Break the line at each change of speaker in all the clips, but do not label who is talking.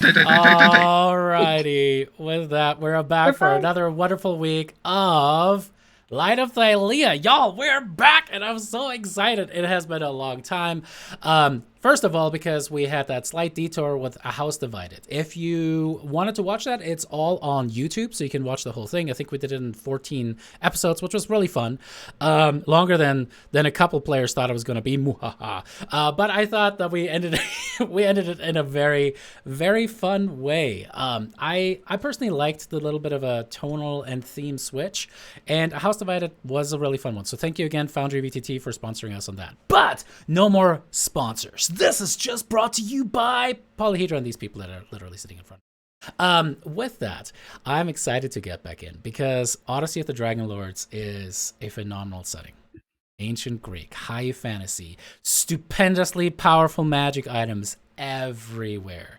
Alrighty, with that, we're back for another wonderful week of Light of Thylea. Y'all, we're back, and I'm so excited. It has been a long time. First of all, because we had that slight detour with A House Divided. If you wanted to watch that, it's all on YouTube, so you can watch the whole thing. I think we did it in 14 episodes, which was really fun. Longer than a couple players thought it was going to be. But I thought that we ended it in a very, very fun way. I personally liked the little bit of a tonal and theme switch, and A House Divided was a really fun one. So thank you again, Foundry VTT, for sponsoring us on that. But no more sponsors. This is just brought to you by Polyhedra and these people that are literally sitting in front. With that, I'm excited to get back in because Odyssey of the Dragonlords is a phenomenal setting. Ancient Greek, high fantasy, stupendously powerful magic items everywhere.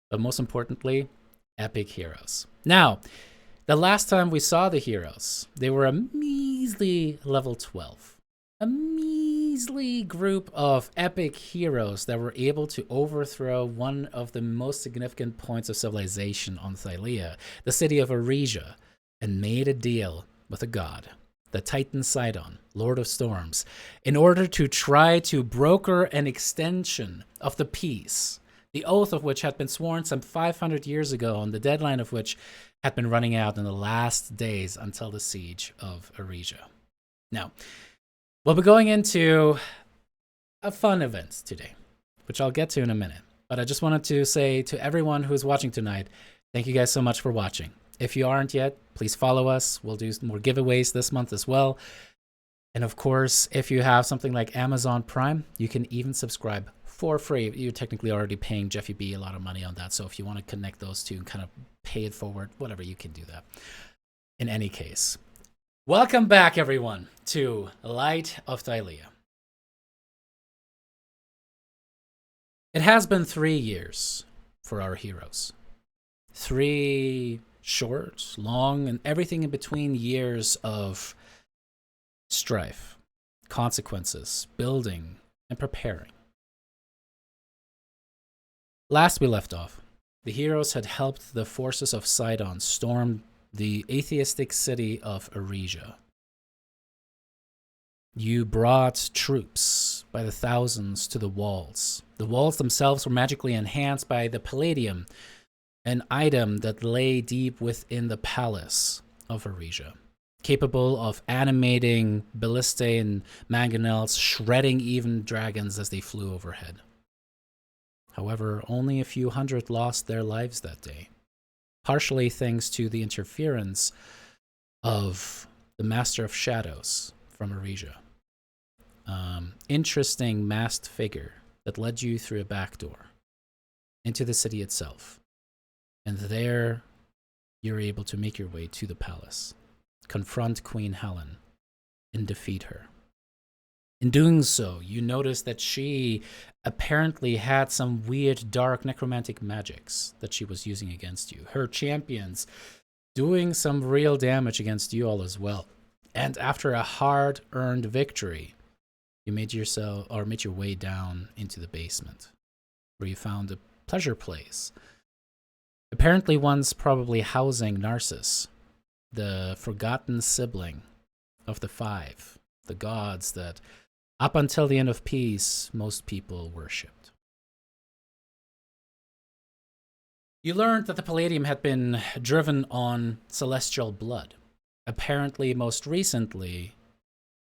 But most importantly, epic heroes. Now, the last time we saw the heroes, they were a measly level 12. A measly group of epic heroes that were able to overthrow one of the most significant points of civilization on Thylea, the city of Arisia, and made a deal with a god, the Titan Sidon, Lord of Storms, in order to try to broker an extension of the peace, the oath of which had been sworn some 500 years ago, and the deadline of which had been running out in the last days until the siege of Arisia. Now, we'll be going into a fun event today, which I'll get to in a minute. But I just wanted to say to everyone who's watching tonight, thank you guys so much for watching. If you aren't yet, please follow us. We'll do more giveaways this month as well. And of course, if you have something like Amazon Prime, you can even subscribe for free. You're technically already paying Jeffy B a lot of money on that. So if you want to connect those two and kind of pay it forward, whatever, you can do that. In any case, welcome back, everyone, to Light of Thylea. It has been 3 years for our heroes. 3 short, long, and everything in between years of strife, consequences, building, and preparing. Last we left off, the heroes had helped the forces of Sidon storm the atheistic city of Arisia. You brought troops by the thousands to the walls. The walls themselves were magically enhanced by the Palladium, an item that lay deep within the palace of Arisia, capable of animating ballistae and mangonels, shredding even dragons as they flew overhead. However, only a few hundred lost their lives that day, partially thanks to the interference of the Master of Shadows from Arisia. Interesting masked figure that led you through a back door into the city itself. And there, you're able to make your way to the palace, confront Queen Helen, and defeat her. In doing so, you notice that she apparently had some weird dark necromantic magics that she was using against you. Her champions doing some real damage against you all as well. And after a hard-earned victory, you made your way down into the basement, where you found a pleasure place. Apparently once probably housing Narcissus, the forgotten sibling of the 5, the gods that up until the end of peace, most people worshipped. You learned that the Palladium had been driven on celestial blood, apparently most recently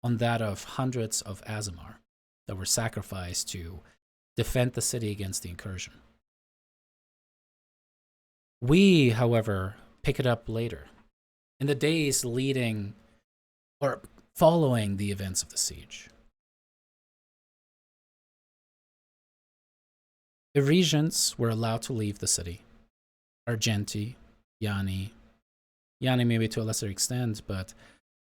on that of hundreds of Aasimar that were sacrificed to defend the city against the incursion. We, however, pick it up later, in the days leading or following the events of the siege. The Arisians were allowed to leave the city. Argenti, Yanni maybe to a lesser extent, but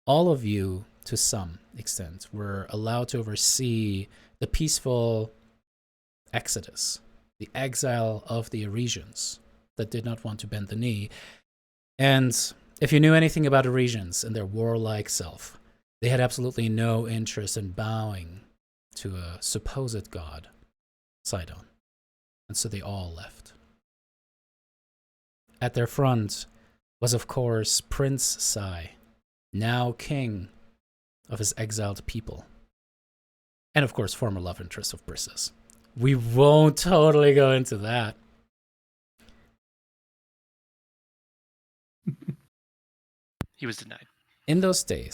all of you, to some extent, were allowed to oversee the peaceful exodus, the exile of the Arisians that did not want to bend the knee. And if you knew anything about Arisians and their warlike self, they had absolutely no interest in bowing to a supposed god, Sidon. And so they all left. At their front was, of course, Prince Sai, now king of his exiled people. And, of course, former love interest of Brisses. We won't totally go into that.
He was denied.
In those days...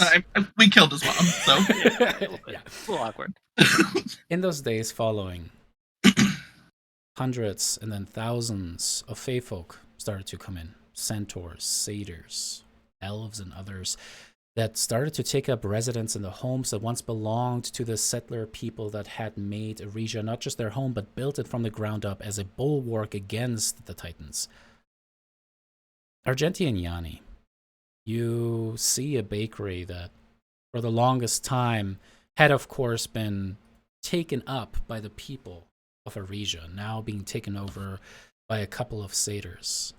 we killed his mom, so...
Yeah, a little awkward.
In those days following, hundreds and then thousands of fae folk started to come in. Centaurs, satyrs, elves, and others that started to take up residence in the homes that once belonged to the settler people that had made Aresia not just their home, but built it from the ground up as a bulwark against the Titans. Argenti and Yanni, you see a bakery that, for the longest time, had of course been taken up by the people of Aresia, now being taken over by a couple of satyrs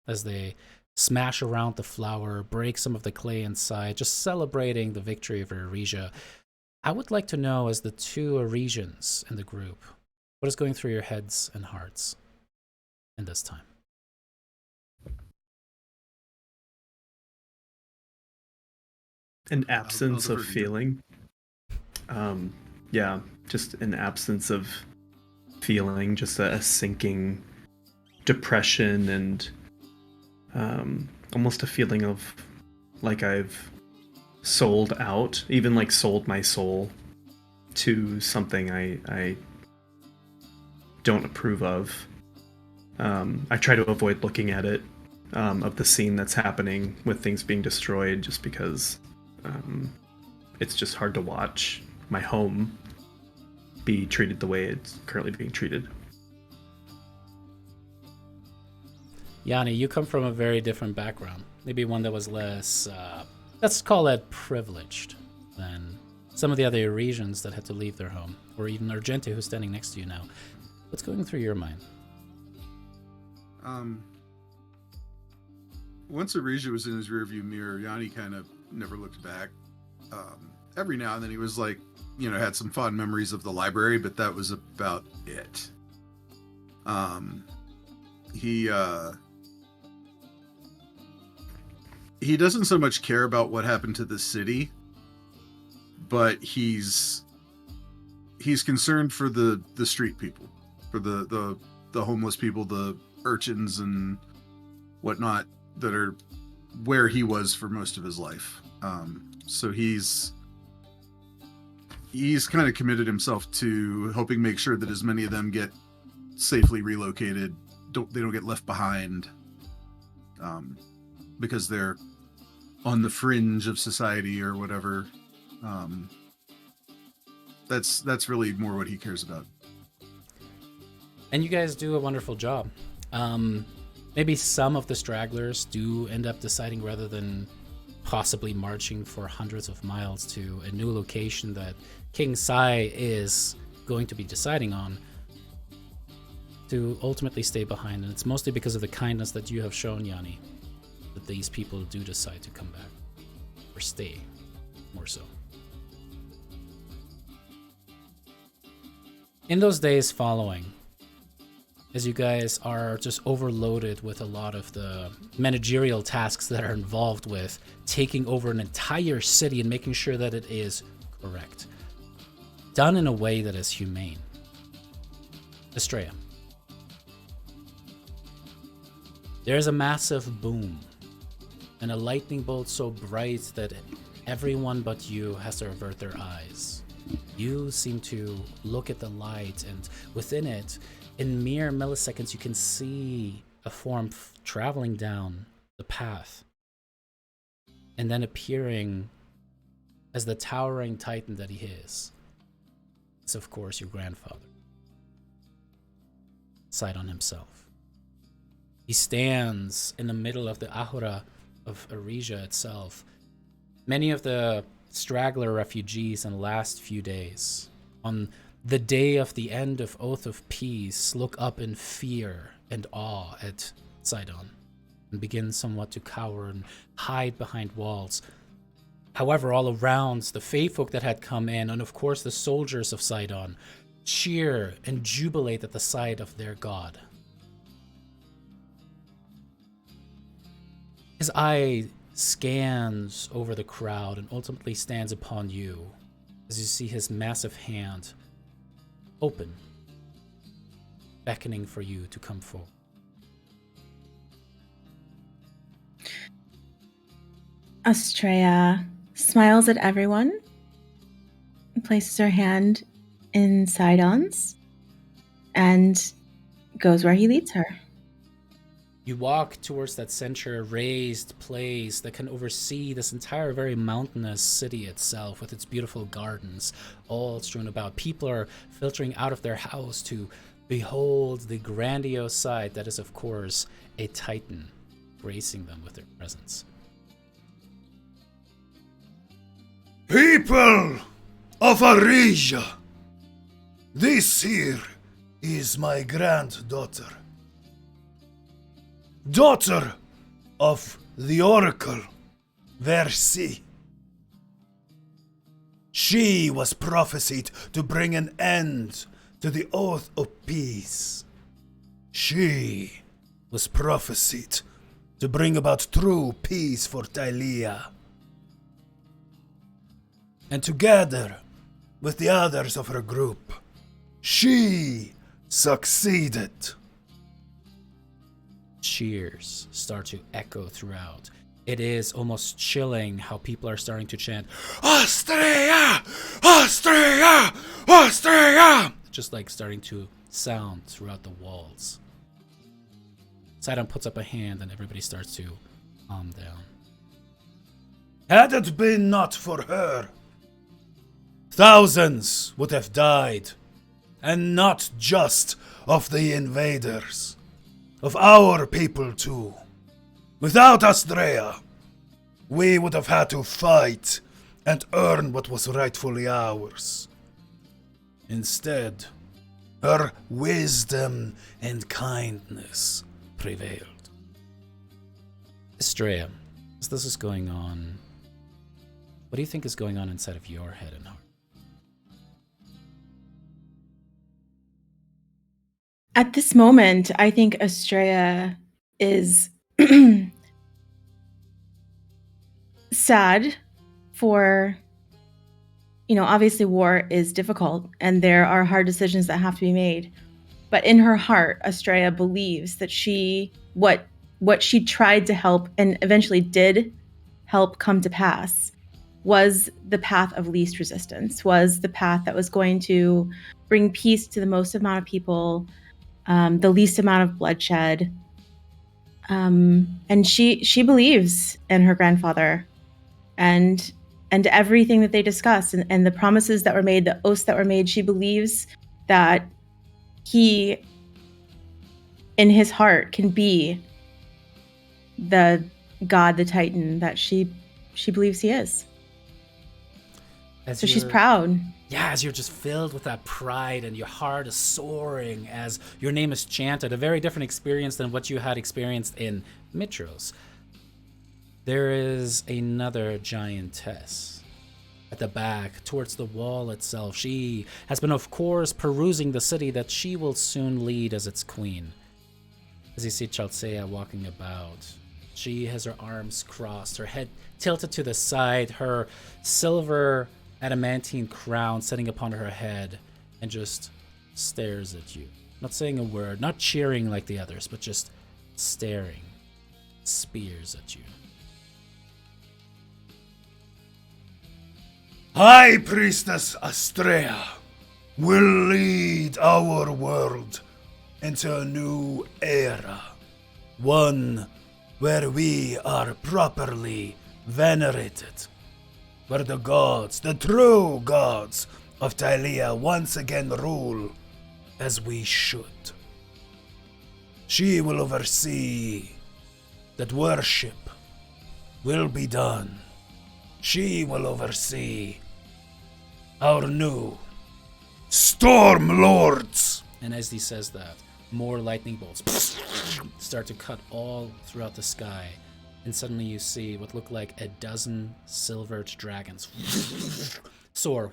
as they smash around the flour, break some of the clay inside, just celebrating the victory of Aresia. I would like to know, as the two Aresians in the group, what is going through your heads and hearts in this time?
An absence of feeling. Yeah, just an absence of feeling, just a sinking depression and almost a feeling of like I've sold out, even like sold my soul to something I don't approve of. I try to avoid looking at it, of the scene that's happening with things being destroyed, just because it's just hard to watch my home be treated the way it's currently being treated.
Yanni, you come from a very different background. Maybe one that was less, let's call it privileged, than some of the other Eurasians that had to leave their home, or even Argenti, who's standing next to you now. What's going through your mind?
Once Aresia was in his rearview mirror, Yanni kind of never looked back. Every now and then he was like, had some fond memories of the library, but that was about it. He doesn't so much care about what happened to the city, but he's concerned for the street people, for the homeless people, the urchins and whatnot that are where he was for most of his life. So he's kind of committed himself to helping make sure that as many of them get safely relocated, they don't get left behind, because they're on the fringe of society or whatever. That's really more what he cares about.
And you guys do a wonderful job. Maybe some of the stragglers do end up deciding, rather than possibly marching for hundreds of miles to a new location that King Sai is going to be deciding on, to ultimately stay behind. And it's mostly because of the kindness that you have shown, Yanni, that these people do decide to come back, or stay, more so. In those days following, as you guys are just overloaded with a lot of the managerial tasks that are involved with taking over an entire city and making sure that it is correct, done in a way that is humane. Estrella, there's a massive boom and a lightning bolt so bright that everyone but you has to avert their eyes. You seem to look at the light, and within it, in mere milliseconds, you can see a form traveling down the path and then appearing as the towering titan that he is. It's, of course, your grandfather, Sidon himself. He stands in the middle of the Ahura of Aresia itself. Many of the straggler refugees in the last few days, on the day of the end of Oath of Peace, look up in fear and awe at Sidon and begin somewhat to cower and hide behind walls. However, all around, the fae folk that had come in, and of course the soldiers of Sidon, cheer and jubilate at the sight of their god. His eye scans over the crowd and ultimately stands upon you as you see his massive hand open, beckoning for you to come forward.
Astrea smiles at everyone and places her hand in Sidon's and goes where he leads her.
You walk towards that center raised place that can oversee this entire very mountainous city itself with its beautiful gardens all strewn about. People are filtering out of their house to behold the grandiose sight that is, of course, a Titan gracing them with their presence.
People of Arisia, this here is my granddaughter. Daughter of the Oracle, Versi. She was prophesied to bring an end to the Oath of Peace. She was prophesied to bring about true peace for Thylea. And together with the others of her group, she succeeded.
Cheers start to echo throughout. It is almost chilling how people are starting to chant, Astrea! Astrea! Astrea! Just like starting to sound throughout the walls. Sidon puts up a hand and everybody starts to calm down.
Had it been not for her, thousands would have died, and not just of the invaders, of our people too. Without Astrea, we would have had to fight and earn what was rightfully ours. Instead, her wisdom and kindness prevailed.
Astrea, as this is going on, what do you think is going on inside of your head and heart?
At this moment, I think Astrea is sad for, obviously war is difficult and there are hard decisions that have to be made. But in her heart, Astrea believes that what she tried to help and eventually did help come to pass was the path of least resistance, was the path that was going to bring peace to the most amount of people, the least amount of bloodshed. And she believes in her grandfather and everything that they discussed and the promises that were made, the oaths that were made. She believes that he, in his heart, can be the god, the Titan that she believes he is. So she's proud.
Yeah, as you're just filled with that pride and your heart is soaring as your name is chanted, a very different experience than what you had experienced in Mitros. There is another giantess at the back, towards the wall itself. She has been, of course, perusing the city that she will soon lead as its queen. As you see Chalcea walking about, she has her arms crossed, her head tilted to the side, her silver adamantine crown sitting upon her head, and just stares at you. Not saying a word, not cheering like the others, but just staring, spears at you.
High Priestess Astrea will lead our world into a new era. One where we are properly venerated. Where the gods, the true gods of Thylea once again rule as we should. She will oversee that worship will be done. She will oversee our new Storm Lords.
And as he says that, more lightning bolts start to cut all throughout the sky. And suddenly you see what look like a dozen silvered dragons soar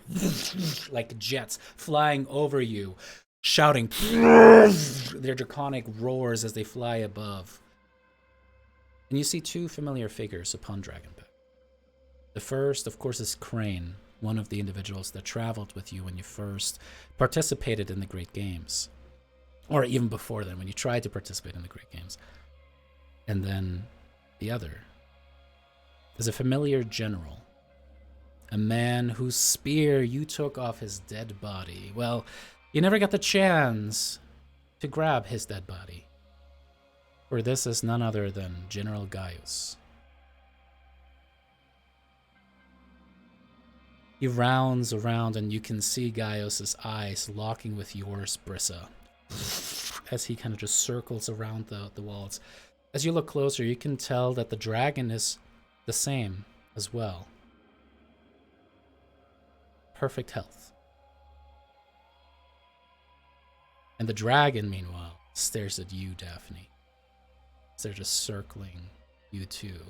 like jets flying over you, shouting their draconic roars as they fly above. And you see two familiar figures upon Dragonback. The first, of course, is Crane, one of the individuals that traveled with you when you first participated in the Great Games. Or even before then, when you tried to participate in the Great Games. And then the other is a familiar general. A man whose spear you took off his dead body. Well, you never got the chance to grab his dead body. For this is none other than General Gaius. He rounds around and you can see Gaius's eyes locking with yours, Brissa, as he kind of just circles around the walls. As you look closer, you can tell that the dragon is the same as well. Perfect health. And the dragon, meanwhile, stares at you, Daphne. They're just circling you two.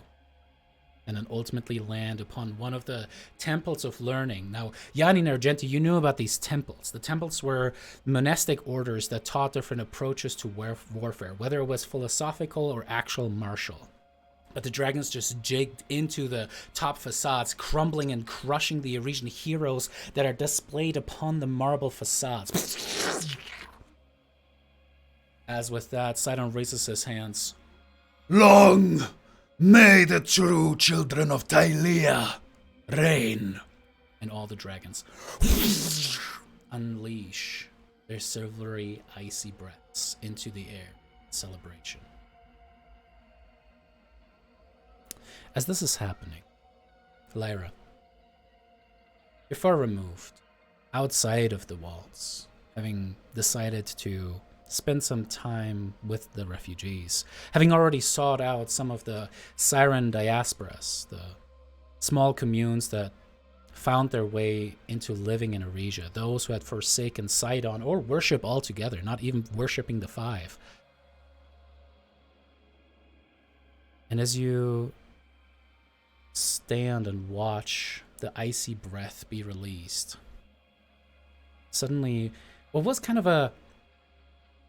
And then ultimately land upon one of the temples of learning. Now, Yanni and Argenti, you knew about these temples. The temples were monastic orders that taught different approaches to warfare, whether it was philosophical or actual martial. But the dragons just jigged into the top facades, crumbling and crushing the Arisian heroes that are displayed upon the marble facades. As with that, Sidon raises his hands.
Long may the true children of Thylea reign.
And all the dragons unleash their silvery, icy breaths into the air in celebration. As this is happening, Lyra, you're far removed, outside of the walls, having decided to spend some time with the refugees, having already sought out some of the Siren diasporas, the small communes that found their way into living in Arisia, those who had forsaken Sidon or worship altogether, not even worshipping the Five. And as you stand and watch the icy breath be released, suddenly, what was kind of a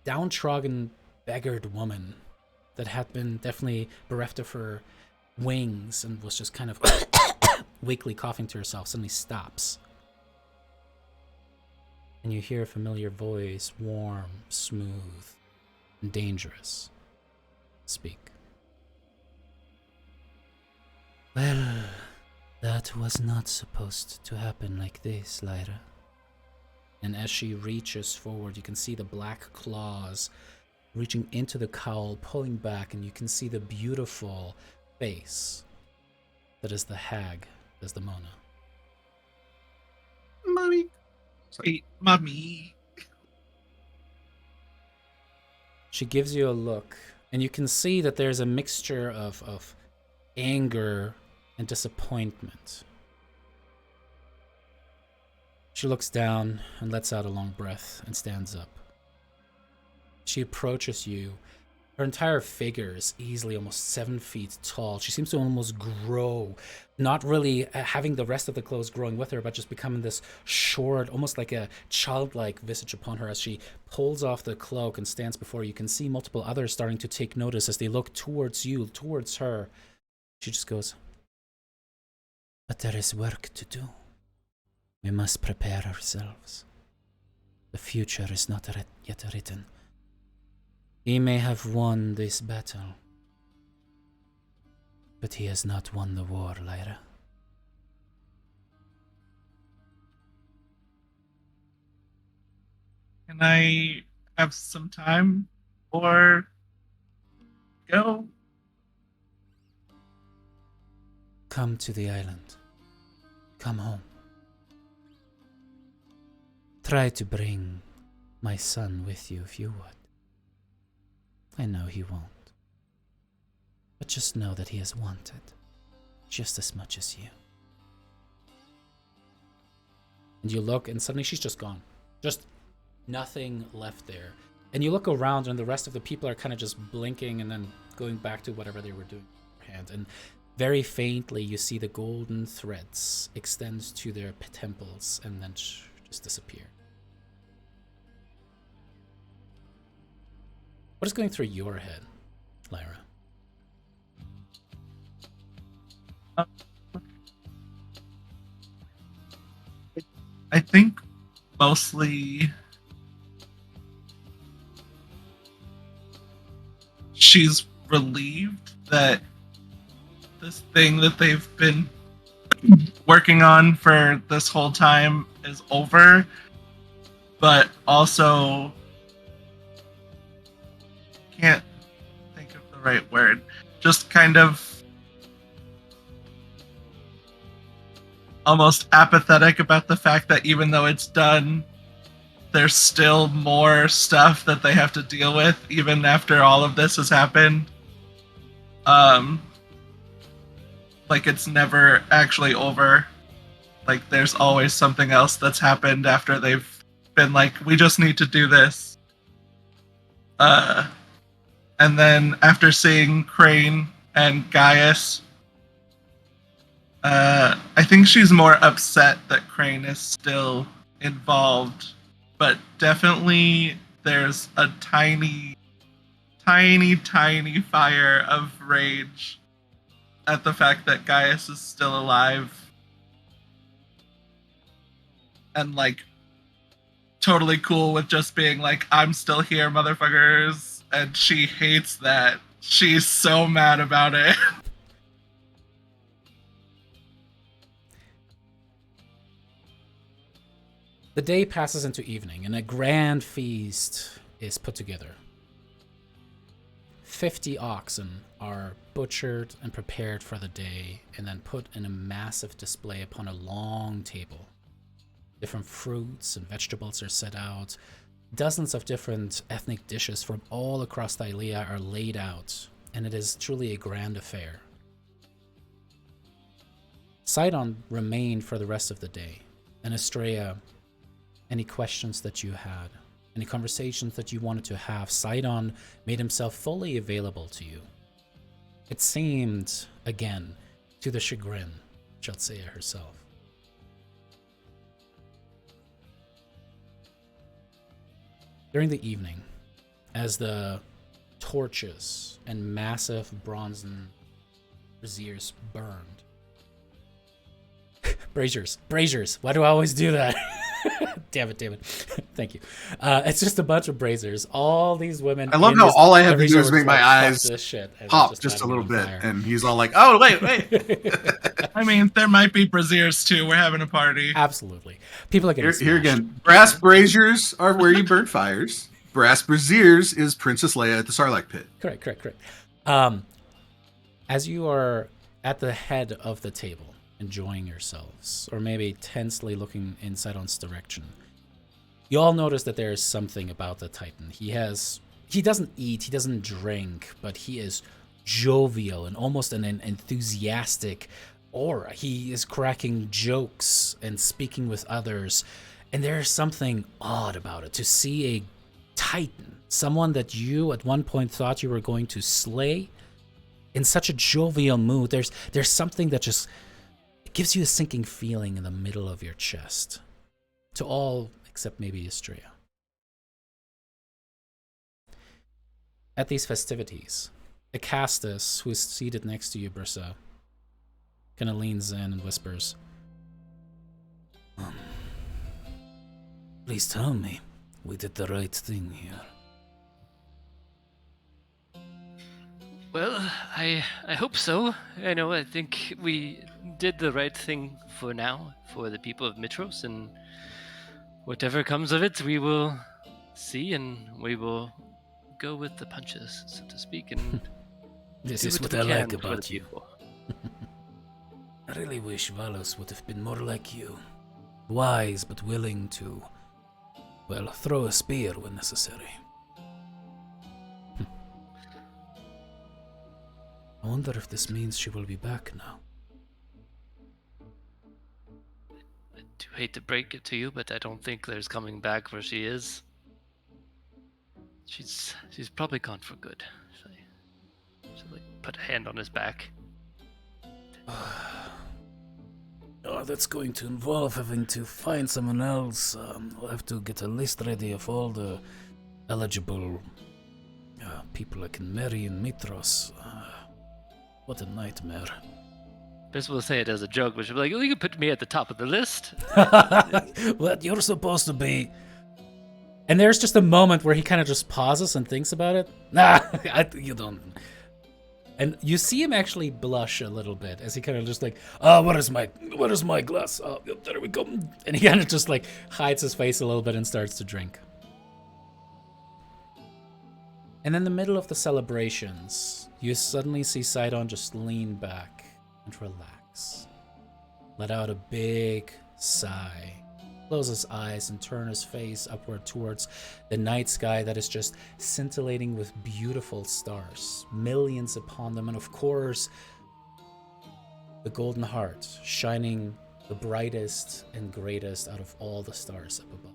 downtrodden, beggared woman that had been definitely bereft of her wings and was just kind of weakly coughing to herself suddenly stops. And you hear a familiar voice, warm, smooth, and dangerous, speak. Well, that was not supposed to happen like this, Lyra. And as she reaches forward, you can see the black claws reaching into the cowl, pulling back, and you can see the beautiful face that is the hag Desdemona.
Mommy. Sweet mommy.
She gives you a look, and you can see that there's a mixture of anger and disappointment. She looks down and lets out a long breath and stands up. She approaches you. Her entire figure is easily almost 7 feet tall. She seems to almost grow, not really having the rest of the clothes growing with her, but just becoming this short, almost like a childlike visage upon her. As she pulls off the cloak and stands before you, you can see multiple others starting to take notice as they look towards you, towards her. She just goes, "But there is work to do. We must prepare ourselves. The future is not yet written. He may have won this battle, but he has not won the war, Lyra."
Can I have some time or go?
Come to the island. Come home. Try to bring my son with you if you would. I know he won't. But just know that he is wanted, just as much as you. And you look, and suddenly she's just gone. Just nothing left there. And you look around, and the rest of the people are kind of just blinking and then going back to whatever they were doing with their hand. And very faintly, you see the golden threads extend to their temples and then just disappear. What is going through your head, Lyra?
I think mostly she's relieved that this thing that they've been working on for this whole time is over, but also can't think of the right word. Just kind of almost apathetic about the fact that even though it's done, there's still more stuff that they have to deal with even after all of this has happened. Like it's never actually over. Like there's always something else that's happened after they've been like, we just need to do this. And then after seeing Crane and Gaius, I think she's more upset that Crane is still involved, but definitely there's a tiny fire of rage at the fact that Gaius is still alive. And like totally cool with just being like, I'm still here, motherfuckers. And she hates that. She's so mad about it.
The day passes into evening, and a grand feast is put together. 50 oxen are butchered and prepared for the day, and then put in a massive display upon a long table. Different fruits and vegetables are set out. Dozens of different ethnic dishes from all across Thylea are laid out, and it is truly a grand affair. Sidon remained for the rest of the day, and Estrella, any questions that you had, any conversations that you wanted to have, Sidon made himself fully available to you. It seemed, again, to the chagrin of Chalcea herself. During the evening, as the torches and massive bronzen braziers burned. Braziers. Why do I always do that? Damn it. Thank you. It's just a bunch of braziers. All these women.
I love how all I have to do is make my
like,
eyes
this shit,
pop just a little bit, and he's all like, "Oh, wait."
I mean, there might be braziers too. We're having a party.
Absolutely. People are getting
Here again. Brass braziers are where you burn fires. Brass braziers is Princess Leia at the Sarlacc pit.
Correct. As you are at the head of the table, enjoying yourselves, or maybe tensely looking in Sidon's direction, you all notice that there is something about the Titan. He doesn't eat, he doesn't drink, but he is jovial and almost an enthusiastic aura. He is cracking jokes and speaking with others, and there is something odd about it. To see a Titan, someone that you at one point thought you were going to slay, in such a jovial mood, there's something that just gives you a sinking feeling in the middle of your chest. To all except maybe Estrella. At these festivities, Acastus, who is seated next to you, Brissa, kind of leans in and whispers,
Please tell me we did the right thing here.
Well, I hope so. I think we did the right thing for now, for the people of Mitros, and whatever comes of it, we will see, and we will go with the punches, so to speak, and
This
do
is what
we
I
can
like
for the
about you.
people.
I really wish Valos would have been more like you. Wise but willing to, well, throw a spear when necessary. I wonder if this means she will be back now.
I do hate to break it to you, but I don't think there's coming back where she is. She's probably gone for good. She'll like put a hand on his back.
Oh, that's going to involve having to find someone else. We'll have to get a list ready of all the eligible people I can marry in Mitros. What a nightmare.
Best will say it as a joke, but she'll be like, "Oh, you can put me at the top of the list."
What you're supposed to be.
And there's just a moment where he kind of just pauses and thinks about it. Nah, you don't. And you see him actually blush a little bit as he kind of just like, oh, what is my glass? Oh, there we go. And he kind of just like hides his face a little bit and starts to drink. And in the middle of the celebrations, you suddenly see Sidon just lean back and relax. Let out a big sigh. Close his eyes and turn his face upward towards the night sky that is just scintillating with beautiful stars, millions upon them, and of course, the golden heart shining the brightest and greatest out of all the stars up above.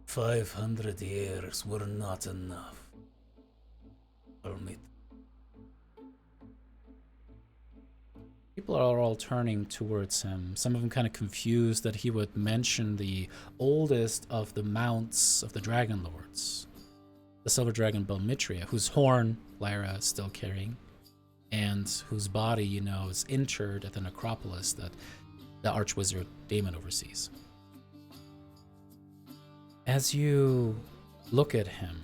500 years were not enough. People are all turning towards him, some of them kind of confused that he would mention the oldest of the mounts of the Dragonlords, the Silver Dragon Belmitria, whose horn Lyra is still carrying, and whose body, you know, is interred at the necropolis that the Archwizard Daemon oversees. As you look at him,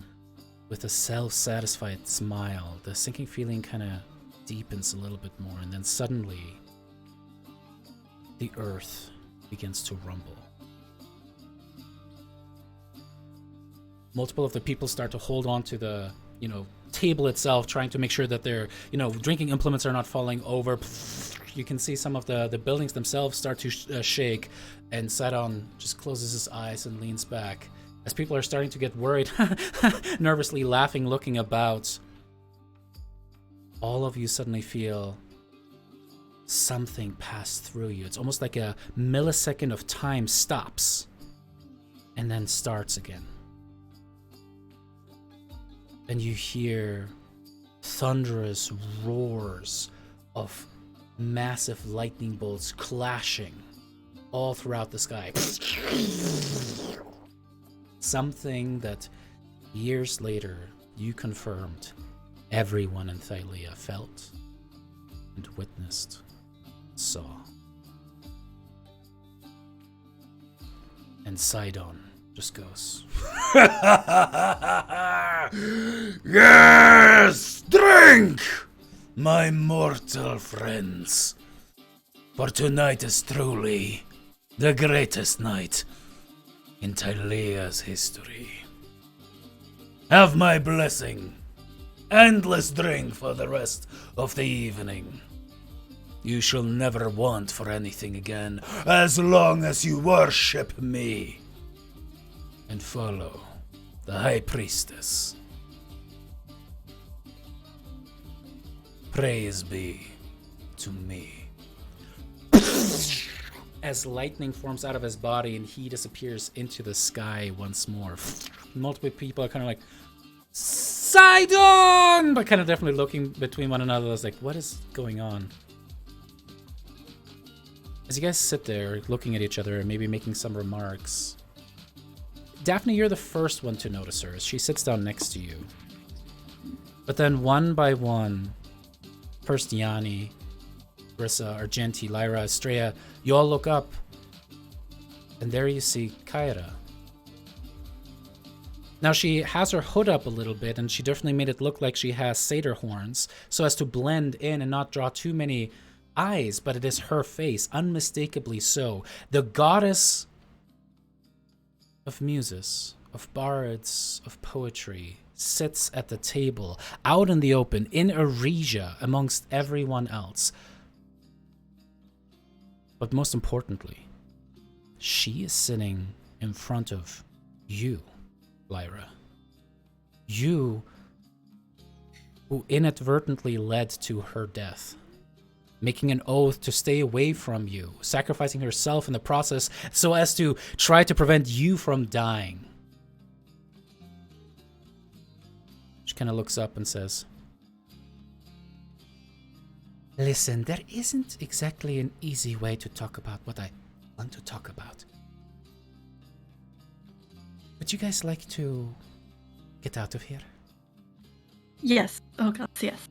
with a self-satisfied smile, the sinking feeling kind of deepens a little bit more, and then suddenly, the earth begins to rumble. Multiple of the people start to hold on to the, table itself, trying to make sure that their, drinking implements are not falling over. You can see some of the buildings themselves start to shake, and Sidon just closes his eyes and leans back. As people are starting to get worried, nervously laughing, looking about, all of you suddenly feel something pass through you. It's almost like a millisecond of time stops and then starts again. And you hear thunderous roars of massive lightning bolts clashing all throughout the sky. Something that years later you confirmed everyone in Thylea felt and witnessed, saw. And Sidon just goes,
Yes! Drink! My mortal friends. For tonight is truly the greatest night in Thylea's history. Have my blessing. Endless drink for the rest of the evening. You shall never want for anything again, as long as you worship me and follow the High Priestess. Praise be to me.
as lightning forms out of his body and he disappears into the sky once more. Multiple people are kind of like, Sidon! But kind of definitely looking between one another. I was like, what is going on? As you guys sit there looking at each other and maybe making some remarks, Daphne, you're the first one to notice her as she sits down next to you. But then one by one, first Yanni, Brissa, Argenti, Lyra, Estrella, you all look up, and there you see Kyra. Now she has her hood up a little bit, and she definitely made it look like she has satyr horns, so as to blend in and not draw too many eyes, but it is her face, unmistakably so. The goddess of muses, of bards, of poetry, sits at the table, out in the open, in Eresia, amongst everyone else. But most importantly, she is sitting in front of you, Lyra. You, who inadvertently led to her death, making an oath to stay away from you, sacrificing herself in the process so as to try to prevent you from dying. She kind of looks up and says, listen, there isn't exactly an easy way to talk about what I want to talk about. Would you guys like to get out of here?
Yes. Oh god, yes.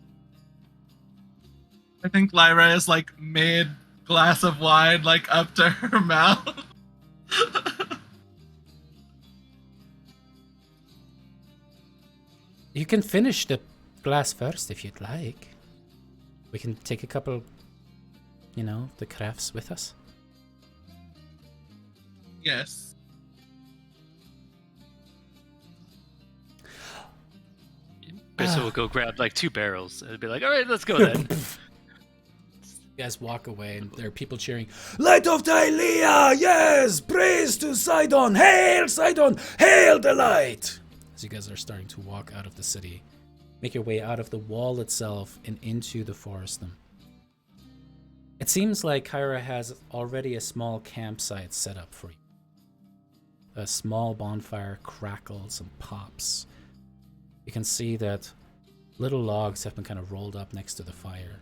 I think Lyra is like mid glass of wine, like up to her mouth.
You can finish the glass first if you'd like. We can take a couple, the crafts with us.
Yes.
Bristol will go grab like 2 barrels and be like, all right, let's go then.
You guys walk away and there are people cheering.
Light of Thylea, yes! Praise to Sidon! Hail Sidon! Hail the light!
As you guys are starting to walk out of the city, make your way out of the wall itself and into the forest. It seems like Kyra has already a small campsite set up for you. A small bonfire crackles and pops. You can see that little logs have been kind of rolled up next to the fire.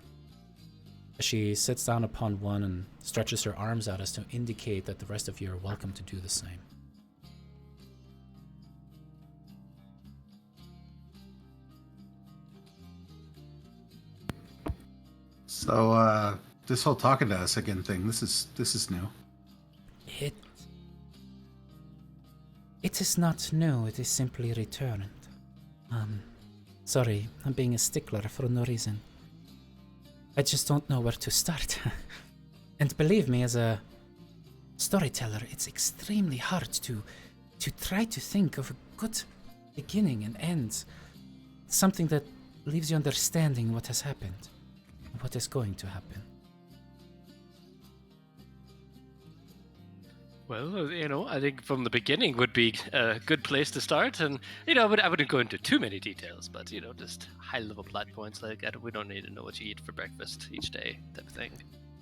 She sits down upon one and stretches her arms out as to indicate that the rest of you are welcome to do the same.
So, this whole talking to us again thing, this is new.
It is not new, it is simply returned. Sorry, I'm being a stickler for no reason. I just don't know where to start. And believe me, as a storyteller, it's extremely hard to try to think of a good beginning and end. Something that leaves you understanding what has happened, and what is going to happen.
Well, I think from the beginning would be a good place to start. And, I wouldn't go into too many details, but, just high-level plot points like we don't need to know what you eat for breakfast each day type of thing.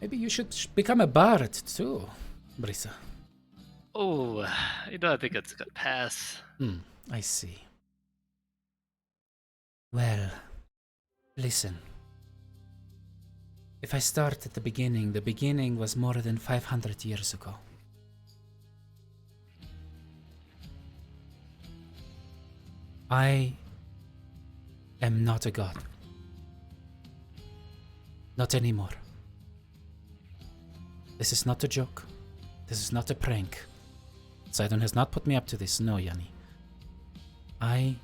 Maybe you should become a bard, too, Brisa.
Oh, I think it's got pass.
I see. Well, listen. If I start at the beginning was more than 500 years ago. I am not a god. Not anymore. This is not a joke. This is not a prank. Sidon has not put me up to this, no, Yanni. I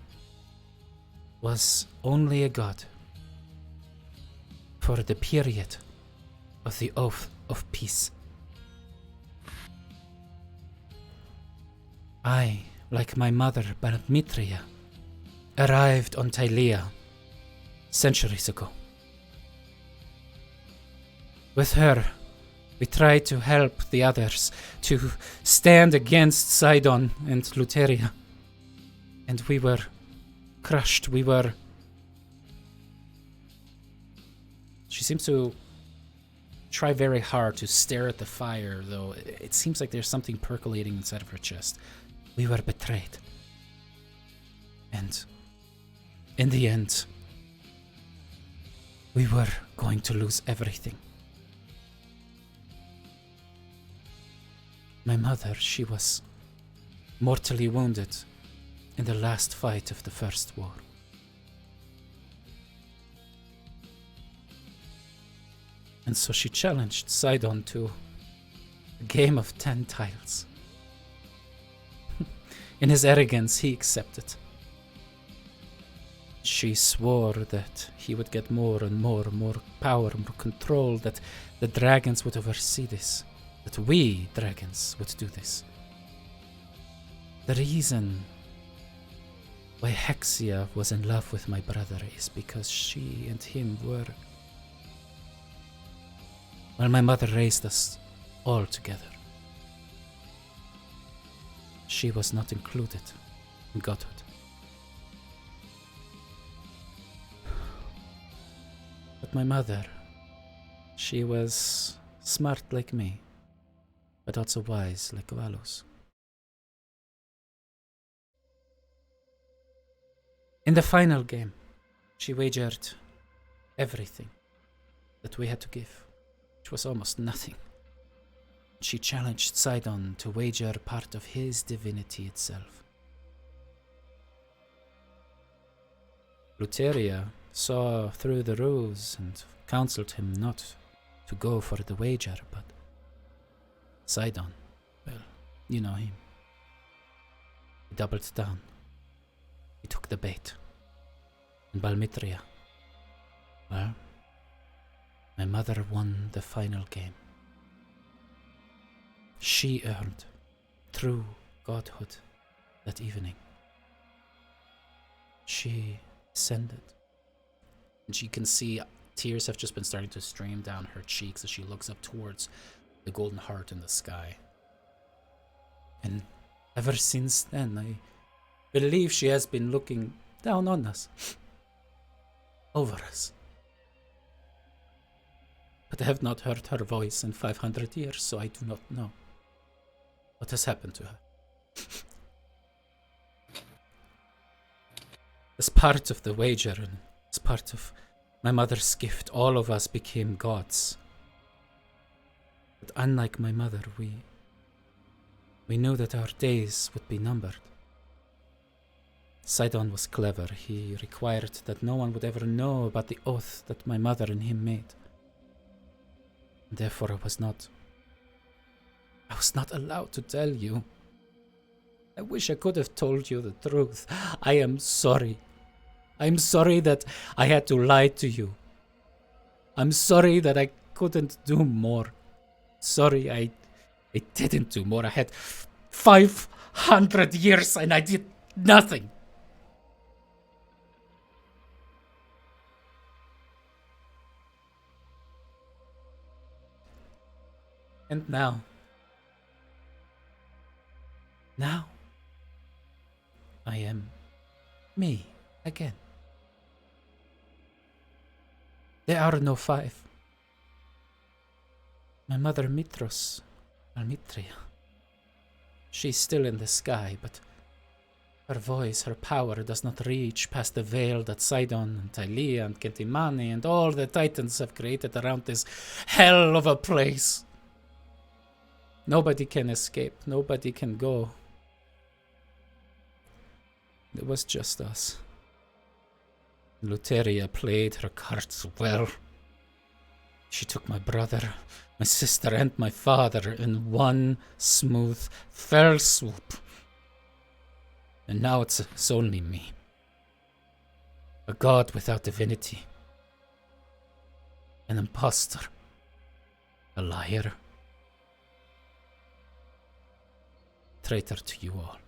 was only a god for the period of the Oath of Peace. I, like my mother, Mitria, arrived on Thylea centuries ago. With her, we tried to help the others to stand against Sidon and Luteria. And we were crushed. She seems to try very hard to stare at the fire, though it seems like there's something percolating inside of her chest. We were betrayed. And in the end, we were going to lose everything. My mother, she was mortally wounded in the last fight of the First War. And so she challenged Sidon to a game of 10 tiles. In his arrogance, he accepted. She swore that he would get more and more power, more control, that the dragons would oversee this, that we, dragons, would do this. The reason why Hexia was in love with my brother is because she and him were... Well, my mother raised us all together. She was not included in godhood. But my mother, she was smart like me, but also wise like Valos. In the final game, she wagered everything that we had to give, which was almost nothing. She challenged Sidon to wager part of his divinity itself. Luteria saw through the ruse and counseled him not to go for the wager, but Sidon, well, you know him. He doubled down. He took the bait. And Balmitria, well, my mother won the final game. She earned true godhood that evening. She ascended. And you can see tears have just been starting to stream down her cheeks as she looks up towards the golden heart in the sky. And ever since then, I believe she has been looking down on us, over us. But I have not heard her voice in 500 years, so I do not know what has happened to her. As part of the wager and as part of my mother's gift, all of us became gods. But unlike my mother, we knew that our days would be numbered. Sidon was clever. He required that no one would ever know about the oath that my mother and him made. And therefore I was not allowed to tell you. I wish I could have told you the truth. I am sorry. I'm sorry that I had to lie to you. I'm sorry that I couldn't do more. Sorry, I didn't do more. I had 500 years and I did nothing. And now, I am me again. There are no 5. My mother Mitros, Almitria, she's still in the sky, but her voice, her power does not reach past the veil that Sidon and Thylea and Kentimani and all the titans have created around this hell of a place. Nobody can escape, nobody can go. It was just us. Luteria played her cards well. She took my brother, my sister, and my father in one smooth, fell swoop. And now it's only me. A god without divinity. An imposter. A liar. Traitor to you all.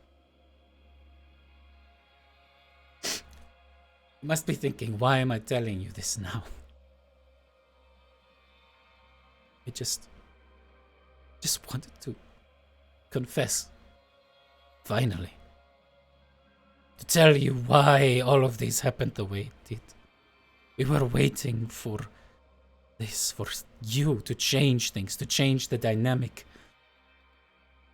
You must be thinking, why am I telling you this now? I just wanted to confess. Finally. To tell you why all of this happened the way it did. We were waiting for this, for you to change things, to change the dynamic.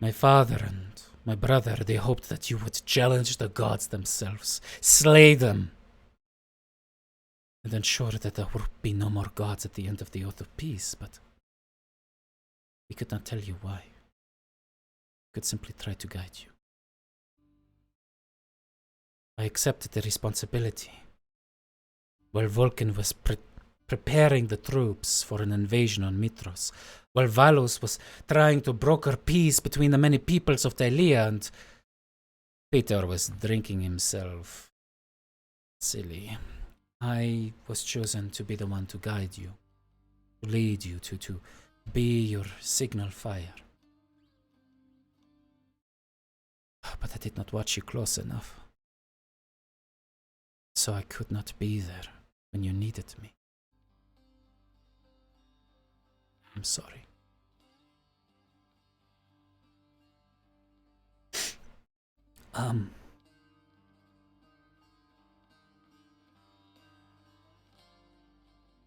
My father and my brother, they hoped that you would challenge the gods themselves, slay them, and ensure that there would be no more gods at the end of the Oath of Peace, but we could not tell you why. We could simply try to guide you. I accepted the responsibility. While Vulcan was preparing the troops for an invasion on Mitros, while Valos was trying to broker peace between the many peoples of Thylea, and Peter was drinking himself silly, I was chosen to be the one to guide you, to lead you, to be your signal fire. But I did not watch you close enough. So I could not be there when you needed me. I'm sorry.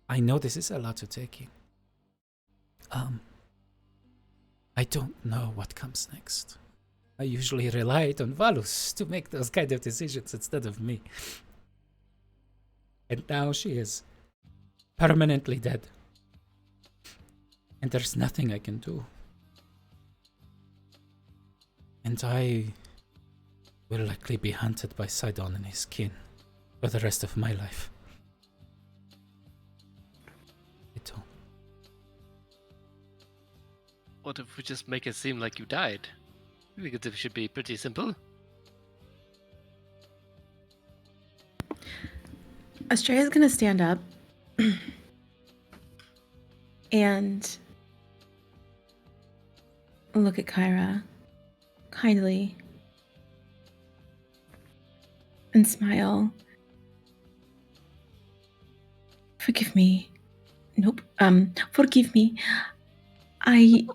I know this is a lot to take in. I don't know what comes next. I usually relied on Valus to make those kind of decisions instead of me. And now she is permanently dead. And there's nothing I can do. And I will likely be hunted by Sidon and his kin. for the rest of my life. I don't.
What if we just make it seem like you died? I think it should be pretty simple.
Estrella's gonna stand up and look at Kyra kindly and smile. Forgive me. Nope. Forgive me. I.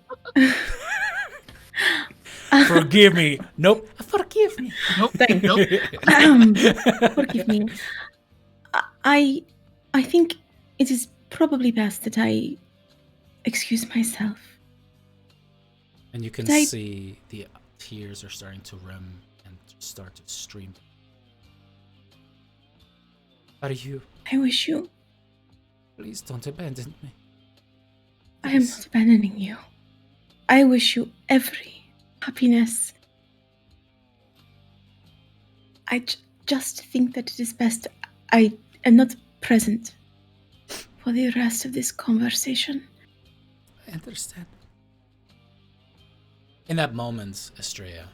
Forgive me. Nope. Forgive me.
Nope.
Thank
Nope.
Forgive me. I think it is probably best that I excuse myself.
And you can
Did I-
see the tears are starting to rim and start to stream. Are you?
I wish you.
Please don't abandon me.
I am not abandoning you. I wish you every happiness. I just think that it is best I am not present for the rest of this conversation.
I understand. In that moment, Estrella,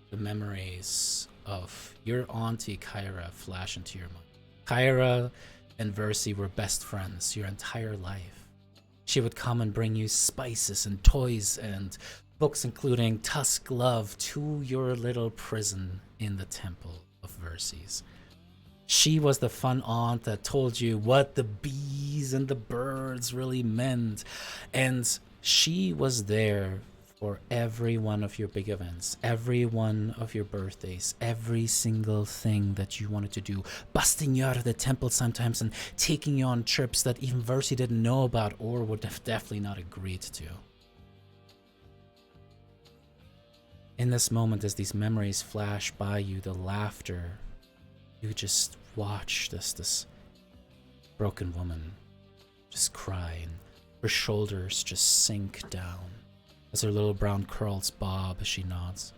the memories of your auntie Kyra flash into your mind. Kyra and Versi were best friends your entire life. She would come and bring you spices and toys and books, including Tusk Love, to your little prison in the Temple of Verses. She was the fun aunt that told you what the bees and the birds really meant. And she was there for every one of your big events, every one of your birthdays, every single thing that you wanted to do, busting you out of the temple sometimes and taking you on trips that even Versi didn't know about or would have definitely not agreed to. In this moment, as these memories flash by you, the laughter, you just watch this broken woman just cry, and her shoulders just sink down as her little brown curls bob as she nods.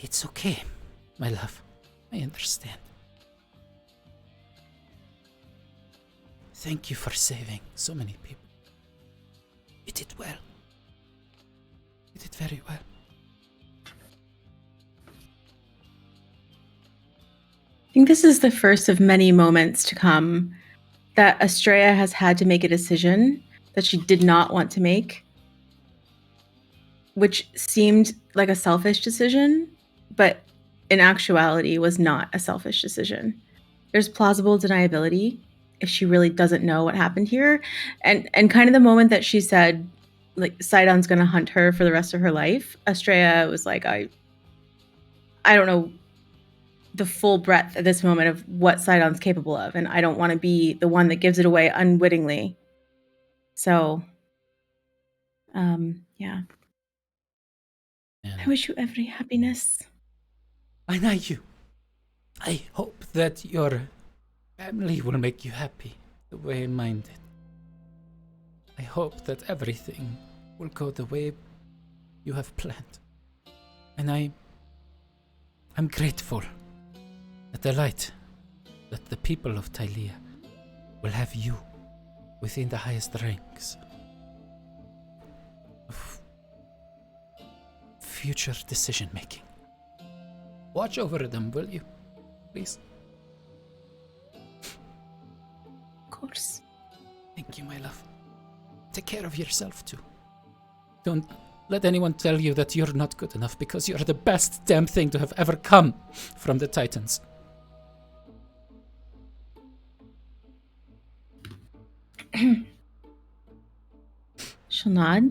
It's okay, my love. I understand. Thank you for saving so many people. You did well. You did very well.
I think this is the first of many moments to come that Estrella has had to make a decision that she did not want to make, which seemed like a selfish decision, but in actuality was not a selfish decision. There's plausible deniability if she really doesn't know what happened here. And kind of the moment that she said, like, Sidon's gonna hunt her for the rest of her life, Estrella was like, I don't know the full breadth at this moment of what Sidon's capable of, and I don't want to be the one that gives it away unwittingly. So, yeah.
And
I wish you every happiness.
I know you. I hope that your family will make you happy the way mine did. I hope that everything will go the way you have planned. And I'm grateful at the light that the people of Thylea will have you within the highest ranks of future decision making. Watch over them, will you? Please.
Of course.
Thank you, my love. Take care of yourself, too. Don't let anyone tell you that you're not good enough, because you're the best damn thing to have ever come from the Titans.
She'll nod.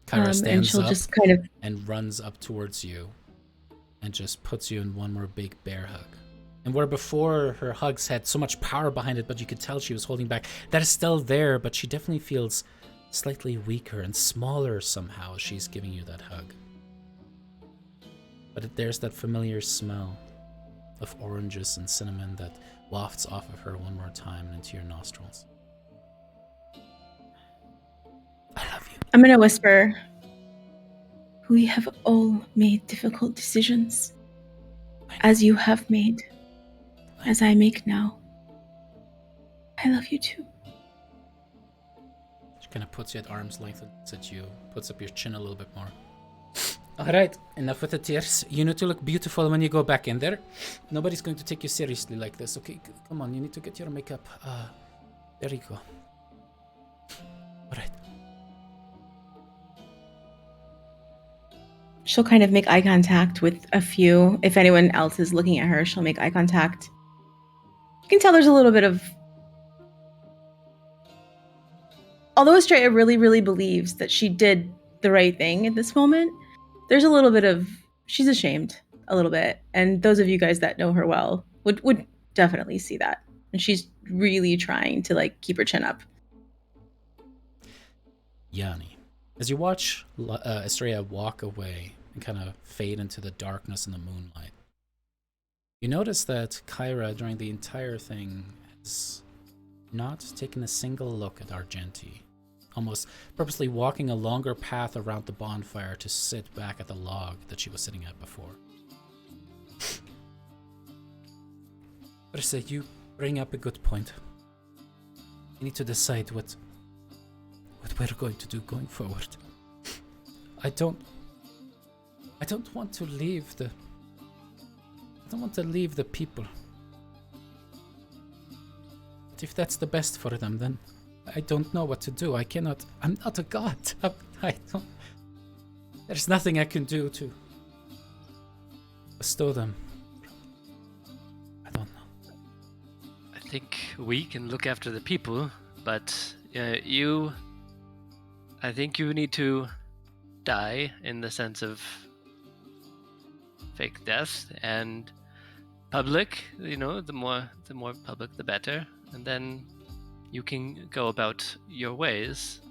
Kyra
And
stands
she'll
up
just kind of
and runs up towards you and just puts you in one more big bear hug. And where before her hugs had so much power behind it, but you could tell she was holding back, that is still there, but she definitely feels slightly weaker and smaller somehow as she's giving you that hug. But there's that familiar smell of oranges and cinnamon that wafts off of her one more time into your nostrils. I love you.
I'm gonna whisper. We have all made difficult decisions. As you have made, as I make now. I love you too.
She kind of puts you at arm's length and looks at you, puts up your chin a little bit more. Alright, enough with the tears. You need to look beautiful when you go back in there. Nobody's going to take you seriously like this, okay? Come on, you need to get your makeup. There you go. Alright.
She'll kind of make eye contact with a few. If anyone else is looking at her, she'll make eye contact. You can tell there's a little bit of... Although Estrella really, really believes that she did the right thing at this moment, there's a little bit of... She's ashamed a little bit. And those of you guys that know her well would definitely see that. And she's really trying to, like, keep her chin up.
Yanni, as you watch Estrella walk away and kind of fade into the darkness and the moonlight, you notice that Kyra, during the entire thing, has not taken a single look at Argenti, almost purposely walking a longer path around the bonfire to sit back at the log that she was sitting at before. Brisa, you bring up a good point. We need to decide what we're going to do going forward. I don't want to leave the... I don't want to leave the people. But if that's the best for them, then I don't know what to do. I'm not a god. There's nothing I can do to bestow them. I don't know.
I think we can look after the people, but I think you need to die in the sense of fake death and public. You know, the more public, the better, and then you can go about your ways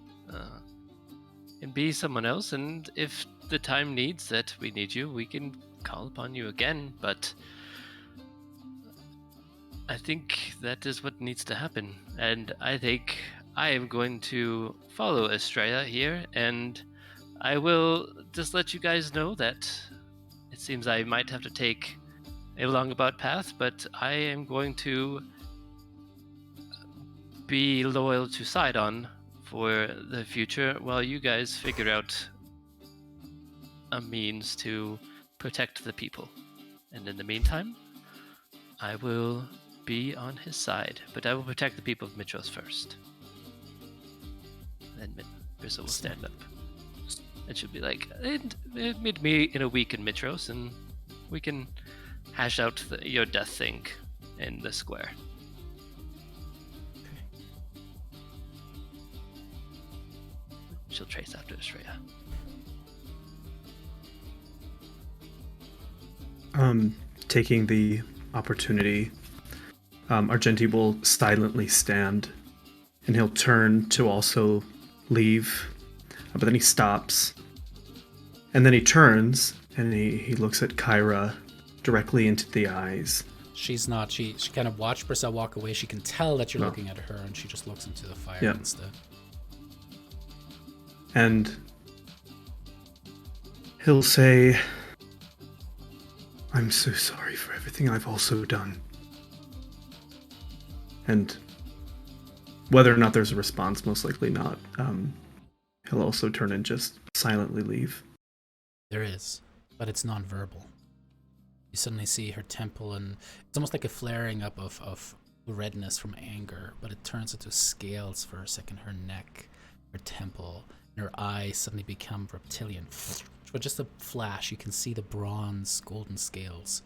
and be someone else. And if the time needs that we need you, we can call upon you again. But I think that is what needs to happen, and I think I am going to follow Estrella here, and I will just let you guys know that it seems I might have to take a longabout path, but I am going to be loyal to Sidon for the future while you guys figure out a means to protect the people. And in the meantime, I will be on his side, but I will protect the people of Mitros first. Then Brisa will stand up. And she'll be like, meet me in a week in Mitros, and we can hash out your death thing in the square. She'll trace after Estrella.
Taking the opportunity, Argenti will silently stand, and he'll turn to also leave, but then he stops, and then he turns, and he looks at Kyra directly into the eyes.
She's not. She kind of watched Brisa walk away. She can tell that you're looking at her, and she just looks into the fire instead.
And he'll say, "I'm so sorry for everything I've also done." And whether or not there's a response, most likely not, he'll also turn and just silently leave.
There is, but it's non-verbal. You suddenly see her temple, and it's almost like a flaring up of redness from anger, but it turns into scales for a second. Her neck, her temple, and her eyes suddenly become reptilian. With just a flash, you can see the bronze golden scales.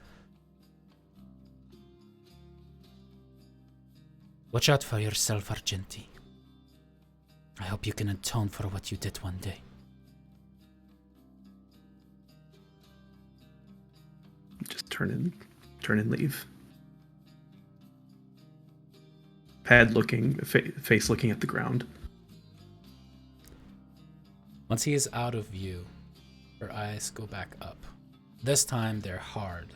Watch out for yourself, Argenti. I hope you can atone for what you did one day.
Just turn and leave. Pad looking, face looking at the ground.
Once he is out of view, her eyes go back up. This time they're hard,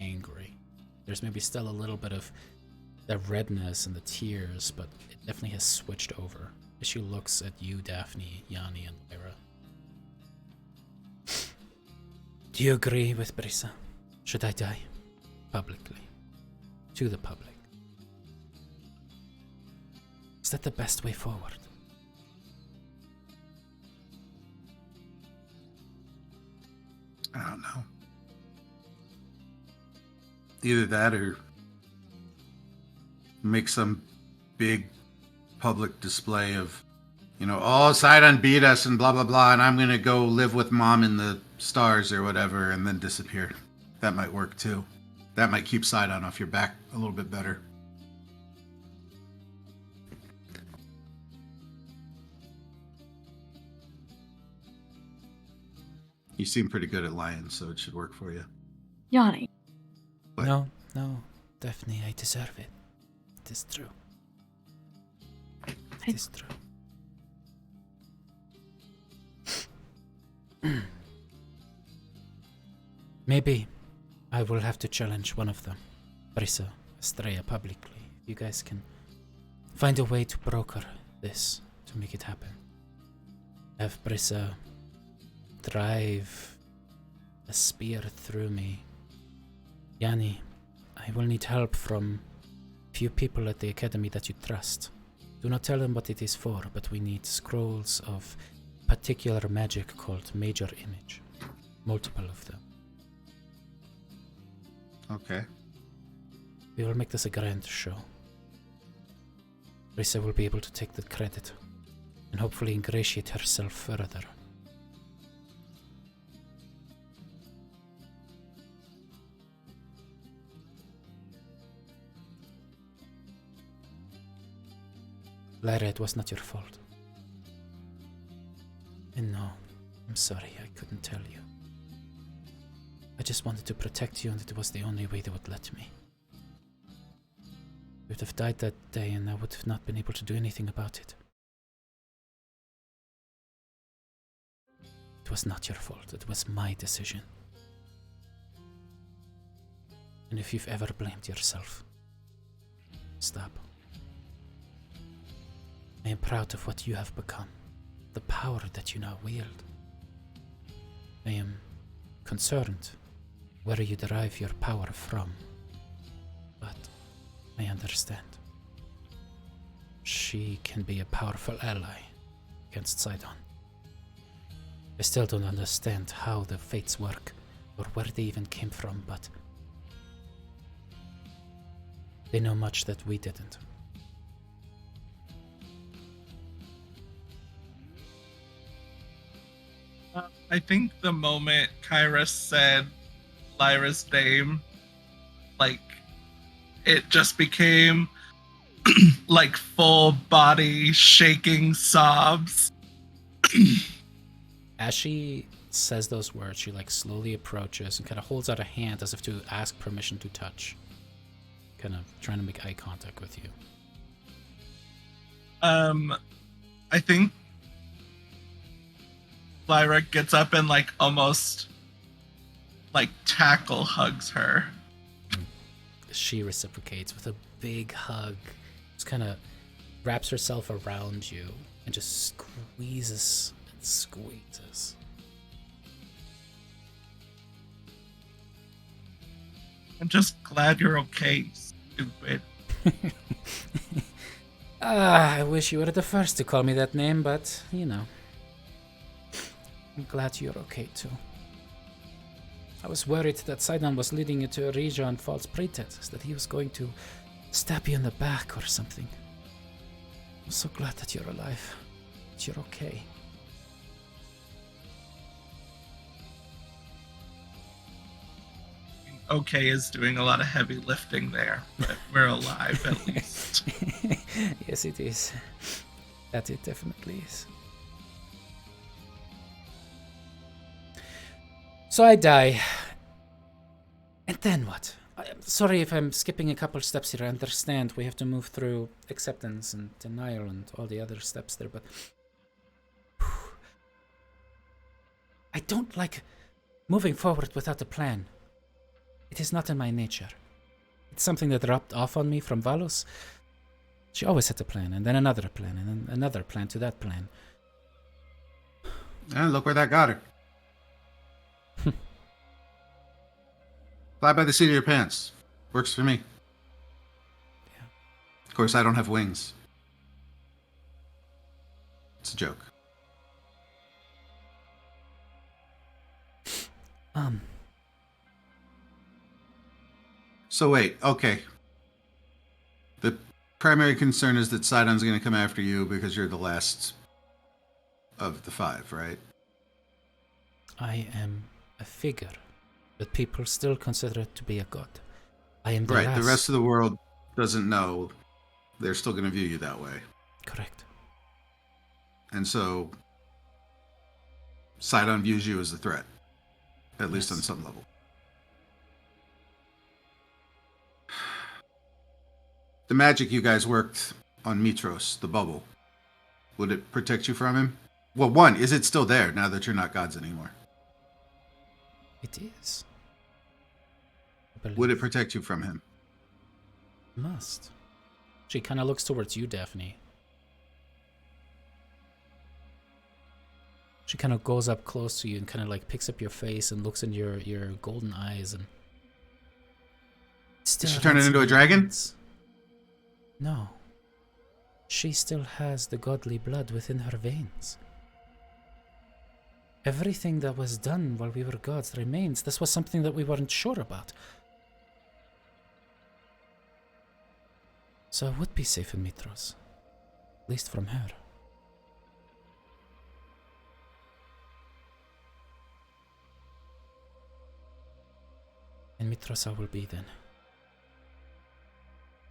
angry. There's maybe still a little bit of the redness and the tears, but it definitely has switched over as she looks at you, Daphne, Yanni, and Lyra. Do you agree with Brisa? Should I die? publicly. To the public. Is that the best way forward?
I don't know. Either that or make some big public display of, oh, Sidon beat us and blah, blah, blah, and I'm going to go live with Mom in the stars or whatever, and then disappear. That might work too. That might keep Sidon off your back a little bit better. You seem pretty good at lying, so it should work for you.
Yanni.
What?
No, Daphne, I deserve it. It is true. It is true. Maybe I will have to challenge one of them. Brisa, Estrella, publicly. You guys can find a way to broker this, to make it happen. Have Brisa drive a spear through me. Yanni, I will need help from few people at the academy that you trust. Do not tell them what it is for, but we need scrolls of particular magic called Major Image. Multiple of them.
Okay.
We will make this a grand show. Brisa will be able to take the credit and hopefully ingratiate herself further. Lyra, it was not your fault. And no, I'm sorry, I couldn't tell you. I just wanted to protect you, and it was the only way they would let me. You would have died that day, and I would have not been able to do anything about it. It was not your fault, it was my decision. And if you've ever blamed yourself, stop. I am proud of what you have become, the power that you now wield. I am concerned where you derive your power from, but I understand. She can be a powerful ally against Sidon. I still don't understand how the fates work, or where they even came from, but they know much that we didn't.
I think the moment Kairos said Lyra's name, like, it just became like full body shaking sobs.
As she says those words, she like slowly approaches and kind of holds out a hand as if to ask permission to touch. Kind of trying to make eye contact with you.
I think Lyra gets up and like almost like tackle hugs her.
She reciprocates with a big hug. Just kind of wraps herself around you and just squeezes and squeezes.
I'm just glad you're okay, stupid.
I wish you were the first to call me that name, but, you know. I'm glad you're okay, too. I was worried that Sidon was leading you to Areja on false pretenses, that he was going to stab you in the back or something. I'm so glad that you're alive, that you're okay.
Okay is doing a lot of heavy lifting there, but we're alive at least.
Yes, it is. That it definitely is. So I die. And then what? I'm sorry if I'm skipping a couple steps here. I understand we have to move through acceptance and denial and all the other steps there, but I don't like moving forward without a plan. It is not in my nature. It's something that rubbed off on me from Valos. She always had a plan, and then another plan, and then another plan to that plan.
And look where that got her. Fly by the seat of your pants. Works for me. Of course, I don't have wings. It's a joke. So wait, okay. The primary concern is that Sidon's going to come after you because you're the last of the 5, right?
I am a figure, but people still consider it to be a god. I am the
Right,
last.
the rest of the world doesn't know. They're still going to view you that way.
Correct.
And so Sidon views you as a threat, at least on some level. The magic you guys worked on Mitros, the bubble, would it protect you from him? Well, one, is it still there now that you're not gods anymore?
It is.
Would it protect you from him?
Must. She kind of looks towards you, Daphne. She kind of goes up close to you and kind of like picks up your face and looks in your golden eyes and...
Did she turn it into a dragon?
No. She still has the godly blood within her veins. Everything that was done while we were gods remains. This was something that we weren't sure about. So I would be safe in Mitros. At least from her. In Mitros I will be then.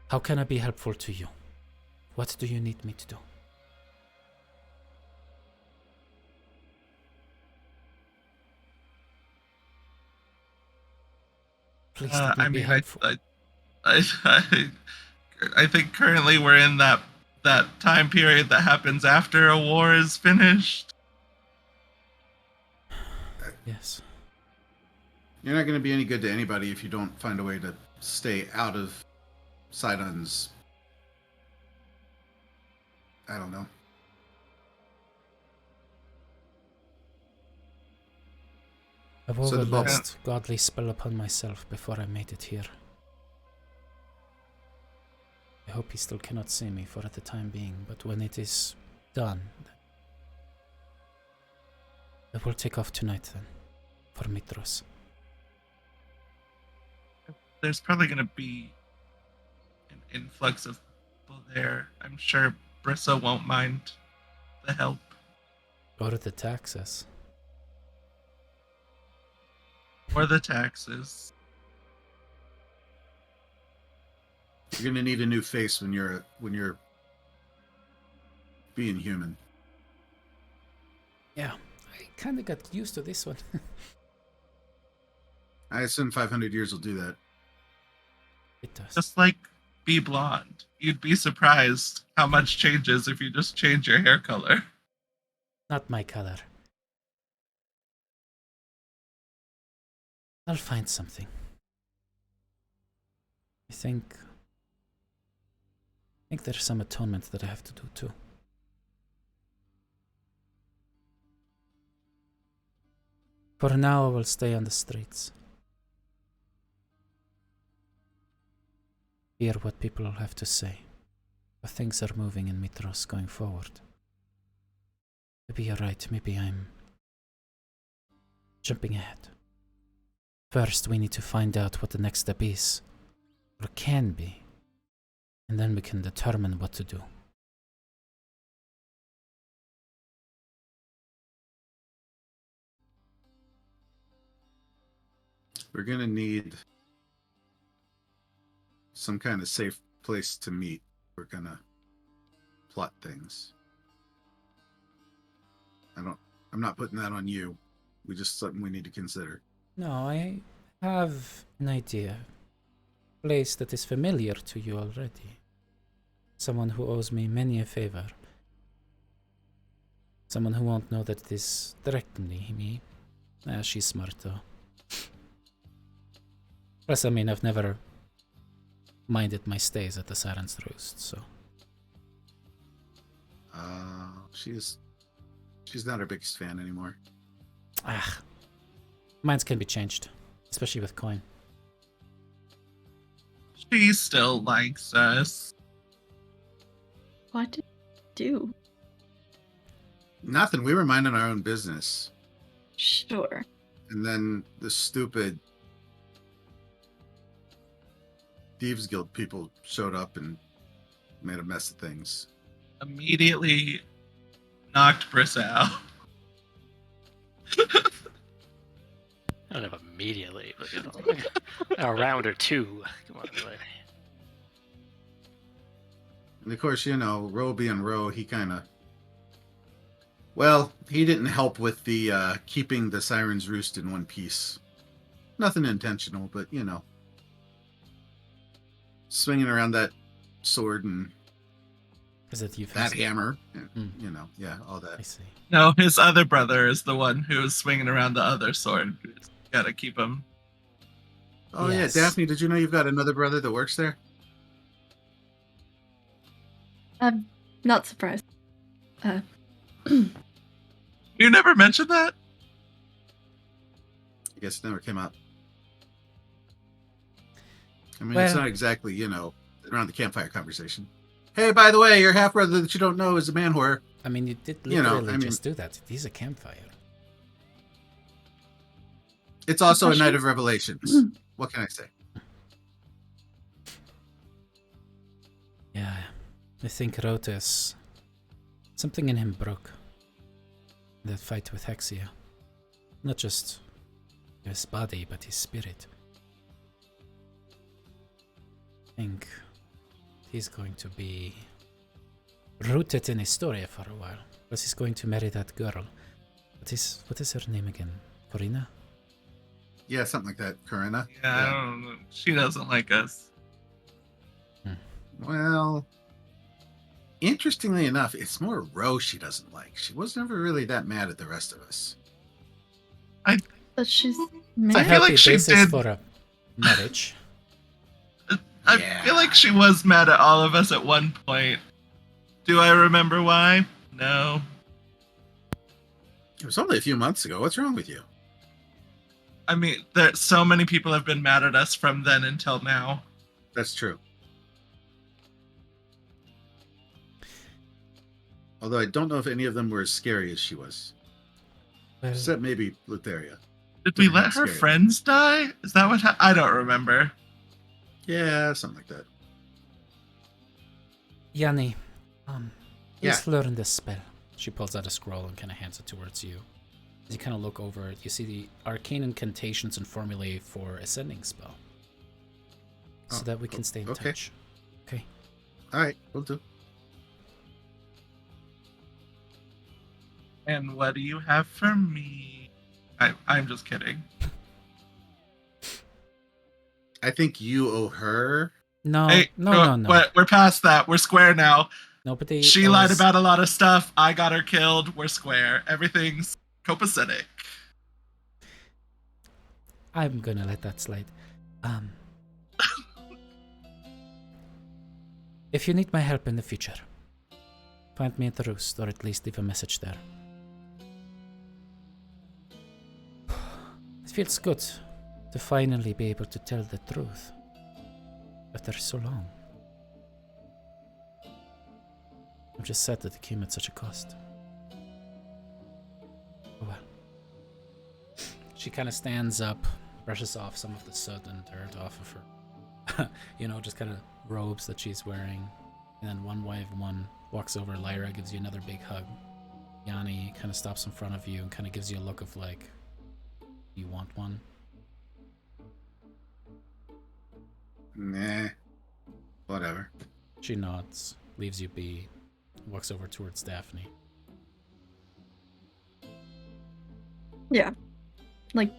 How can I be helpful to you? What do you need me to do? Please let me be helpful.
I think currently we're in that time period that happens after a war is finished.
Yes.
You're not going to be any good to anybody if you don't find a way to stay out of Sidon's... I don't know.
I wove a last godly spell upon myself before I made it here. I hope he still cannot see me for the time being, but when it is done, I will take off tonight then, for Mitros.
There's probably going to be an influx of people there. I'm sure Brissa won't mind the help.
Or the taxes.
Or the taxes.
You're gonna need a new face when you're being human.
Yeah, I kind of got used to this one.
I assume 500 years will do that.
It does.
Just like be blonde. You'd be surprised how much changes if you just change your hair color.
Not my color. I'll find something. I think there's some atonement that I have to do too. For now, I will stay on the streets. Hear what people have to say. How things are moving in Mitros going forward. Maybe you're right, maybe I'm jumping ahead. First, we need to find out what the next step is, or can be, and then we can determine what to do.
We're gonna need some kind of safe place to meet. We're gonna plot things. I'm not putting that on you. We just something we need to consider.
No, I have an idea. A place that is familiar to you already. Someone who owes me many a favor. Someone who won't know that it is directly me. She's smart though. Plus, I mean, I've never minded my stays at the Siren's Roost, so...
She's not our biggest fan anymore.
Minds can be changed, especially with coin.
She still likes us.
What did you do?
Nothing. We were minding our own business.
Sure.
And then the stupid Thieves Guild people showed up and made a mess of things.
Immediately knocked Briss out.
I don't know immediately, but a round or two. Come on, like.
And of course, Ro being Ro, he kind of... Well, he didn't help with the keeping the Siren's Roost in one piece. Nothing intentional, but, swinging around that sword and
Is it you?
that hammer,
Mm.
yeah, all
I
that.
see.
No, his other brother is the one who is swinging around the other sword. Gotta keep him.
Oh,
Yes.
yeah, Daphne, did you know you've got another brother that works there?
I'm not surprised.
You never mentioned that?
I guess it never came up. I mean,
Well-
it's not exactly, around the campfire conversation. Hey, by the way, your half-brother that you don't know is a man whore.
I mean, you did
You know,
literally
I mean-
just do that. He's a campfire.
It's also a
Question?
night of revelations. What can I say?
Yeah, I think Rotus. Something in him broke. That fight with Hexia. Not just his body, but his spirit. I think he's going to be rooted in Historia for a while. Because he's going to marry that girl. What is her name again? Corina?
Yeah, something like that, Corinna.
Yeah, I don't know. She doesn't like us.
Well, interestingly enough, it's more Ro she doesn't like. She was never really that mad at the rest of us.
But she's
I
married.
feel like she
basis
did-
for a marriage.
I
Yeah.
feel like she was mad at all of us at one point. Do I remember why? No.
It was only a few months ago. What's wrong with you?
I mean, so many people have been mad at us from then until now.
That's true. Although I don't know if any of them were as scary as she was.
Well,
Except maybe Lutheria.
Did we
Pretty
let her
scary.
friends die? Is that what I don't remember.
Yeah, something like that.
Yanni,
Yeah.
please learn this spell. She pulls out a scroll and kind of hands it towards you. As you kind of look over it, you see the arcane incantations and formulae for ascending spell. So
Oh,
that we can stay in
okay.
touch. Okay.
All right, we'll do.
And what do you have for me? I'm just kidding.
I think you owe her.
No,
Hey,
no.
We're past that. We're square now.
Nobody.
She lied
owes-
about a lot of stuff. I got her killed. We're square. Everything's copacetic.
I'm gonna let that slide. If you need my help in the future, find me at the roost, or at least leave a message there. It feels good to finally be able to tell the truth after so long. I'm just sad that it came at such a cost. Oh well. She kind of stands up, brushes off some of the soot and dirt off of her, just kind of robes that she's wearing. And then one by one walks over. Lyra gives you another big hug. Yanni kind of stops in front of you and kind of gives you a look of like, you want one?
Nah. Whatever.
She nods, leaves you be, walks over towards Daphne.
Yeah. Like,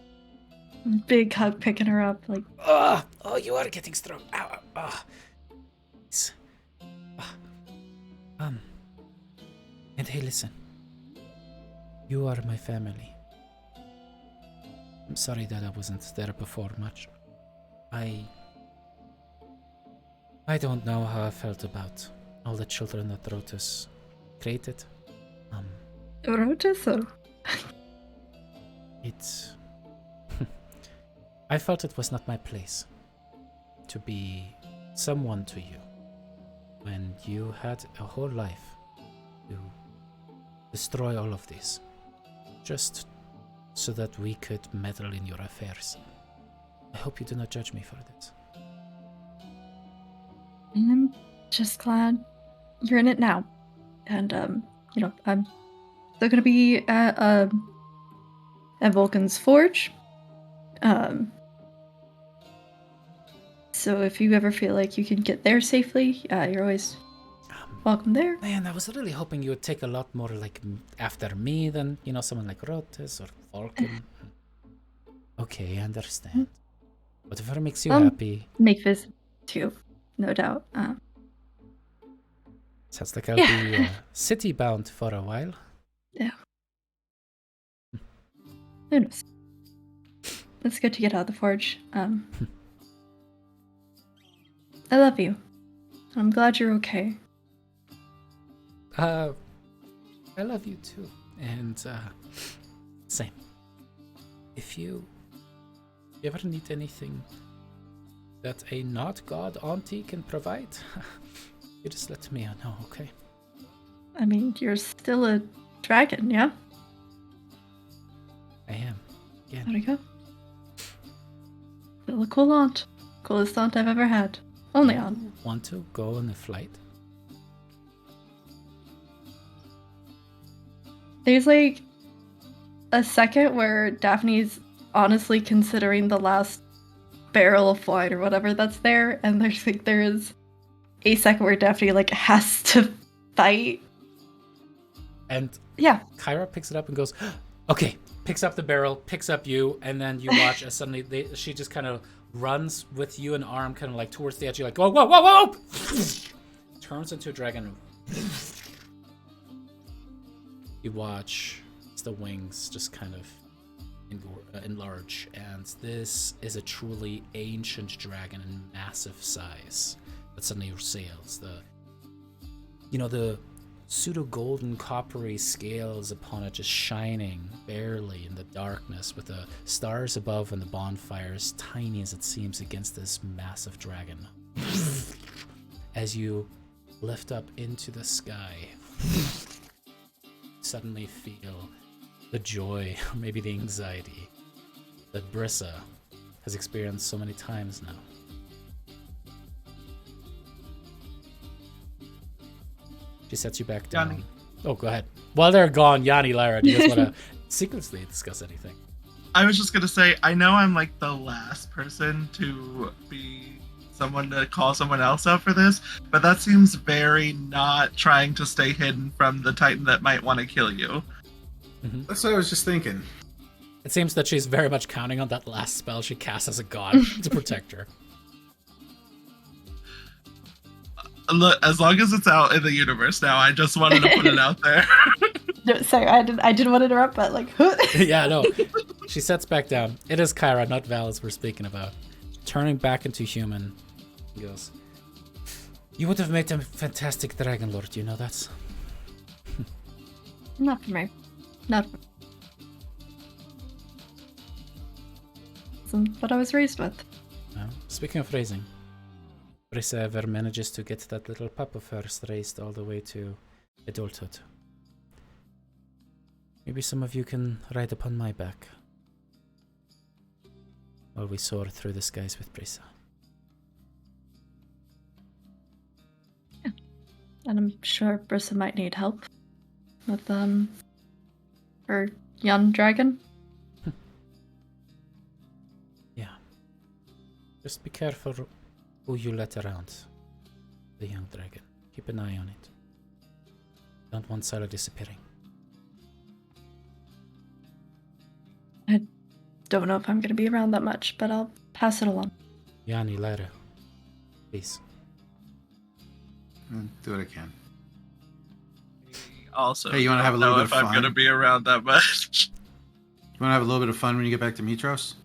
big hug picking her up. Like,
Oh, you are getting strong. Ow, ow. Yes. And hey, listen. You are my family. I'm sorry that I wasn't there before much. I don't know how I felt about all the children that Rotus created.
Rotus or?
It's... I felt it was not my place to be someone to you when you had a whole life to destroy all of this, just so that we could meddle in your affairs. I hope you do not judge me for this.
I'm just glad you're in it now. And, I'm still gonna be at Vulcan's Forge. So if you ever feel like you can get there safely, you're always welcome there.
Man, I was really hoping you would take a lot more after me than, someone like Rotes or Vulcan. Okay, I understand. Whatever makes you happy.
Make this too, no doubt.
Sounds like I'll be city bound for a while.
Yeah. Who knows? It's good to get out of the forge. I love you. I'm glad you're okay.
I love you too. And same. If you ever need anything that a not god auntie can provide, you just let me know, okay?
I mean, you're still a dragon, yeah?
I am. Yeah.
There we go. Still a cool aunt. Coolest aunt I've ever had. Only aunt.
Want to go on a flight?
There's like a second where Daphne's honestly considering the last barrel of wine or whatever that's there, and there is a second where Daphne has to fight.
And
yeah,
Kyra picks it up and goes, okay, picks up the barrel, picks up you, and then you watch as suddenly she just kind of runs with you an arm kind of towards the edge. You're like, whoa, whoa, whoa, whoa! Turns into a dragon. You watch as the wings just kind of enlarge, and this is a truly ancient dragon in massive size that suddenly sails. The pseudo-golden coppery scales upon it just shining barely in the darkness, with the stars above and the bonfires tiny as it seems against this massive dragon. As you lift up into the sky, suddenly feel the joy, or maybe the anxiety, that Brissa has experienced so many times now. She sets you back down.
Yanni.
Oh, go ahead. While they're gone, Yanni, Lyra, do you guys want to secretly discuss anything?
I was just gonna say, I know I'm the last person to be someone to call someone else out for this, but that seems very not trying to stay hidden from the Titan that might want to kill you.
Mm-hmm.
That's what I was just thinking.
It seems that she's very much counting on that last spell she cast as a god to protect her.
Look, as long as it's out in the universe now, I just wanted to put it out there.
No, sorry, I didn't want to interrupt, but
Yeah, no. She sets back down. It is Kyra, not Valis we're speaking about. Turning back into human, he goes, you would have made a fantastic Dragonlord, you know that?
Not for me. Not for me. It's what I was raised with.
Well, speaking of raising, Brissa ever manages to get that little pup of hers raised all the way to adulthood. Maybe some of you can ride upon my back while we soar through the skies with Brissa.
Yeah. And I'm sure Brissa might need help with her young dragon.
Yeah. Just be careful who you let around the young dragon. Keep an eye on it. Don't want Sarah disappearing.
I don't know if I'm going to be around that much, but I'll pass it along.
Yanni, Lyra, please.
Do what I can.
Also,
Hey, you wanna have a little bit of
I'm
fun?
gonna be around that much.
You want to have a little bit of fun when you get back to Mitros?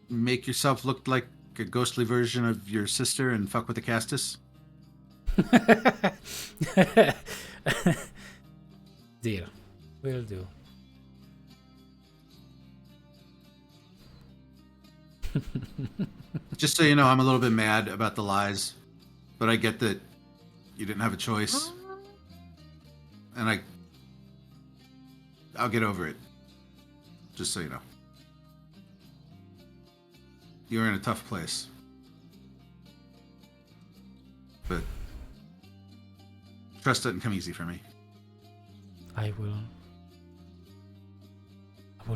Make yourself look like a ghostly version of your sister and fuck with the Castus?
Deal. Will do.
Just so you know, I'm a little bit mad about the lies, but I get that you didn't have a choice, and I'll get over it. Just so you know, you're in a tough place, but trust doesn't come easy for me.
I will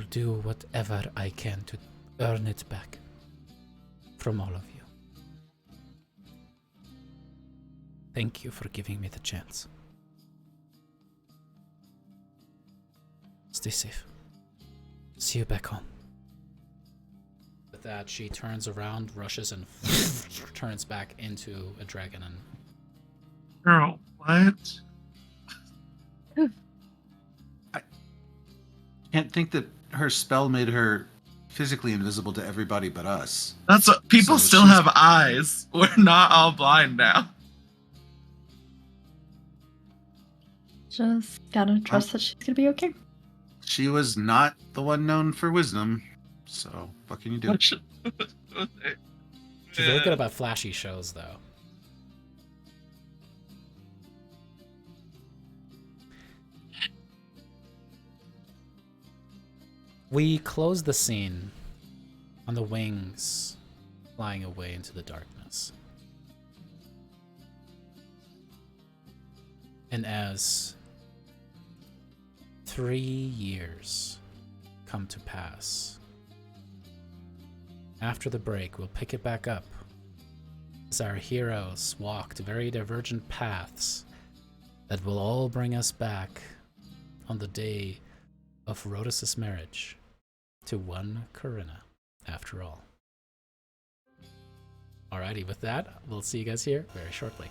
do whatever I can to earn it back from all of you. Thank you for giving me the chance. Stay safe. See you back home. With that, she turns around, rushes, and turns back into a dragon. And
Girl, what?
I can't think that her spell made her physically invisible to everybody but us.
That's what people
So
still
she's-
have eyes. We're not all blind now.
Just gotta trust that she's gonna be okay.
She was not the one known for wisdom, so what can you do?
she's really good about flashy shows, though. We close the scene on the wings flying away into the darkness. And as 3 years come to pass, after the break, we'll pick it back up as our heroes walked very divergent paths that will all bring us back on the day of Rhodus' marriage to one Corinna, after all. Alrighty, with that, we'll see you guys here very shortly.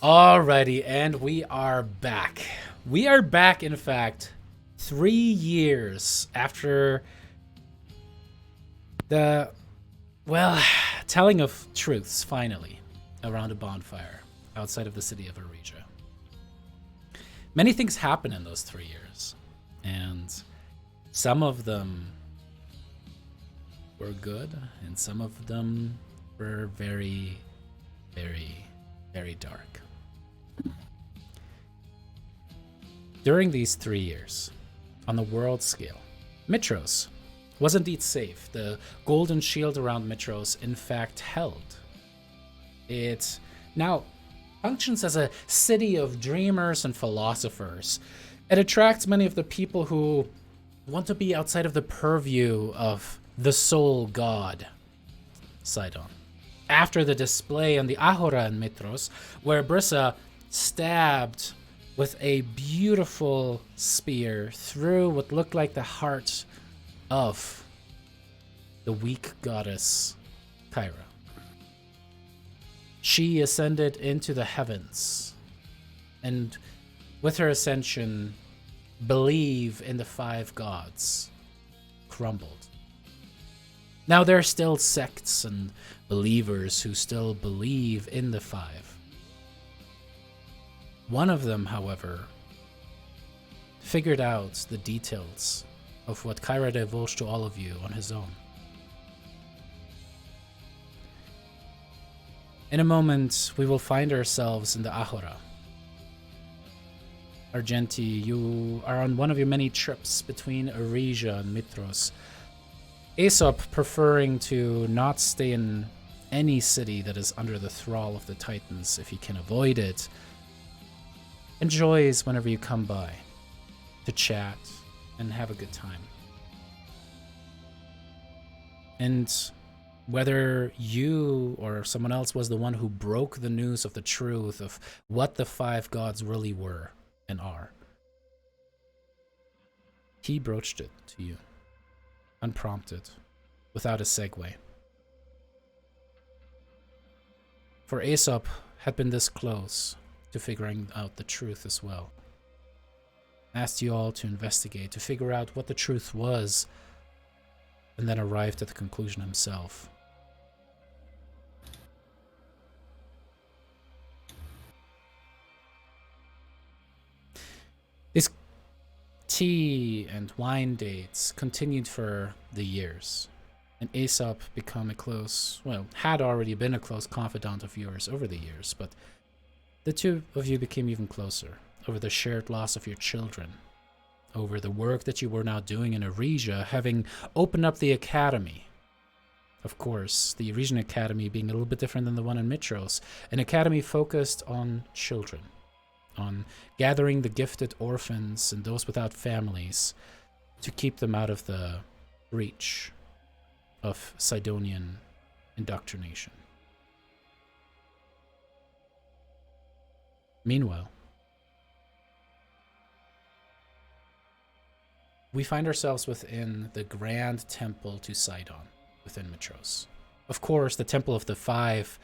Alrighty, and we are back. We are back, in fact, 3 years after the, well, telling of truths, finally, around a bonfire outside of the city of Aregia. Many things happened in those 3 years, and some of them were good, and some of them were very, very, very dark. During these 3 years, on the world scale, Mitros was indeed safe. The golden shield around Mitros, in fact, held. It now functions as a city of dreamers and philosophers. It attracts many of the people who want to be outside of the purview of the sole god, Sidon. After the display on the Ahora in Mitros, where Brissa stabbed with a beautiful spear through what looked like the heart of the weak goddess Kyra. She ascended into the heavens, and with her ascension, belief in the 5 gods crumbled. Now there are still sects and believers who still believe in the 5. One of them, however, figured out the details of what Kyra divulged to all of you on his own. In a moment, we will find ourselves in the Ahora. Argenti, you are on one of your many trips between Aregia and Mitros. Aesop, preferring to not stay in any city that is under the thrall of the Titans if he can avoid it, enjoys whenever you come by to chat and have a good time. And whether you or someone else was the one who broke the news of the truth of what the 5 gods really were and are, he broached it to you, unprompted, without a segue. For Aesop had been this close to figuring out the truth as well. Asked you all to investigate, to figure out what the truth was, and then arrived at the conclusion himself. These tea and wine dates continued for the years, and Aesop became had already been a close confidant of yours over the years, but the two of you became even closer over the shared loss of your children, over the work that you were now doing in Aregia, having opened up the academy. Of course, the Aresian Academy being a little bit different than the one in Mitros, an academy focused on children, on gathering the gifted orphans and those without families to keep them out of the reach of Sidonian indoctrination. Meanwhile, we find ourselves within the grand temple to Sidon within Mitros. Of course, the Temple of the 5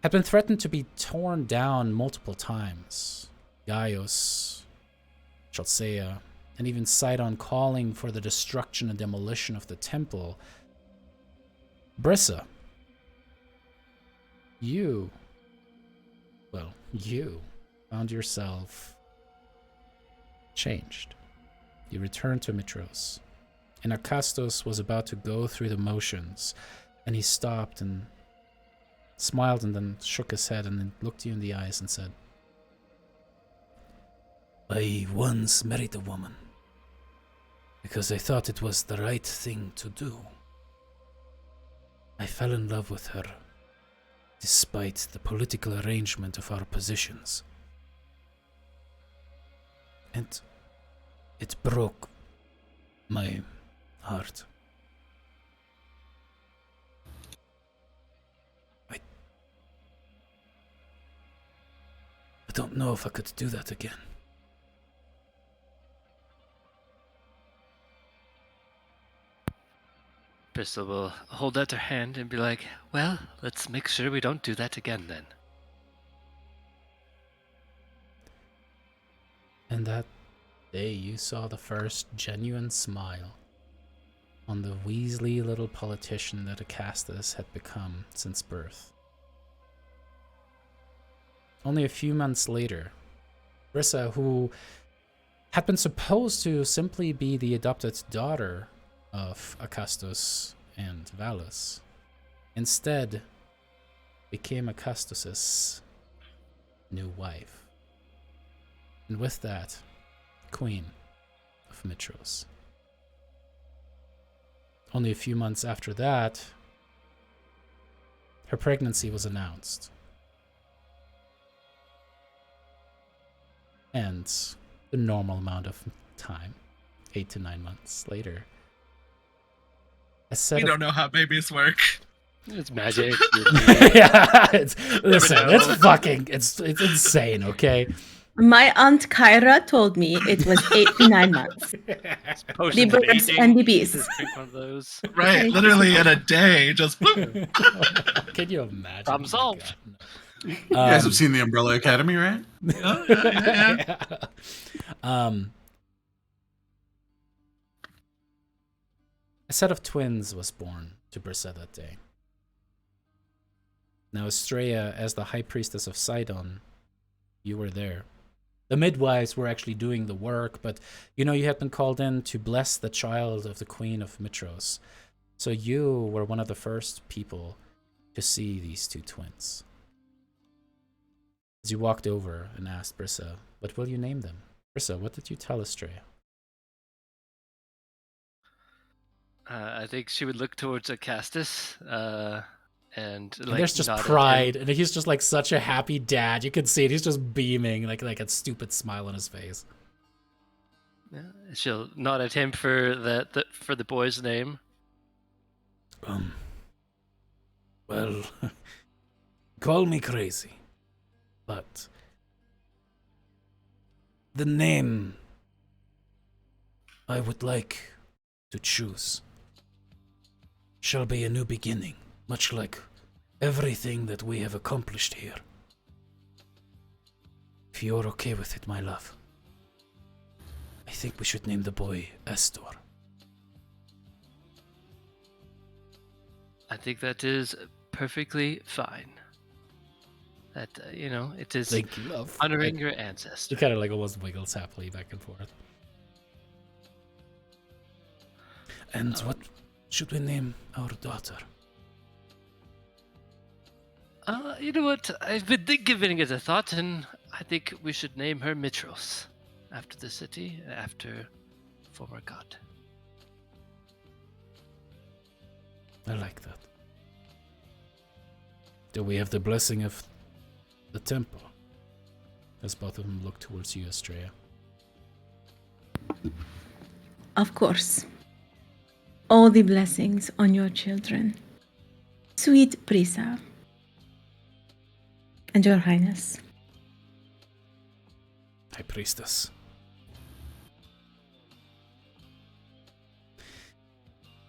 had been threatened to be torn down multiple times. Gaius, Chalcea, and even Sidon calling for the destruction and demolition of the temple. Brissa, you found yourself changed. You returned to Mitros, and Akastos was about to go through the motions, and he stopped and smiled and then shook his head and then looked you in the eyes and said, "I once married a woman because I thought it was the right thing to do. I fell in love with her despite the political arrangement of our positions. And it broke my heart. I don't know if I could do that again."
Bristol will hold out her hand and be like, "Well, let's make sure we don't do that again then."
And that day you saw the first genuine smile on the Weasley little politician that Acastus had become since birth. Only a few months later, Brissa, who had been supposed to simply be the adopted daughter of Acastus and Valus, instead became Acastus's new wife. And with that, Queen of Mitros. Only a few months after that, her pregnancy was announced. And the normal amount of time, 8 to 9 months later,
We don't know how babies work.
It's magic.
yeah, listen,
know.
it's insane, okay?
My aunt Kyra told me it was 8 to 9 months.
Potion
The birds
dating.
and the bees.
Just drink one of those.
Right, literally in a day, just boop.
Can you imagine?
Problem
Oh my
solved.
God.
You guys have seen the Umbrella Academy, right?
Yeah.
A set of twins was born to Brissa that day. Now, Estrella, as the High Priestess of Sidon, you were there. The midwives were actually doing the work, but you had been called in to bless the child of the Queen of Mitros. So you were one of the first people to see these two twins. As you walked over and asked Brissa, what will you name them? Brissa, what did you tell Estrella?
I think she would look towards Acastus, and
And there's just pride, and he's just like such a happy dad. You can see it. He's just beaming, like a stupid smile on his face.
Yeah, she'll nod at him for the boy's name.
Well, call me crazy, but the name I would like to choose shall be a new beginning, much like everything that we have accomplished here. If you're okay with it, my love, I think we should name the boy Astor.
I think that is perfectly fine. That it is
Thank you, love.
honoring
Like,
your ancestor.
he kind of like almost wiggles happily back and forth.
And what should we name our daughter?
You know what? I've been giving it a thought, and I think we should name her Mitros, after the city, after former god.
I like that. Do we have the blessing of the temple?
As both of them look towards you, Estrella.
Of course. All the blessings on your children. Sweet Brissa. And your highness.
High Priestess.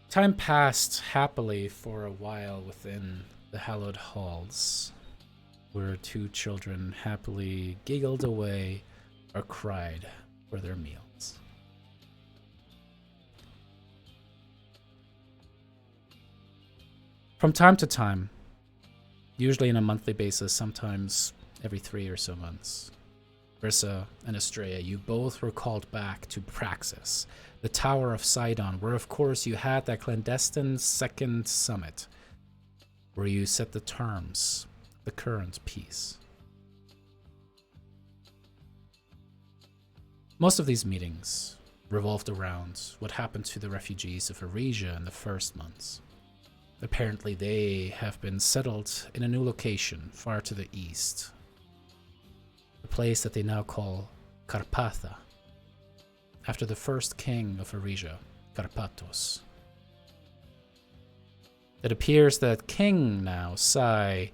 Time passed happily for a while within the hallowed halls, where two children happily giggled away or cried for their meals. From time to time, usually on a monthly basis, sometimes every 3 or so months, Brissa and Estrella, you both were called back to Praxis, the Tower of Sidon, where of course you had that clandestine second summit, where you set the terms of the current peace. Most of these meetings revolved around what happened to the refugees of Eresia in the first months. Apparently they have been settled in a new location far to the east, a place that they now call Carpatha, after the first king of Eresia, Carpathos. It appears that King now, Sai,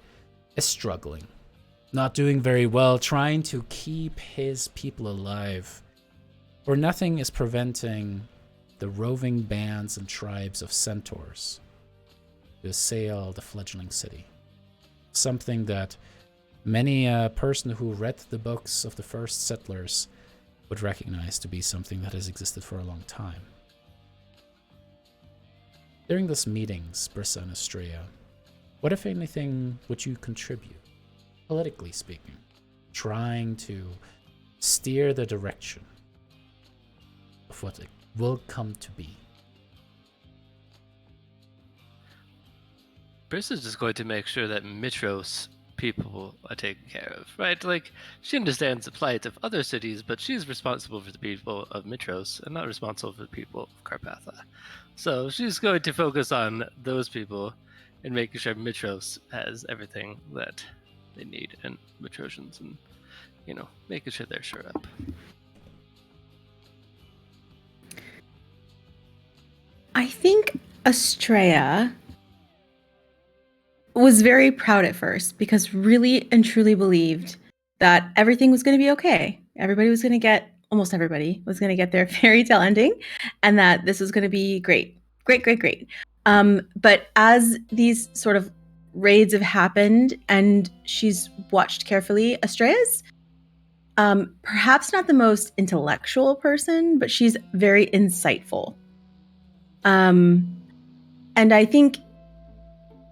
is struggling, not doing very well, trying to keep his people alive, where nothing is preventing the roving bands and tribes of centaurs to assail the fledgling city. Something that many a person who read the books of the first settlers would recognize to be something that has existed for a long time. During this meetings, Brissa and Estrella, what, if anything, would you contribute, politically speaking, trying to steer the direction of what it will come to be?
Brissa's just going to make sure that Mitros people are taken care of, right? Like, she understands the plight of other cities, but she's responsible for the people of Mitros and not responsible for the people of Carpatha. So she's going to focus on those people and making sure Mitros has everything that they need, and Mitrosians, and, you know, making sure they're sure up.
I think Estrella was very proud at first because really and truly believed that everything was going to be okay. Almost everybody was going to get their fairy tale ending, and that this was going to be great. Great. But as these sort of raids have happened and she's watched carefully, Estrella's perhaps not the most intellectual person, but she's very insightful. And I think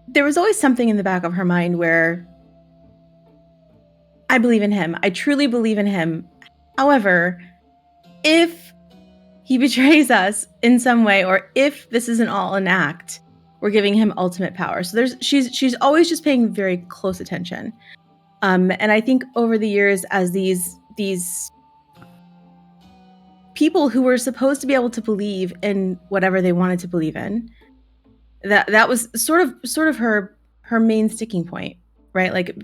there was always something in the back of her mind where I believe in him. I truly believe in him. However, if he betrays us in some way, or if this isn't all an act, we're giving him ultimate power. So she's always just paying very close attention. And I think over the years, as these people who were supposed to be able to believe in whatever they wanted to believe in, that was sort of her main sticking point, right? Like,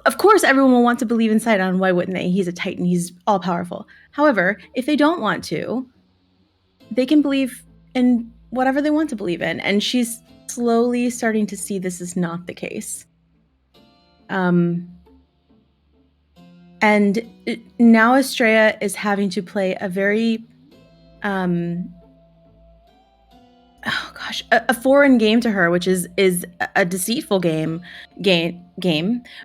of course, everyone will want to believe in Sidon. Why wouldn't they? He's a Titan. He's all powerful. However, if they don't want to, they can believe in whatever they want to believe in. And she's slowly starting to see this is not the case. And now Estrella is having to play a very a foreign game to her, which is a deceitful game,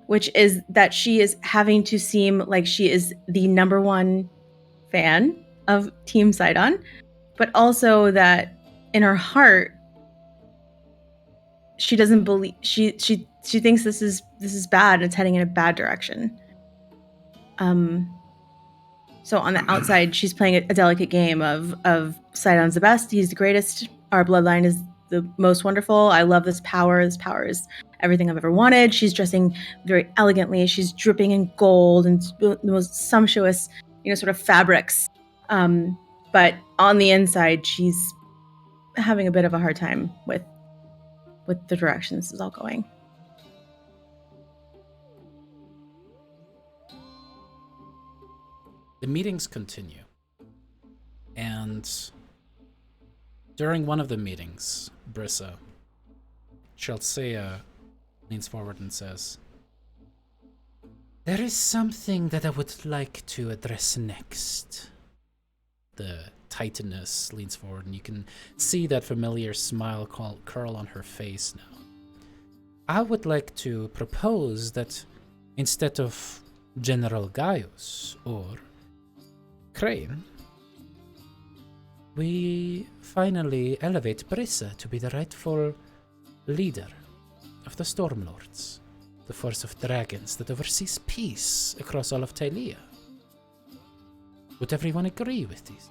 which is that she is having to seem like she is the number one fan of Team Sidon, but also that in her heart she doesn't believe, she thinks this is bad and it's heading in a bad direction. So on the outside, she's playing a delicate game of Sidon's the best, he's the greatest, our bloodline is the most wonderful, I love this power is everything I've ever wanted. She's dressing very elegantly, she's dripping in gold and the most sumptuous, sort of fabrics. But on the inside, she's having a bit of a hard time with the direction this is all going.
The meetings continue, and during one of the meetings, Brissa, Chelsea leans forward and says, "There is something that I would like to address next." The Titaness leans forward, and you can see that familiar smile curl on her face now. I would like to propose that instead of General Gaius or Crane, we finally elevate Brissa to be the rightful leader of the Stormlords, the force of dragons that oversees peace across all of Thylea. Would everyone agree with this?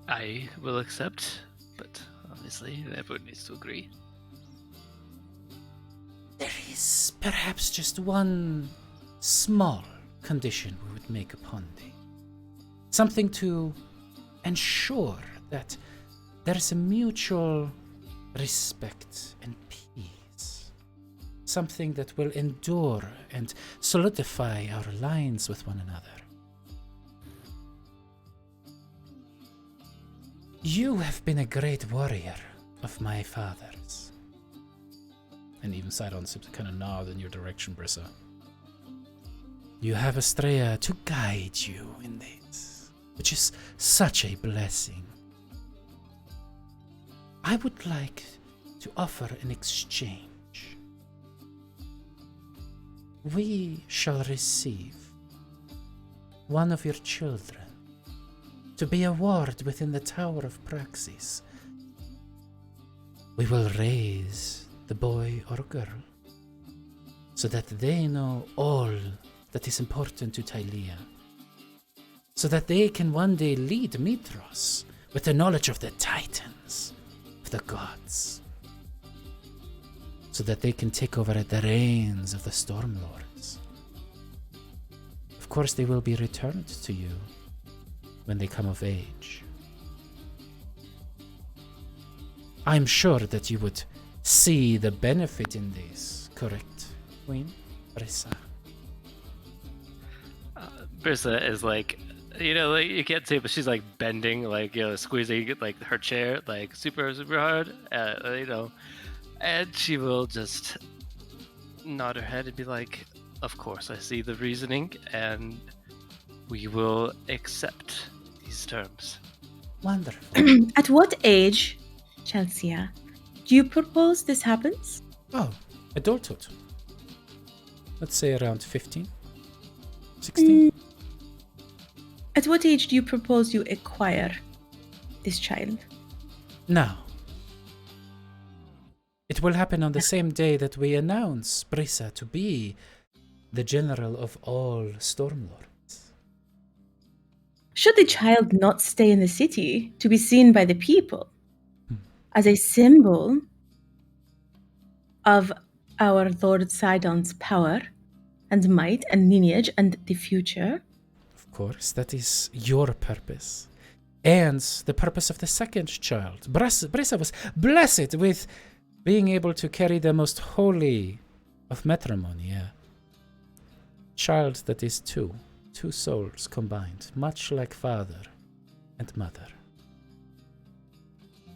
I will accept, but obviously everyone needs to agree.
There is perhaps just one small condition we would make upon thee. Something to ensure that there is a mutual respect and peace. Something that will endure and solidify our lines with one another. You have been a great warrior of my father's. And even Sidon seems to kind of nod in your direction, Brissa. You have Estrella to guide you in this, which is such a blessing. I would like to offer an exchange. we shall receive one of your children to be a ward within the Tower of Praxis. We will raise the boy or girl so that they know all that is important to Thylea, so that they can one day lead Mitros with the knowledge of the Titans, of the gods, so that they can take over the reins of the Stormlords. Of course, they will be returned to you when they come of age. I'm sure that you would see the benefit in this, correct, Queen Brissa?
Brissa is like, you know, like you can't see, but she's like bending, like, you know, squeezing like her chair, like super, super hard, you know, and she will just nod her head and be like, "Of course, I see the reasoning, and we will accept these terms."
Wonderful.
At what age, Chelsea, do you propose this happens?
Oh, adulthood. Let's say around 15, 16.
At what age do you propose you acquire this child?
Now, it will happen on the same day that we announce Brissa to be the general of all Stormlords.
Should the child not stay in the city to be seen by the people as a symbol of our Lord Sidon's power and might and lineage and the future?
Of course, that is your purpose. And the purpose of the second child. Brissa was blessed with being able to carry the most holy of matrimony, yeah. Child that is two souls combined, much like father and mother.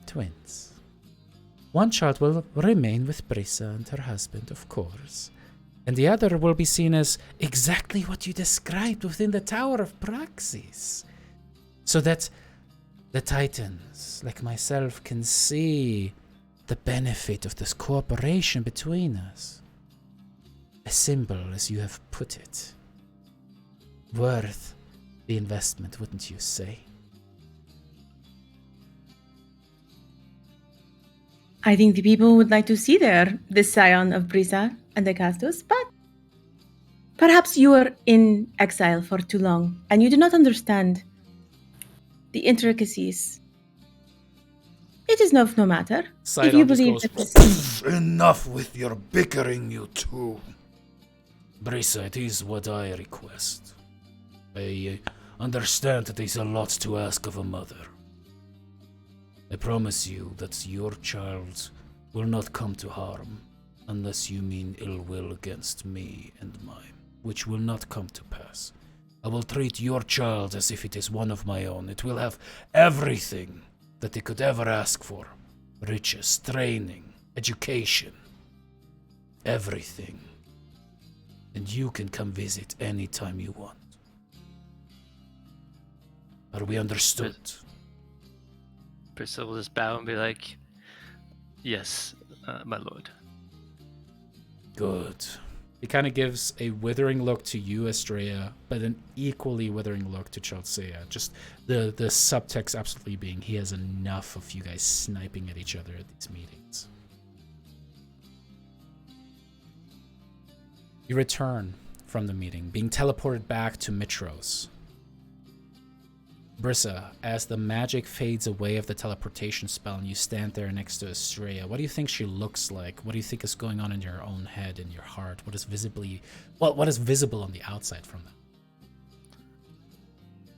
Twins. One child will remain with Brissa and her husband, of course, and the other will be seen as exactly what you described within the Tower of Praxis, so that the Titans, like myself, can see the benefit of this cooperation between us. A symbol, as you have put it. Worth the investment, wouldn't you say?
I think the people would like to see the scion of Brissa and the Castus, but perhaps you were in exile for too long and you do not understand the intricacies. It is no matter.
Sidon
if you
just
believe
goes,
that this
Enough with your bickering, you two.
Brissa, it is what I request. I understand that it is a lot to ask of a mother. I promise you that your child will not come to harm unless you mean ill will against me and mine, which will not come to pass. I will treat your child as if it is one of my own. It will have everything that it could ever ask for. Riches, training, education, everything. And you can come visit anytime you want. Are we understood?
Brissa will just bow and be like, "Yes, my lord."
Good. He kind of gives a withering look to you, Estrella, but an equally withering look to Chelsea. Just the subtext absolutely being he has enough of you guys sniping at each other at these meetings. You return from the meeting, being teleported back to Mitros. Brissa, as the magic fades away of the teleportation spell and you stand there next to Estrella, what do you think she looks like? What do you think is going on in your own head and your heart? What is what is visible on the outside from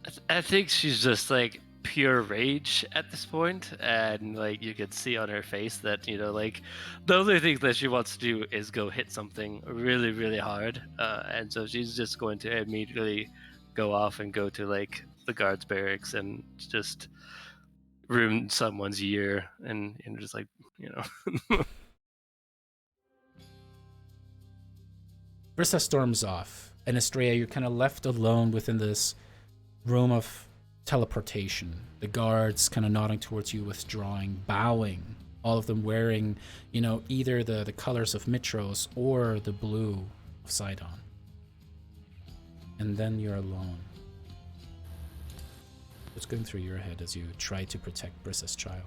that?
I think she's just like pure rage at this point, and like you could see on her face that, you know, like the only thing that she wants to do is go hit something really, really hard, and so she's just going to immediately go off and go to like the guards barracks and just ruin someone's year, and just like, you know.
Brissa storms off, and Estrella, you're kind of left alone within this room of teleportation. The guards kind of nodding towards you, withdrawing, bowing, all of them wearing, you know, either the colors of Mitros or the blue of Sidon. And then you're alone. What's going through your head as you try to protect Brissa's child?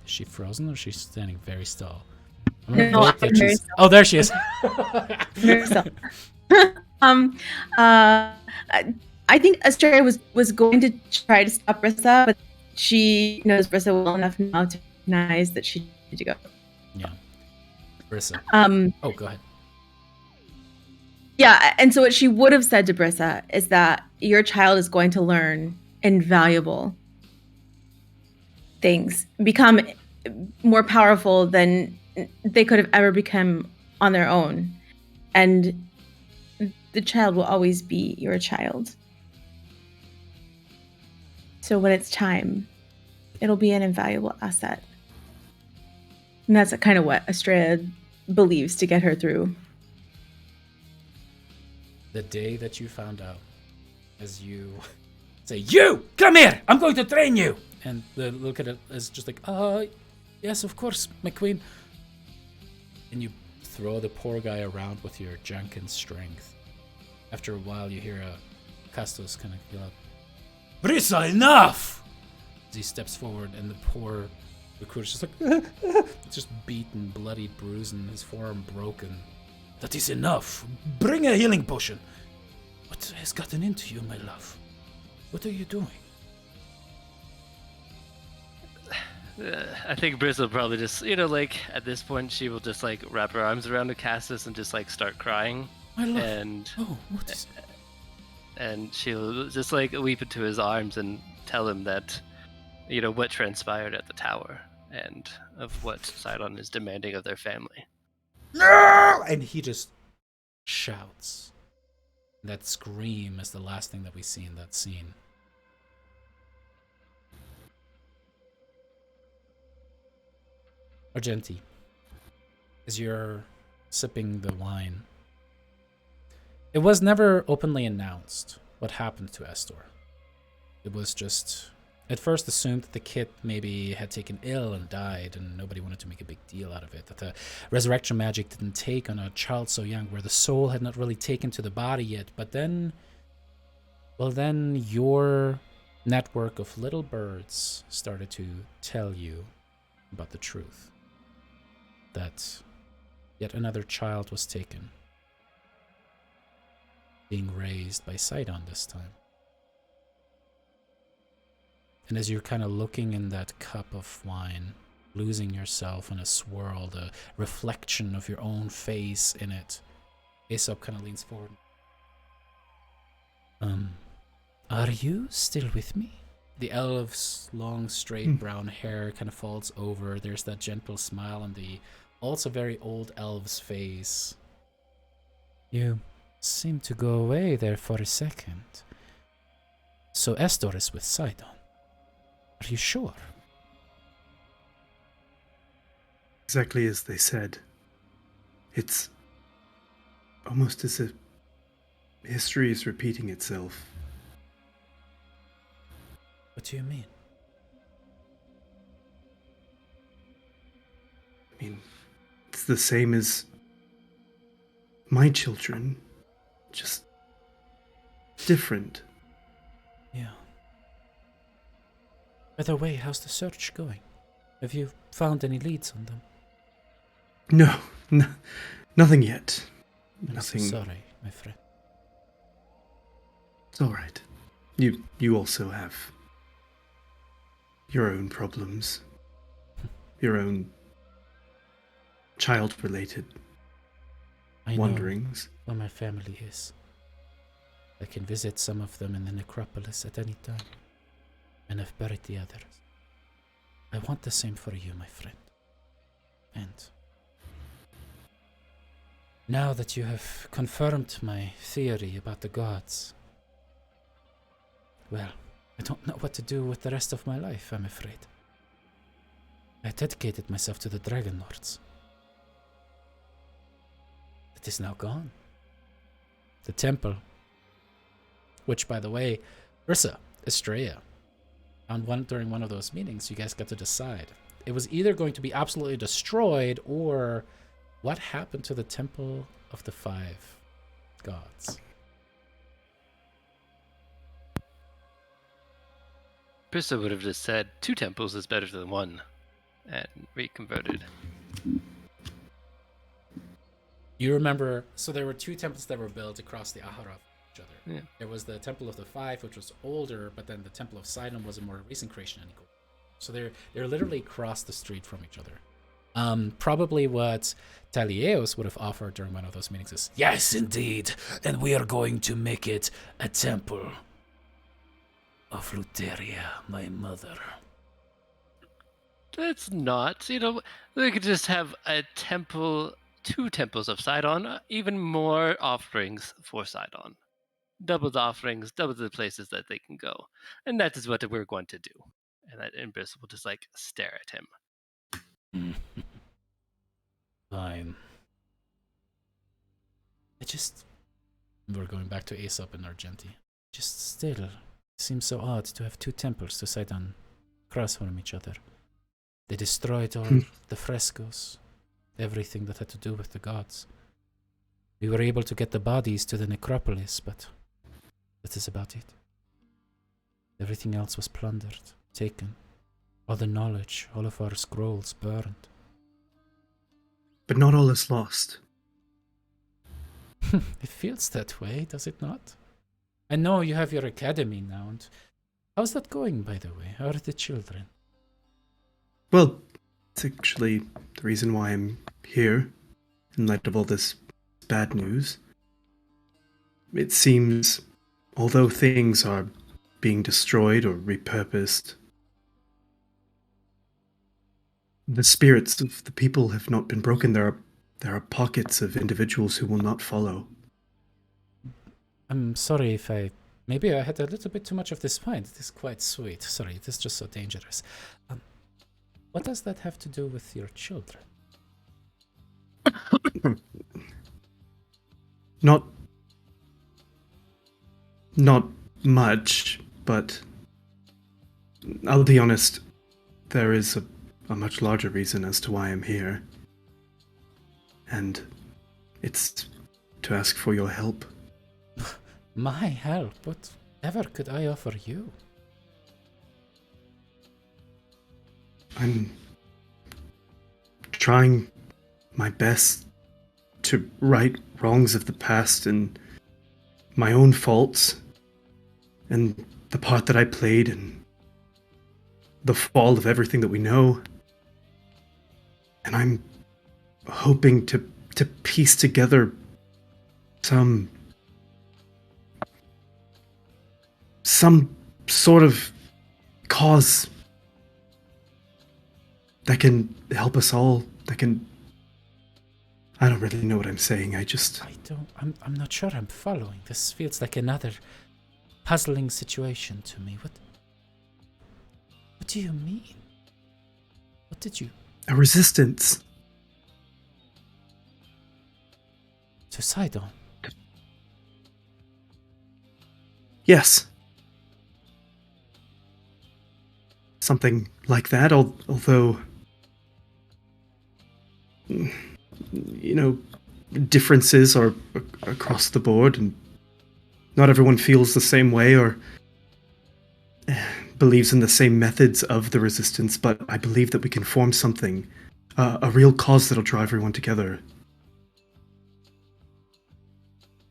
Is she frozen or is she standing very still? I'm gonna vote that
very
she's...
still.
Oh, there she is.
Very still. I think Astrea was going to try to stop Brissa, but she knows Brissa well enough now to recognize that she needed to go.
Yeah. Brissa. Oh, go ahead.
Yeah, and so what she would have said to Brissa is that your child is going to learn invaluable things, become more powerful than they could have ever become on their own. And the child will always be your child. So when it's time, it'll be an invaluable asset. And that's kind of what Astrea believes to get her through.
The day that you found out, as you say, "You, come here! I'm going to train you!" And the look at it is just like, yes, of course, my queen. And you throw the poor guy around with your drunken strength. After a while, you hear Castos kind of yell out, "Brissa, enough!" As he steps forward, and the poor recruiter's just like, just beaten, bloody, bruised, and his forearm broken. "That is enough. Bring a healing potion." "What has gotten into you, my love? What are you doing?"
I think Briss will probably just, like, at this point, she will just, like, wrap her arms around the Castus and just, like, start crying.
My love.
And
Oh, what is...
and she'll just, like, leap into his arms and tell him that, what transpired at the tower and of what Sidon is demanding of their family.
No! And he just shouts. That scream is the last thing that we see in that scene. Argenti, as you're sipping the wine, it was never openly announced what happened to Estor. It was just at first assumed that the kid maybe had taken ill and died, and nobody wanted to make a big deal out of it. That the resurrection magic didn't take on a child so young, where the soul had not really taken to the body yet. But then, then your network of little birds started to tell you about the truth. That yet another child was taken, being raised by Sidon this time. And as you're kind of looking in that cup of wine, losing yourself in a swirl, the reflection of your own face in it, Aesop kind of leans forward. Are you still with me? The elf's long, straight brown hair kind of falls over. There's that gentle smile on the also very old elf's face. You seem to go away there for a second. So Estor is with Sidon. Are you sure?
Exactly as they said. It's almost as if history is repeating itself.
What do you mean?
I mean, it's the same as my children, just different.
Yeah. By the way, how's the search going? Have you found any leads on them?
No, nothing yet.
I'm
Nothing.
so sorry, my friend.
It's all right. You also have your own problems, your own child-related
I
wanderings.
know where my family is. I can visit some of them in the necropolis at any time, and I've buried the others. I want the same for you, my friend. And now that you have confirmed my theory about the gods, well, I don't know what to do with the rest of my life, I'm afraid. I dedicated myself to the Dragonlords. It is now gone. The temple, which, by the way, Brissa, Astrea, during one of those meetings, you guys got to decide. it was either going to be absolutely destroyed, or what happened to the Temple of the Five Gods?
Brissa would have just said 2 temples is better than 1 and reconverted.
You remember, so there were 2 temples that were built across the Ahara of each other.
Yeah.
There was the Temple of the Five, which was older, but then the Temple of Sidon was a more recent creation. So they're literally across the street from each other. Probably what Thylea would have offered during one of those meetings is,
Yes, indeed. And we are going to make it a temple of Luteria, my mother.
That's not, they could just have a temple, 2 temples of Sidon, even more offerings for Sidon. Double the offerings, double the places that they can go. And that is what we're going to do. And Briss will just stare at him.
Fine. We're going back to Aesop and Argenti. Just still, it seems so odd to have 2 temples to Sidon across from each other. They destroyed all the frescoes, everything that had to do with the gods. We were able to get the bodies to the necropolis, but that is about it. Everything else was plundered, taken. All the knowledge, all of our scrolls burned.
But not all is lost.
It feels that way, does it not? I know you have your academy now, and how's that going, by the way? How are the children?
Well, it's actually the reason why I'm here, in light of all this bad news. It seems, although things are being destroyed or repurposed, the spirits of the people have not been broken. There are pockets of individuals who will not follow.
I'm sorry if maybe I had a little bit too much of this wine. It is quite sweet. Sorry, it is just so dangerous. What does that have to do with your children?
Not much, but I'll be honest, there is a much larger reason as to why I'm here. And it's to ask for your help.
My help? Whatever could I offer you?
I'm trying my best to right wrongs of the past and my own faults and the part that I played in the fall of everything that we know. And I'm hoping to piece together some sort of cause that can help us all, I don't really know what I'm saying.
I'm not sure I'm following. This feels like another puzzling situation to me. What do you mean? What did you...
A resistance.
To Sidon?
Yes. Something like that, although... differences are across the board, and not everyone feels the same way or believes in the same methods of the resistance, but I believe that we can form something, a real cause that'll draw everyone together.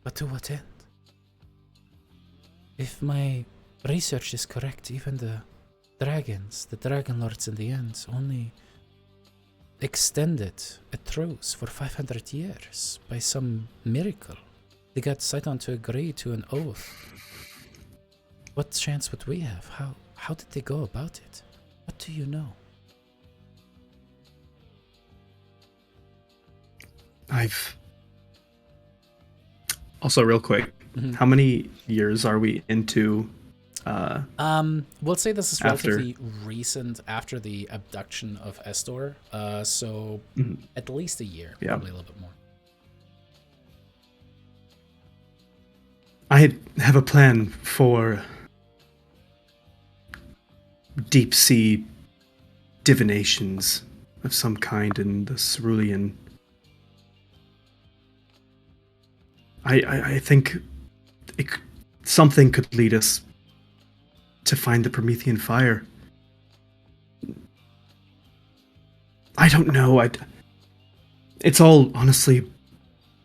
But to what end? If my research is correct, even the dragons, the Dragonlords in the end, only extended a truce for 500 years by some miracle. They got Sidon to agree to an oath. What chance would we have? How did they go about it? What do you know?
Also, real quick, how many years are we into?
We'll say this is
after.
relatively recent, after the abduction of Estor. So at least a year, probably a little bit more.
I have a plan for deep sea divinations of some kind in the cerulean. I think something could lead us to find the Promethean fire. I don't know. It's all honestly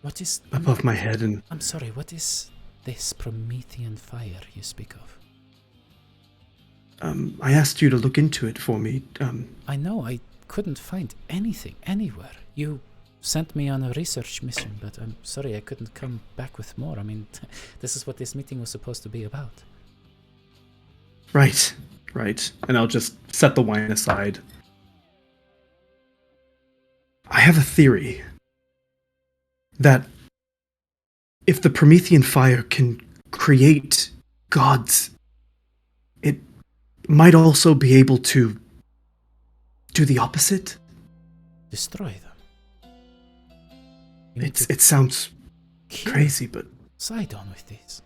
What is
above my head, and
I'm sorry, what is this Promethean fire you speak of?
I asked you to look into it for me.
I know I couldn't find anything anywhere. You sent me on a research mission, but I'm sorry I couldn't come back with more. I mean, this is what this meeting was supposed to be about.
Right. And I'll just set the wine aside. I have a theory that if the Promethean fire can create gods, it might also be able to do the opposite.
Destroy them.
It sounds crazy, but
Sidon with this.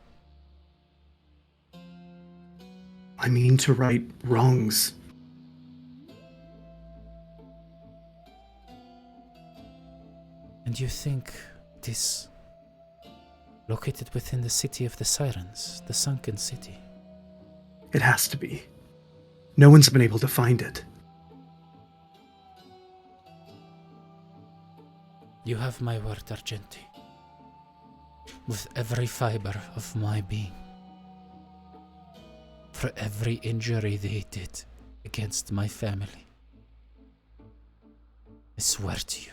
I mean to right wrongs.
And you think it is located within the city of the Sirens, the sunken city?
It has to be. No one's been able to find it.
You have my word, Argenti. With every fiber of my being. For every injury they did against my family. I swear to you,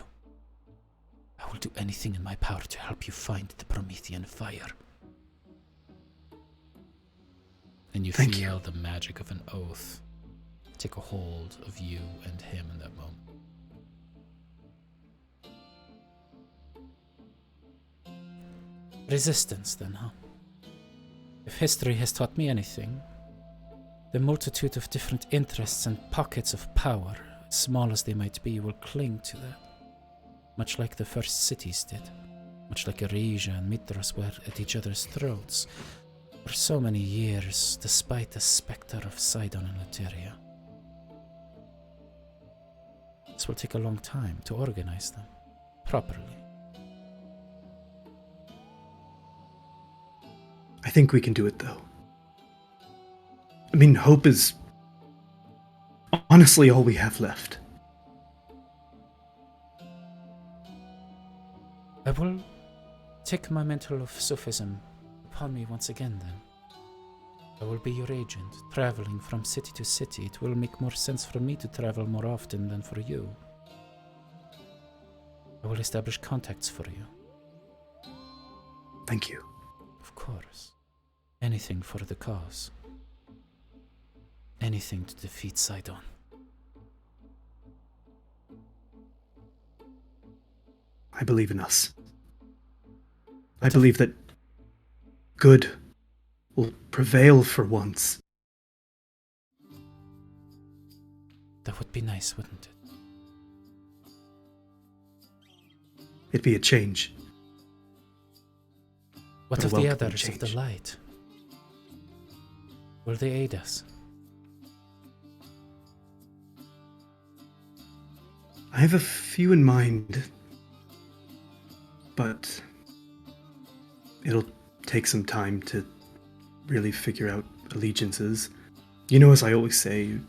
I will do anything in my power to help you find the Promethean fire. And you feel the magic of an oath take a hold of you and him in that moment. Resistance, then, huh? If history has taught me anything, the multitude of different interests and pockets of power, small as they might be, will cling to that. Much like the first cities did. Much like Eresia and Mitros were at each other's throats for so many years, despite the specter of Sidon and Luteria. This will take a long time to organize them properly.
I think we can do it, though. I mean, hope is honestly all we have left.
I will take my mantle of Sufism upon me once again, then. I will be your agent, traveling from city to city. It will make more sense for me to travel more often than for you. I will establish contacts for you.
Thank you.
Of course. Anything for the cause. Anything to defeat Sidon.
I believe in us. I believe that good will prevail for once.
That would be nice, wouldn't it?
It'd be a change.
What
A
of the
welcome
others of the
change.
light? Will they aid us?
I have a few in mind, but it'll take some time to really figure out allegiances. You know, as I always say,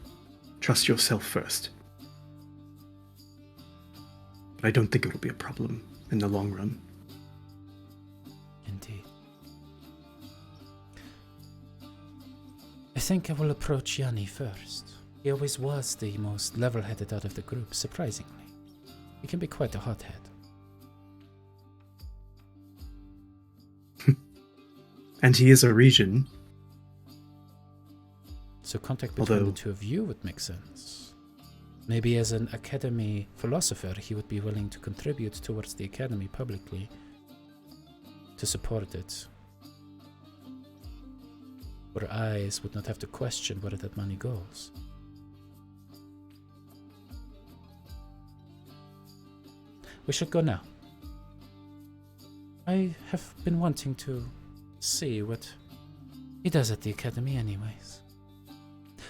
trust yourself first. But I don't think it'll be a problem in the long run.
Indeed. I think I will approach Yanni first. He always was the most level-headed out of the group, surprisingly. He can be quite a hothead.
And he is a region.
So contact between
Although-
the two of you would make sense. Maybe as an academy philosopher, he would be willing to contribute towards the academy publicly to support it. Where eyes would not have to question where that money goes. We should go now. I have been wanting to see what he does at the academy anyways.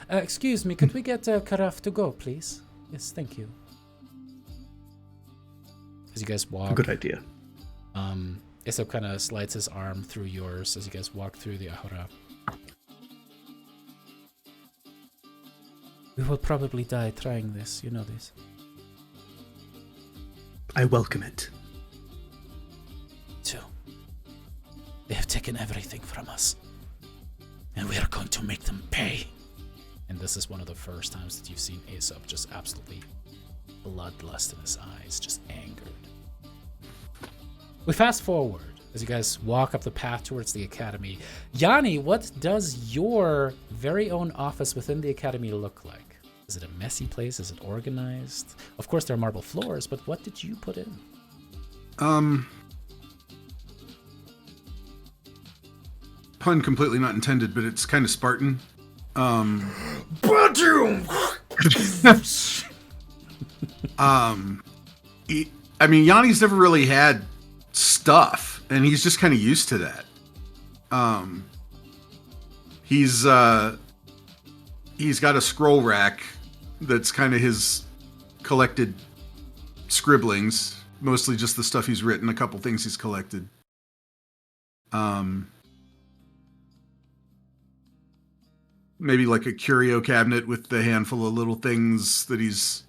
Excuse me, could we get a carafe to go, please? Yes, thank you. As you guys walk,
Good idea.
Isop kind of slides his arm through yours as you guys walk through the Ahura. We will probably die trying this, you know this.
I welcome it.
Too. They have taken everything from us. And we are going to make them pay. And this is one of the first times that you've seen Aesop just absolutely bloodlust in his eyes, just angered. We fast forward as you guys walk up the path towards the academy. Yanni, what does your very own office within the academy look like? Is it a messy place? Is it organized? Of course, there are marble floors, but what did you put in?
Pun completely not intended, but it's kind of Spartan. I mean, Yanni's never really had stuff, and he's just kind of used to that. He's got a scroll rack that's kind of his collected scribblings, mostly just the stuff he's written, a couple things he's collected. Maybe like a curio cabinet with the handful of little things that he's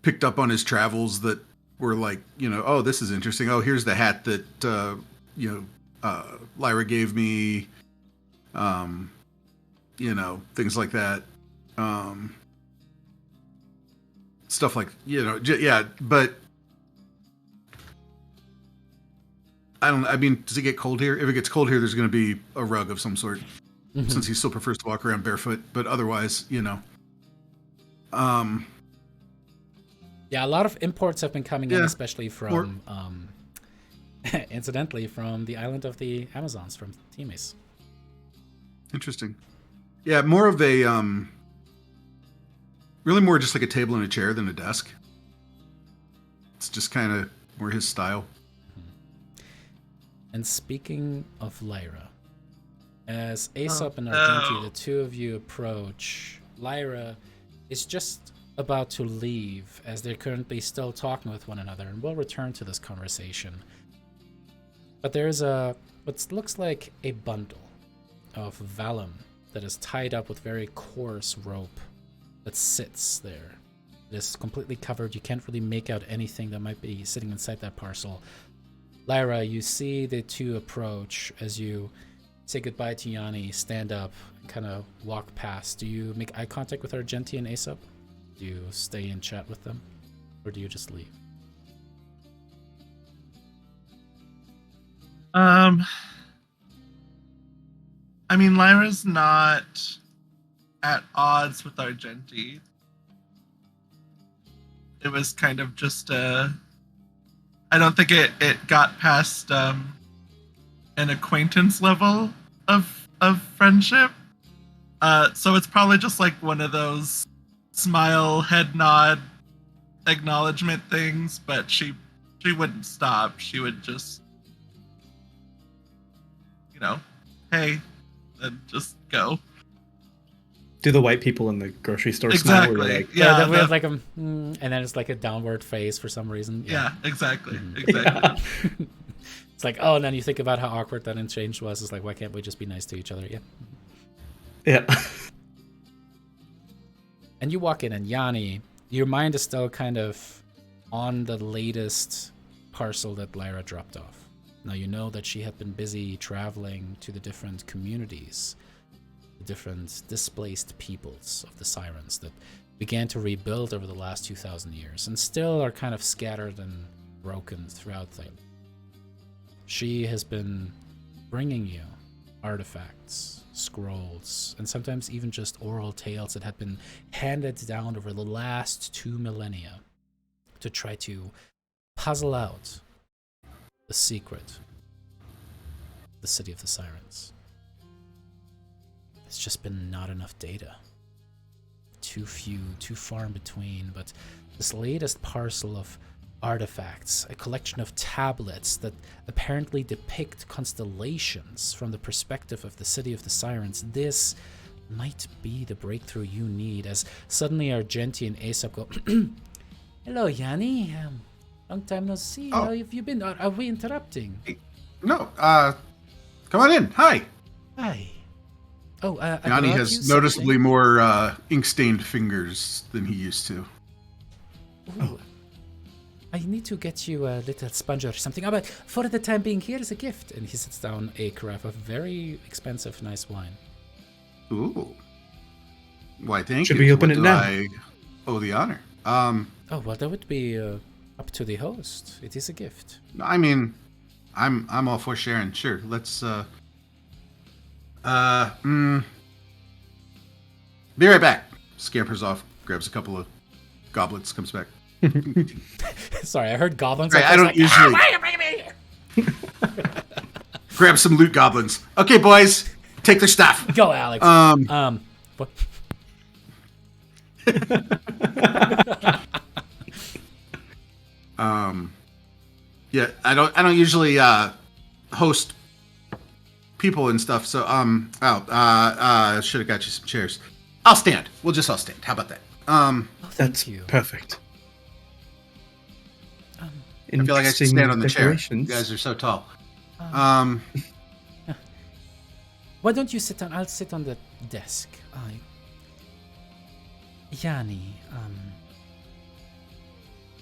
picked up on his travels that were like, oh, this is interesting. Oh, here's the hat that, Lyra gave me. Things like that. Stuff like, yeah, but does it get cold here? If it gets cold here, there's going to be a rug of some sort. Mm-hmm. Since he still prefers to walk around barefoot, but otherwise,
Yeah, a lot of imports have been coming in, especially from, incidentally, from the island of the Amazons, from Times.
Interesting. Yeah, more of a, really more just like a table and a chair than a desk. It's just kind of more his style.
And speaking of Lyra, as Aesop and Argenti, the two of you approach, Lyra is just about to leave as they're currently still talking with one another, and we'll return to this conversation. But there's what looks like a bundle of vellum that is tied up with very coarse rope that sits there. It is completely covered. You can't really make out anything that might be sitting inside that parcel. Lyra, you see the two approach as you say goodbye to Yanni, stand up, and kind of walk past. Do you make eye contact with Argenti and Aesop? Do you stay and chat with them? Or do you just leave?
Lyra's not at odds with Argenti. It was kind of just I don't think it got past an acquaintance level of friendship. So it's probably just like one of those smile, head nod, acknowledgement things, but she wouldn't stop. She would just, hey, and just go.
Do the white people in the grocery store
exactly.
smile? Like,
yeah, then we have like a, and then it's like a downward face for some reason.
Yeah, exactly.
Mm-hmm.
Exactly.
Yeah. It's like, oh, and then you think about how awkward that exchange was. It's like, why can't we just be nice to each other? Yeah.
Yeah.
And you walk in, and Yanni, your mind is still kind of on the latest parcel that Lyra dropped off. Now you know that she had been busy traveling to the different communities, the different displaced peoples of the Sirens that began to rebuild over the last 2,000 years and still are kind of scattered and broken throughout Thylea. She has been bringing you artifacts, scrolls, and sometimes even just oral tales that had been handed down over the last 2 millennia to try to puzzle out the secret, the city of the Sirens. It's just been not enough data. Too few, too far in between, but this latest parcel of artifacts, a collection of tablets that apparently depict constellations from the perspective of the city of the Sirens, this might be the breakthrough you need. As suddenly Argenti and Aesop go, hello, Yanni. Long time no see.
Oh.
How have you been? Are we interrupting?
No, come on in. Hi.
Hi. Oh, I
Yanni
brought
has
you
noticeably
something.
more ink-stained fingers than he used to.
Ooh. I need to get you a little sponge or something. But for the time being, here is a gift. And he sets down a carafe of very expensive, nice wine.
Ooh. Why, thank
Should
you.
we open
What
it
do
now?
I owe the honor?
Oh, well, that would be up to the host. It is a gift.
I mean, I'm all for sharing. Sure, let's be right back. Scampers off, grabs a couple of goblets, comes back.
Sorry, I heard goblins.
Right,
like
I
this,
don't usually grab some loot goblins. Okay, boys, take their stuff.
Go, Alex. What?
Yeah, I don't usually host people and stuff. So should have got you some chairs. I'll stand. We'll just all stand. How about that?
Oh, thank
That's
you.
perfect.
I feel like I should stand on the chair. You guys are so tall.
Why don't you sit down? I'll sit on the desk. Yanni,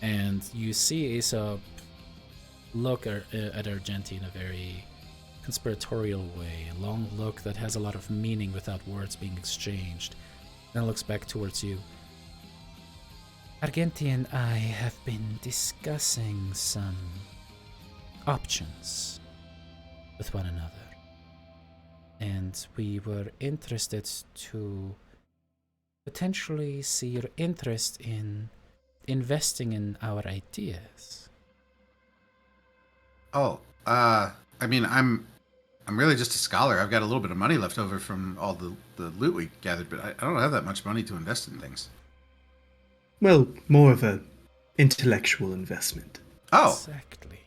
and you see Aesop look at Argenti in a very conspiratorial way, a long look that has a lot of meaning without words being exchanged. Then looks back towards you. Argenti and I have been discussing some options with one another. And we were interested to potentially see your interest in investing in our ideas.
Oh, I mean, I'm really just a scholar. I've got a little bit of money left over from all the loot we gathered, but I don't have that much money to invest in things.
Well, more of a intellectual investment.
Oh,
Exactly.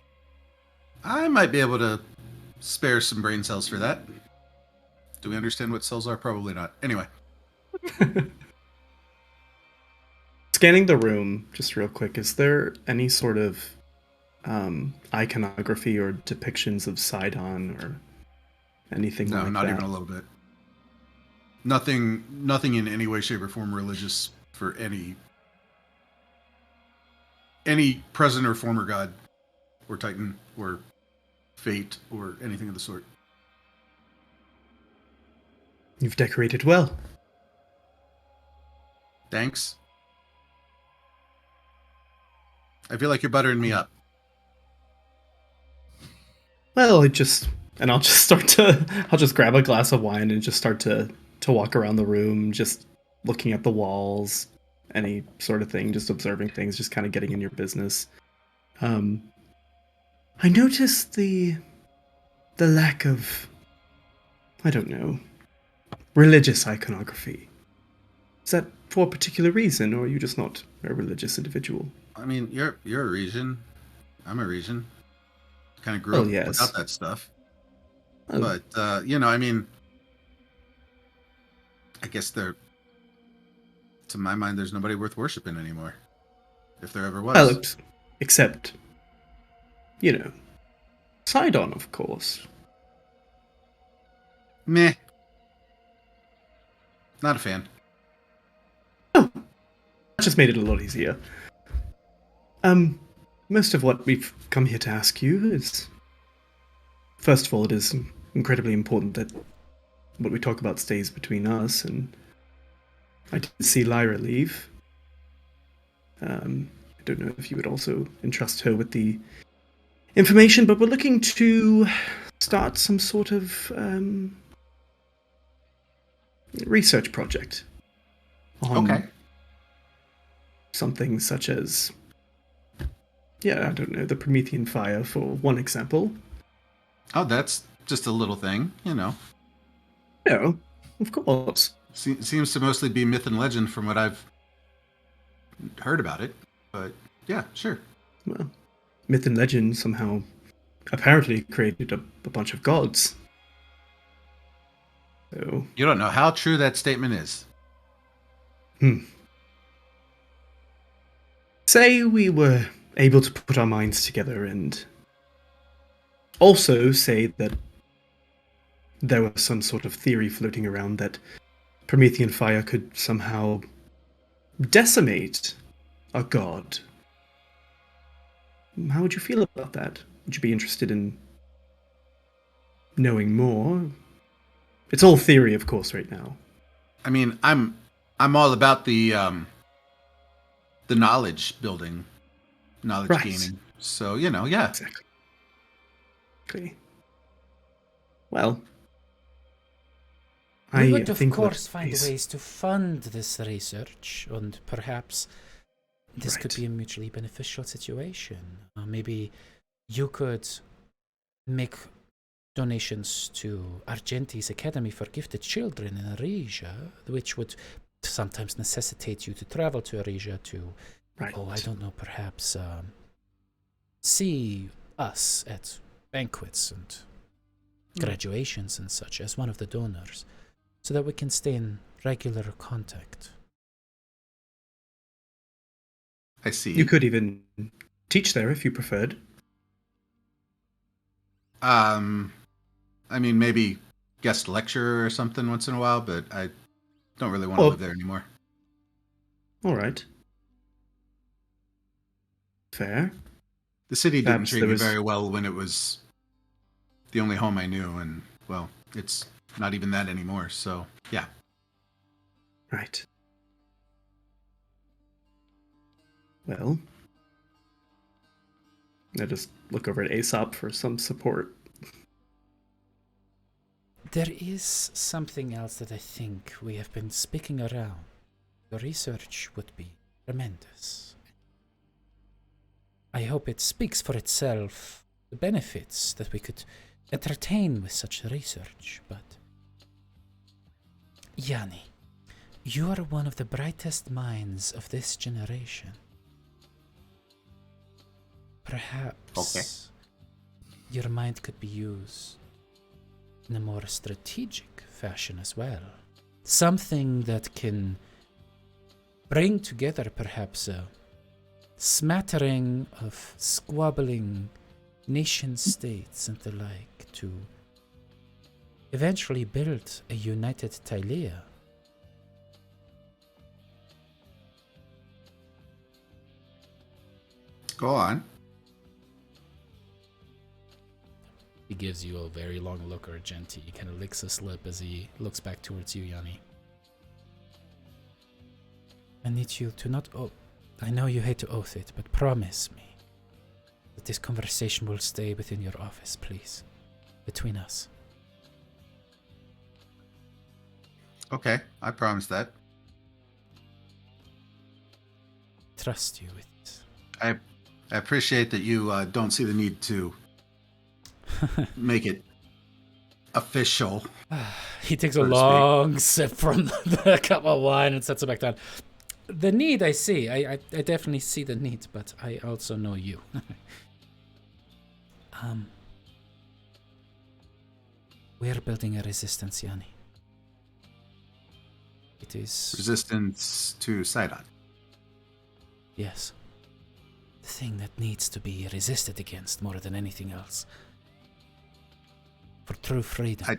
I might be able to spare some brain cells for that. Do we understand what cells are? Probably not. Anyway.
Scanning the room, just real quick, is there any sort of iconography or depictions of Sidon or anything
No,
like
not
that?
even a little bit. Nothing in any way, shape, or form religious for any present or former god, or titan, or fate, or anything of the sort.
You've decorated well.
Thanks. I feel like you're buttering me up.
Well, I'll just grab a glass of wine and just start to walk around the room, just looking at the walls, any sort of thing, just observing things, just kind of getting in your business. I noticed the lack of, I don't know, religious iconography. Is that for a particular reason, or are you just not a religious individual?
I mean, you're a Resian. I'm a Resian. Kind of grew up
yes.
without that stuff.
Oh.
But I mean, I guess to my mind, there's nobody worth worshiping anymore. If there ever was.
Well, except, Sidon, of course.
Meh. Not a fan.
Oh, that just made it a lot easier. Most of what we've come here to ask you is, first of all, it is incredibly important that what we talk about stays between us, and I did see Lyra leave. I don't know if you would also entrust her with the information, but we're looking to start some sort of research project on
Okay.
something such as, I don't know, the Promethean fire, for one example.
Oh, that's just a little thing,
No, of course.
Seems to mostly be myth and legend from what I've heard about it. But yeah, sure.
Well, myth and legend somehow apparently created a bunch of gods. So,
You don't know how true that statement is.
say we were able to put our minds together and also say that there was some sort of theory floating around that Promethean fire could somehow decimate a god. How would you feel about that? Would you be interested in knowing more? It's all theory, of course, right now.
I mean, I'm all about the knowledge building, knowledge
Right.
gaining. So, yeah.
Exactly. Okay. Well,
We would,
I
of
think
course,
that
find
is-
ways to fund this research, and perhaps this could
Right.
be a mutually beneficial situation. Maybe you could make donations to Argenti's Academy for Gifted Children in Aresia, which would sometimes necessitate you to travel to Aresia to,
Right.
I don't know, perhaps see us at banquets and graduations and such as one of the donors, so that we can stay in regular contact.
I see.
You could even teach there if you preferred.
I mean, maybe guest lecturer or something once in a while, but I don't really want to
Well-
live there anymore.
All right. Fair.
The city didn't
Perhaps
treat
there
me
was-
very well when it was the only home I knew, and, well, it's not even that anymore, so, yeah.
Right. Well, I just look over at Aesop for some support.
There is something else that I think we have been speaking around. The research would be tremendous. I hope it speaks for itself, the benefits that we could entertain with such research, but Yanni, you are one of the brightest minds of this generation. Perhaps your mind could be used in a more strategic fashion as well. Something that can bring together perhaps a smattering of squabbling nation states and the like to eventually build a united Thylea.
Go on.
He gives you a very long look, Argenti. He kind of licks his lip as he looks back towards you, Yanni. I need you to not I know you hate to oath it, but promise me that this conversation will stay within your office, please. Between us.
Okay, I promise that.
Trust you with it.
I appreciate that you don't see the need to make it official.
He takes a
So to speak.
long sip from the cup of wine and sets it back down. The need I see. I definitely see the need, but I also know you. We're building a resistance, Yanni. It is...
Resistance to Sidon.
Yes. The thing that needs to be resisted against more than anything else. For true freedom.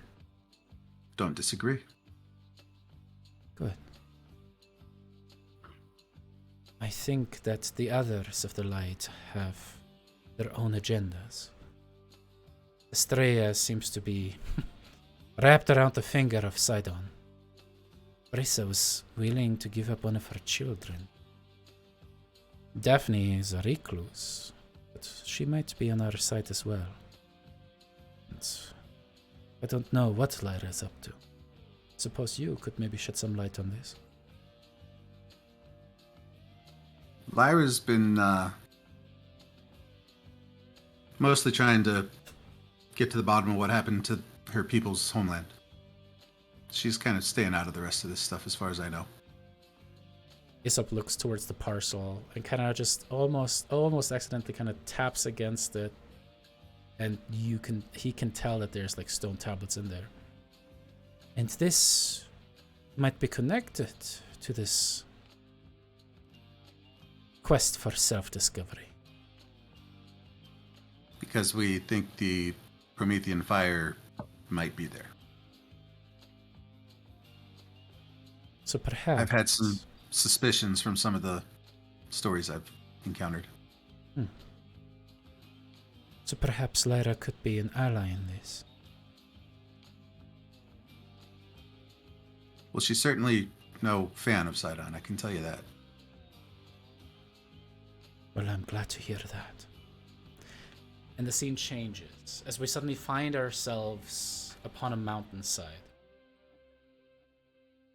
Don't disagree.
Good. I think that the others of the light have their own agendas. Estrella seems to be wrapped around the finger of Sidon. Brisa was willing to give up one of her children. Daphne is a recluse, but she might be on our side as well. And I don't know what Lyra is up to. Suppose you could maybe shed some light on this.
Lyra's been mostly trying to get to the bottom of what happened to her people's homeland. She's kind of staying out of the rest of this stuff as far as I know.
Aesop looks towards the parcel and kind of just almost accidentally kind of taps against it, and he can tell that there's like stone tablets in there. And this might be connected to this quest for self-discovery.
Because we think the Promethean fire might be there.
So perhaps
I've had some suspicions from some of the stories I've encountered.
So perhaps Lyra could be an ally in this.
Well, she's certainly no fan of Sidon, I can tell you that.
Well, I'm glad to hear that. And the scene changes as we suddenly find ourselves upon a mountainside.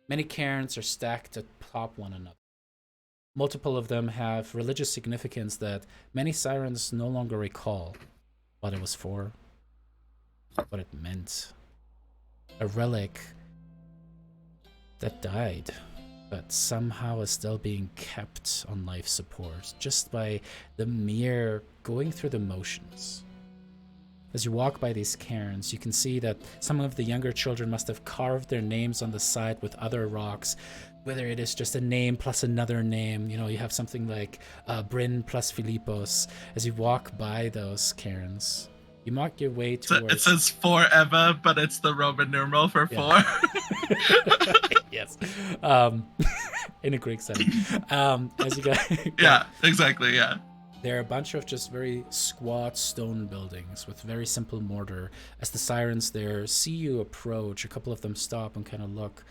Many cairns are stacked atop one another. Multiple of them have religious significance that many sirens no longer recall what it was for, what it meant. A relic that died, but somehow is still being kept on life support just by the mere going through the motions. As you walk by these cairns, you can see that some of the younger children must have carved their names on the side with other rocks, whether it is just a name plus another name. You know, you have something like Bryn plus Philippos. As you walk by those cairns, you mark your way towards...
It says forever, but it's the Roman numeral for 4.
Yes. In a Greek setting. As you guys...
Yeah, exactly, yeah.
There are a bunch of just very squat stone buildings with very simple mortar. As the sirens there see you approach, a couple of them stop and kind of look,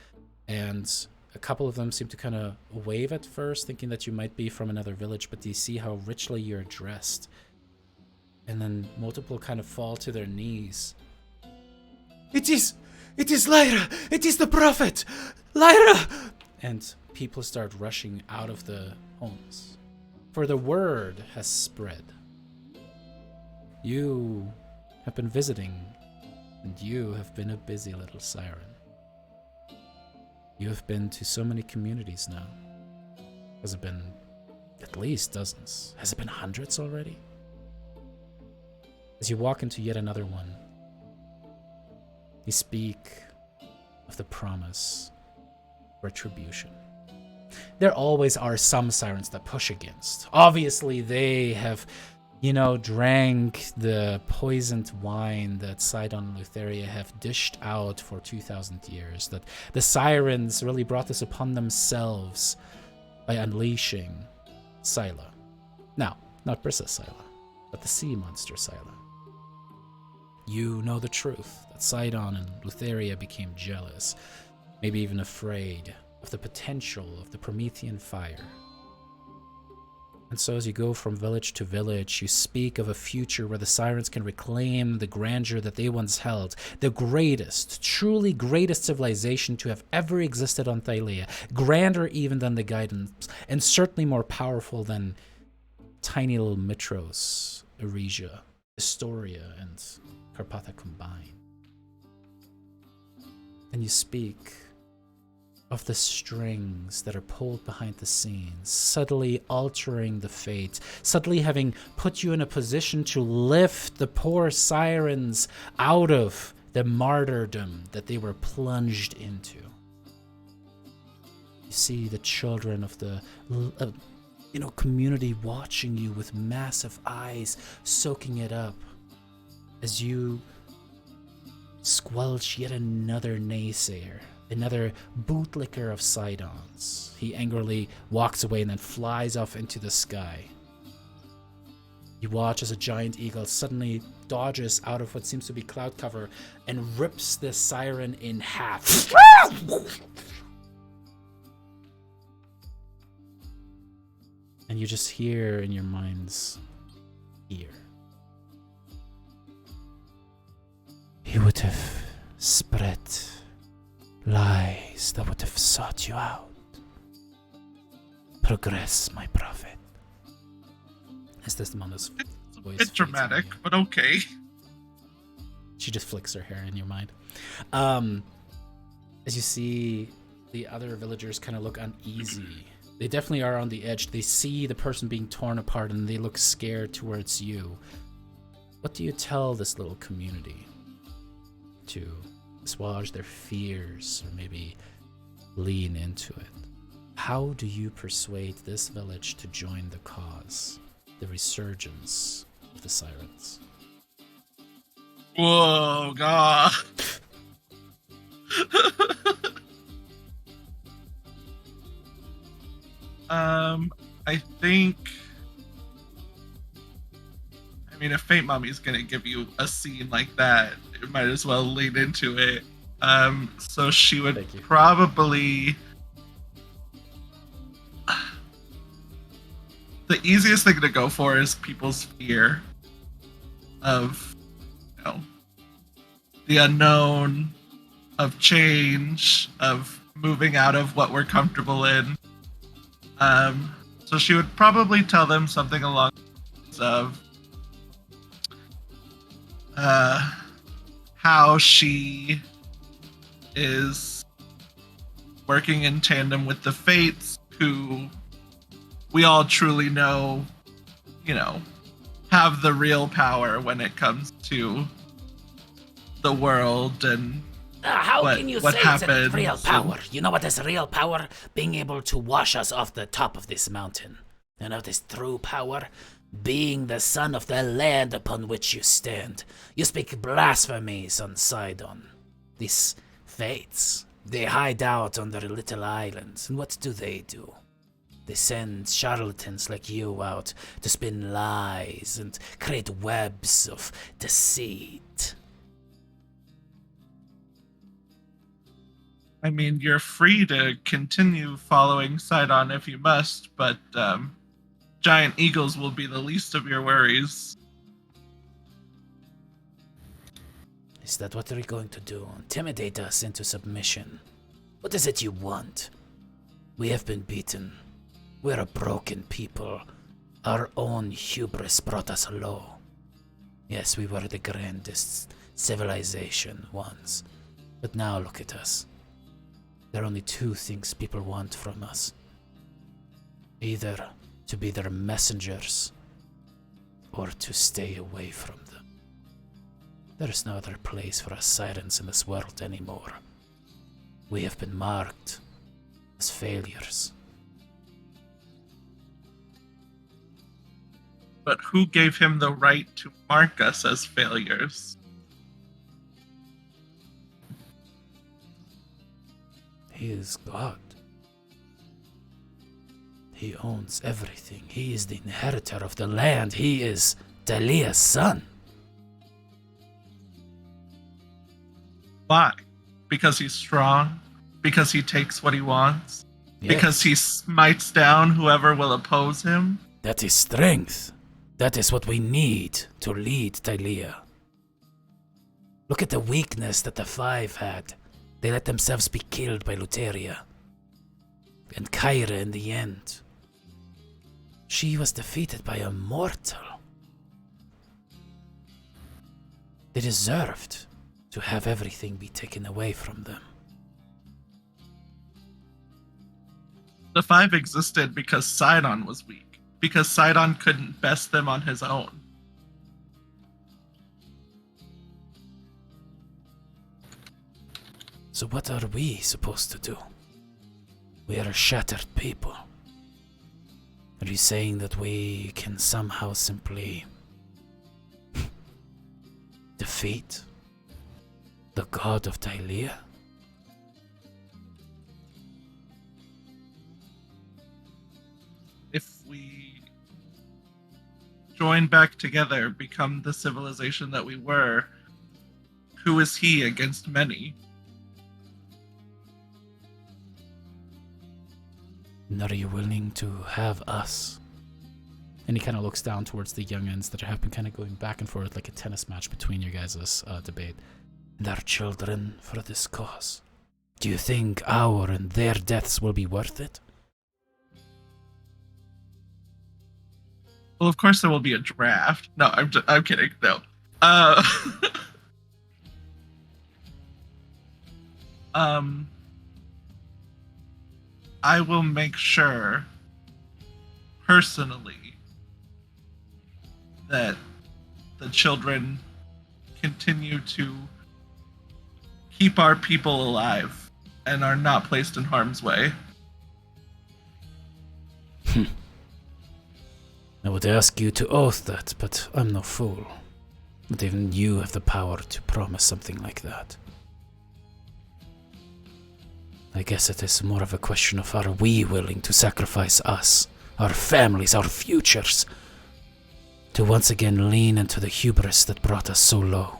and a couple of them seem to kind of wave at first, thinking that you might be from another village, but you see how richly you're dressed. And then multiple kind of fall to their knees. It is Lyra! It is the prophet! Lyra! And people start rushing out of the homes. For the word has spread. You have been visiting, and you have been a busy little siren. You have been to so many communities now. Has it been at least dozens? Has it been hundreds already? As you walk into yet another one, you speak of the promise of retribution. There always are some sirens that push against. Obviously, they have, drank the poisoned wine that Sidon and Lutheria have dished out for 2,000 years. That the sirens really brought this upon themselves by unleashing Scylla. Now, not Brisa's Scylla, but the sea monster Scylla. You know the truth, that Sidon and Lutheria became jealous, maybe even afraid of the potential of the Promethean fire. And so as you go from village to village, you speak of a future where the sirens can reclaim the grandeur that they once held, the greatest, truly greatest civilization to have ever existed on Thylea, grander even than the Guidance, and certainly more powerful than tiny little Mitros, Eresia, Historia, and Carpatha combined. And you speak of the strings that are pulled behind the scenes, subtly altering the fate, subtly having put you in a position to lift the poor sirens out of the martyrdom that they were plunged into. You see the children of the community watching you with massive eyes, soaking it up as you squelch yet another naysayer, another bootlicker of Sidon's. He angrily walks away and then flies off into the sky. You watch as a giant eagle suddenly dodges out of what seems to be cloud cover and rips the siren in half. And you just hear in your mind's ear. He would have spread lies that would have sought you out. Progress, my prophet. Is this the mama's voice?
It's dramatic, but okay.
She just flicks her hair in your mind. As you see the other villagers kind of look uneasy. They definitely are on the edge. They see the person being torn apart and they look scared towards you. What do you tell this little community to assuage their fears or maybe lean into it. How do you persuade this village to join the cause, the resurgence of the sirens?
Whoa, God. I think. I mean, if Fate Mommy's gonna give you a scene like that, it might as well lean into it. So she would
Thank you.
probably. The easiest thing to go for is people's fear of, you know, the unknown, of change, of moving out of what we're comfortable in. So she would probably tell them something along the lines of how she is working in tandem with the Fates, who we all truly know, you know, have the real power when it comes to the world and
How
what-
can you
what
say it's
happens
real
and-
power? You know what is real power? Being able to wash us off the top of this mountain. You know what is true power? Being the son of the land upon which you stand. You speak blasphemies on Sidon. These fates, they hide out on their little islands, and what do? They send charlatans like you out to spin lies and create webs of deceit.
I mean, you're free to continue following Sidon if you must, but giant eagles will be the least of your worries.
Is that what they're going to do? Intimidate us into submission? What is it you want? We have been beaten. We're a broken people. Our own hubris brought us low. Yes, we were the grandest civilization once. But now look at us. There are only two things people want from us. Either to be their messengers, or to stay away from them. There is no other place for us sirens in this world anymore. We have been marked as failures.
But who gave him the right to mark us as failures?
He is God. He owns everything. He is the inheritor of the land. He is Thylea's son.
Why? Because he's strong? Because he takes what he wants? Because he smites down whoever will oppose him?
That is strength. That is what we need to lead Thylea. Look at the weakness that the Five had. They let themselves be killed by Luteria. And Kyra in the end. She was defeated by a mortal. They deserved to have everything be taken away from them.
The Five existed because Sidon was weak. Because Sidon couldn't best them on his own.
So what are we supposed to do? We are a shattered people. Are you saying that we can somehow simply defeat the god of Thylea?
If we join back together, become the civilization that we were, who is he against many?
And are you willing to have us?
And he kind of looks down towards the youngins that have been kind of going back and forth like a tennis match between your guys' debate.
And our children for this cause? Do you think our and their deaths will be worth it?
Well, of course there will be a draft. No, I'm kidding. No. I will make sure, personally, that the children continue to keep our people alive and are not placed in harm's way.
I would ask you to oath that, but I'm no fool. But even you have the power to promise something like that. I guess it is more of a question of, are we willing to sacrifice us, our families, our futures, to once again lean into the hubris that brought us so low?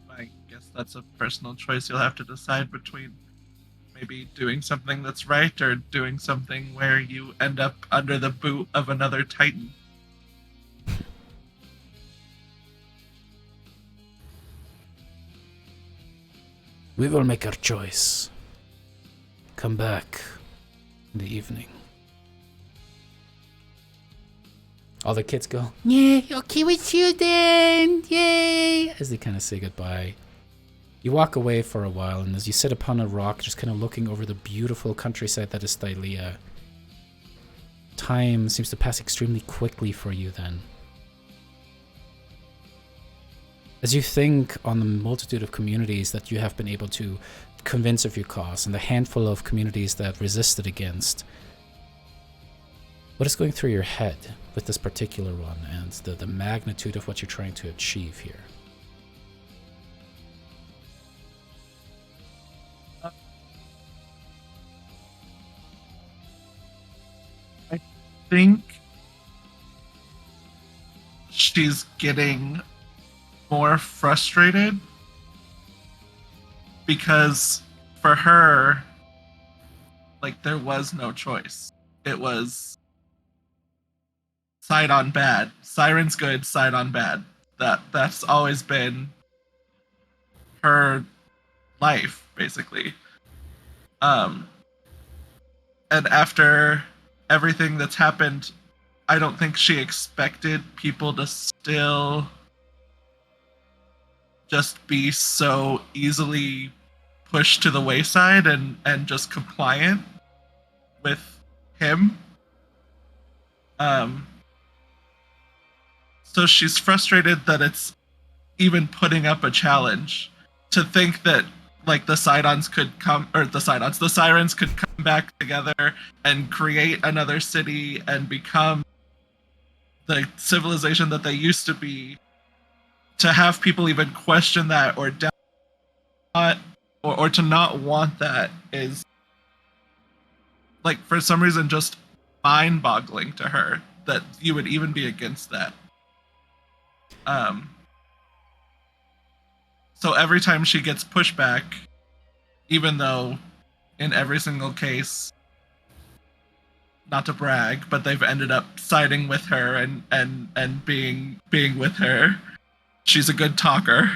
I guess that's a personal choice you'll have to decide between. Maybe doing something that's right or doing something where you end up under the boot of another Titan.
We will make our choice. Come back in the evening.
All the kids go, yeah, okay with you then, yay, as they kind of say goodbye. You walk away for a while, and as you sit upon a rock, just kind of looking over the beautiful countryside that is Thylea, time seems to pass extremely quickly for you then. As you think on the multitude of communities that you have been able to convince of your cause, and the handful of communities that resisted against, what is going through your head with this particular one, and the magnitude of what you're trying to achieve here?
I think she's getting more frustrated because for her, like, there was no choice. It was side on bad, Siren's good, side on bad. That's always been her life, basically. And after everything that's happened, I don't think she expected people to still just be so easily pushed to the wayside and just compliant with him. So she's frustrated that it's even putting up a challenge to think that, like, the Sirens could come back together and create another city and become the civilization that they used to be. To have people even question that or doubt or to not want that is, like, for some reason just mind-boggling to her that you would even be against that. So every time she gets pushback, even though in every single case, not to brag, but they've ended up siding with her and being with her. She's a good talker.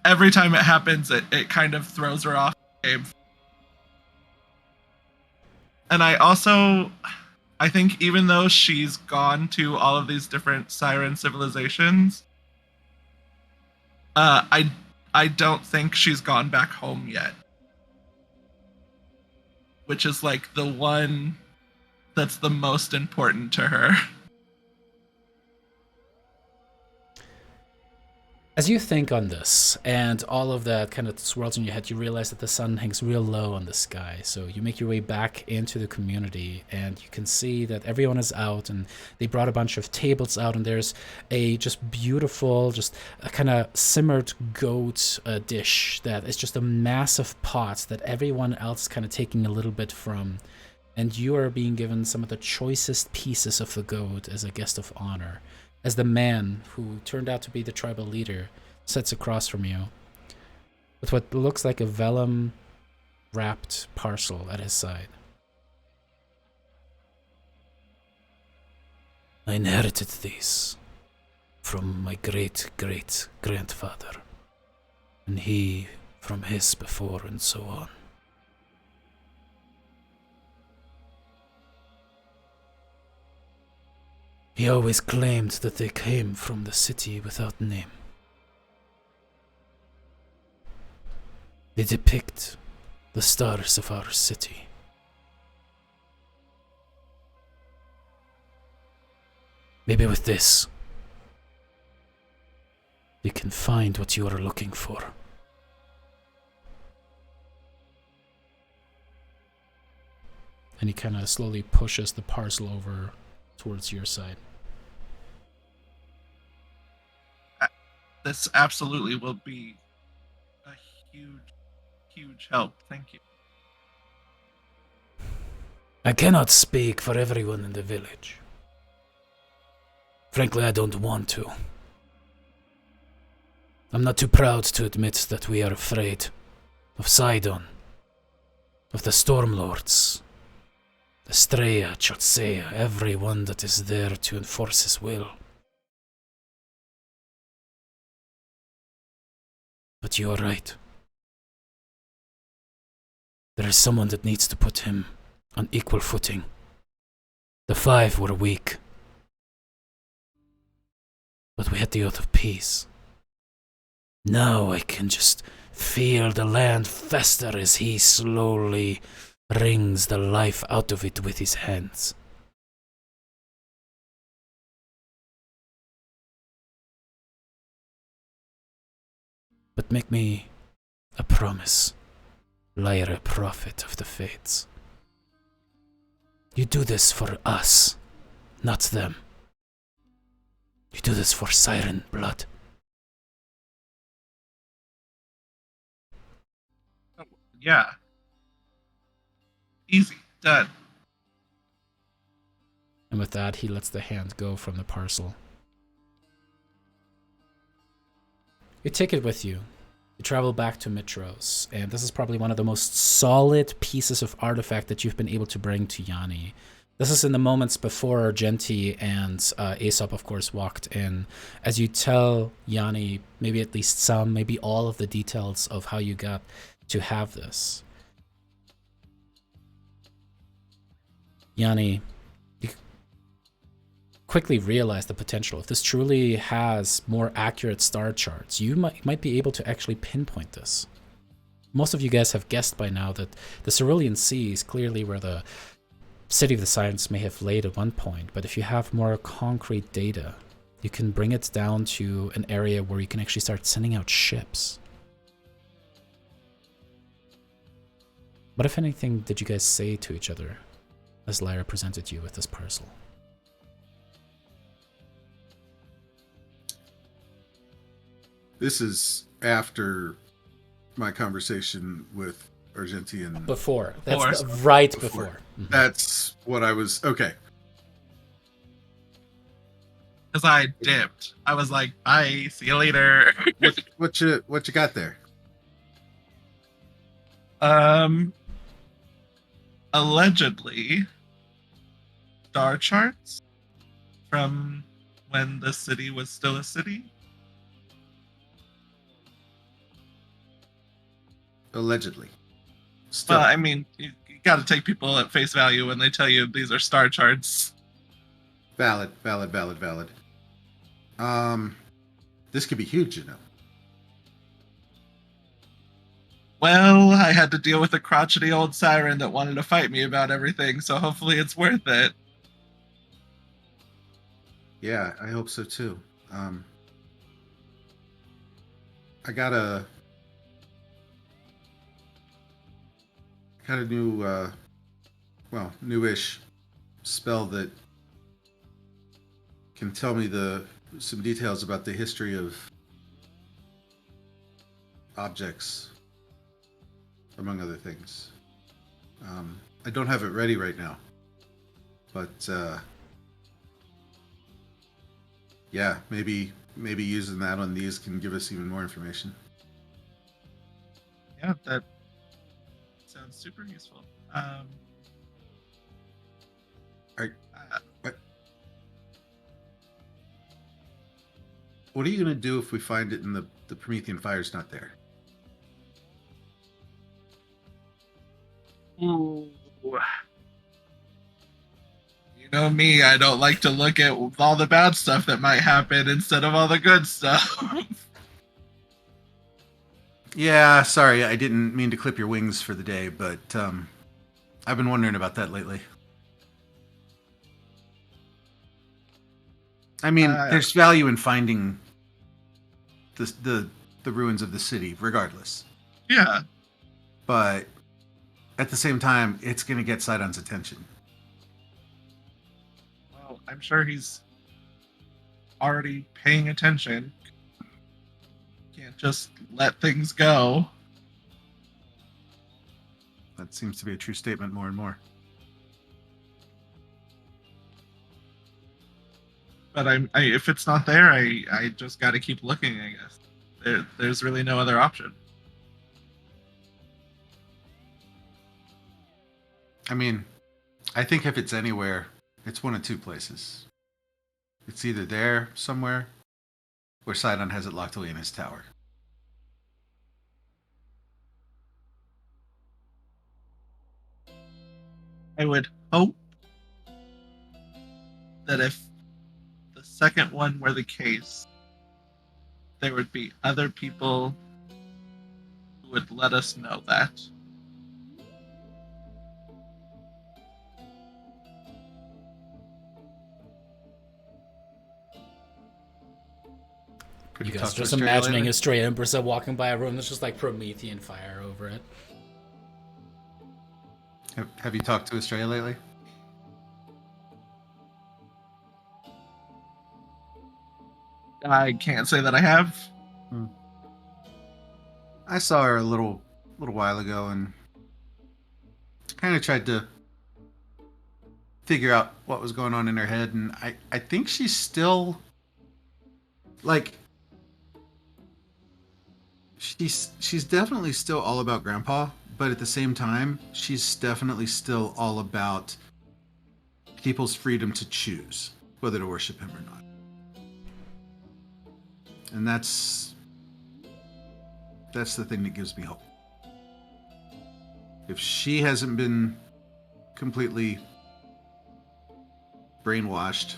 Every time it happens, it kind of throws her off the game. And I think even though she's gone to all of these different Siren civilizations, I don't think she's gone back home yet. Which is, like, the one that's the most important to her.
As you think on this, and all of that kind of swirls in your head, you realize that the sun hangs real low on the sky. So you make your way back into the community, and you can see that everyone is out, and they brought a bunch of tables out, and there's a just beautiful, just a kind of simmered goat dish that is just a massive pot that everyone else is kind of taking a little bit from. And you are being given some of the choicest pieces of the goat as a guest of honor, as the man who turned out to be the tribal leader sits across from you with what looks like a vellum wrapped parcel at his side.
I inherited these from my great-great-grandfather, and he from his before, and so on. He always claimed that they came from the city without name. They depict the stars of our city. Maybe with this, we can find what you are looking for.
And he kind of slowly pushes the parcel over towards your side.
This absolutely will be a huge, huge help. Thank you.
I cannot speak for everyone in the village. Frankly, I don't want to. I'm not too proud to admit that we are afraid of Sidon, of the Stormlords, Estrella, Chotsea, everyone that is there to enforce his will. But you are right. There is someone that needs to put him on equal footing. The 5 were weak. But we had the Oath of Peace. Now I can just feel the land fester as he slowly wrings the life out of it with his hands. But make me a promise, Lyra, prophet of the Fates. You do this for us, not them. You do this for Siren blood.
Yeah. Easy. Done.
And with that, he lets the hand go from the parcel. You take it with you. You travel back to Mitros, and this is probably one of the most solid pieces of artifact that you've been able to bring to Yanni. This is in the moments before Genti and Aesop, of course, walked in. As you tell Yanni, maybe at least some, maybe all of the details of how you got to have this. Yanni, you quickly realize the potential. If this truly has more accurate star charts, you might be able to actually pinpoint this. Most of you guys have guessed by now that the Cerulean Sea is clearly where the City of the Sirens may have laid at one point, but if you have more concrete data, you can bring it down to an area where you can actually start sending out ships. What, if anything, did you guys say to each other as Lyra presented you with this parcel?
This is after my conversation with Argentian.
Before. That's
Before.
right before. Mhm.
That's what I was. Okay.
Because I dipped. I was like, bye, see you later.
What you got there?
Allegedly, star charts from when the city was still a city.
Allegedly. Still.
Well, I mean, you got to take people at face value when they tell you these are star charts.
Valid. This could be huge, you know.
Well, I had to deal with a crotchety old siren that wanted to fight me about everything, so hopefully it's worth it.
Yeah, I hope so too. I got a new, newish spell that can tell me some details about the history of objects, among other things. I don't have it ready right now, but yeah, maybe using that on these can give us even more information.
Yeah, that sounds super useful.
What are you gonna do if we find it and the Promethean fire's not there?
Ooh. You know me, I don't like to look at all the bad stuff that might happen instead of all the good stuff.
Yeah, sorry, I didn't mean to clip your wings for the day, but I've been wondering about that lately. I mean, there's value in finding the ruins of the city, regardless.
Yeah.
But at the same time, it's going to get Sidon's attention.
Well, I'm sure he's already paying attention. Can't just let things go.
That seems to be a true statement more and more.
But if it's not there, I just got to keep looking. I guess there's really no other option.
I mean, I think if it's anywhere, it's one of two places. It's either there somewhere, or Sidon has it locked away in his tower.
I would hope that if the second one were the case, there would be other people who would let us know that.
Could
You
talk
guys
to
just
Australia
imagining
lately?
a stray empress walking by a room that's just like Promethean fire over it.
Have you talked to Australia lately?
I can't say that I have.
I saw her a little while ago and kind of tried to figure out what was going on in her head, and I think she's still like she's definitely still all about Grandpa, but at the same time she's definitely still all about people's freedom to choose whether to worship him or not. And that's the thing that gives me hope. If she hasn't been completely brainwashed,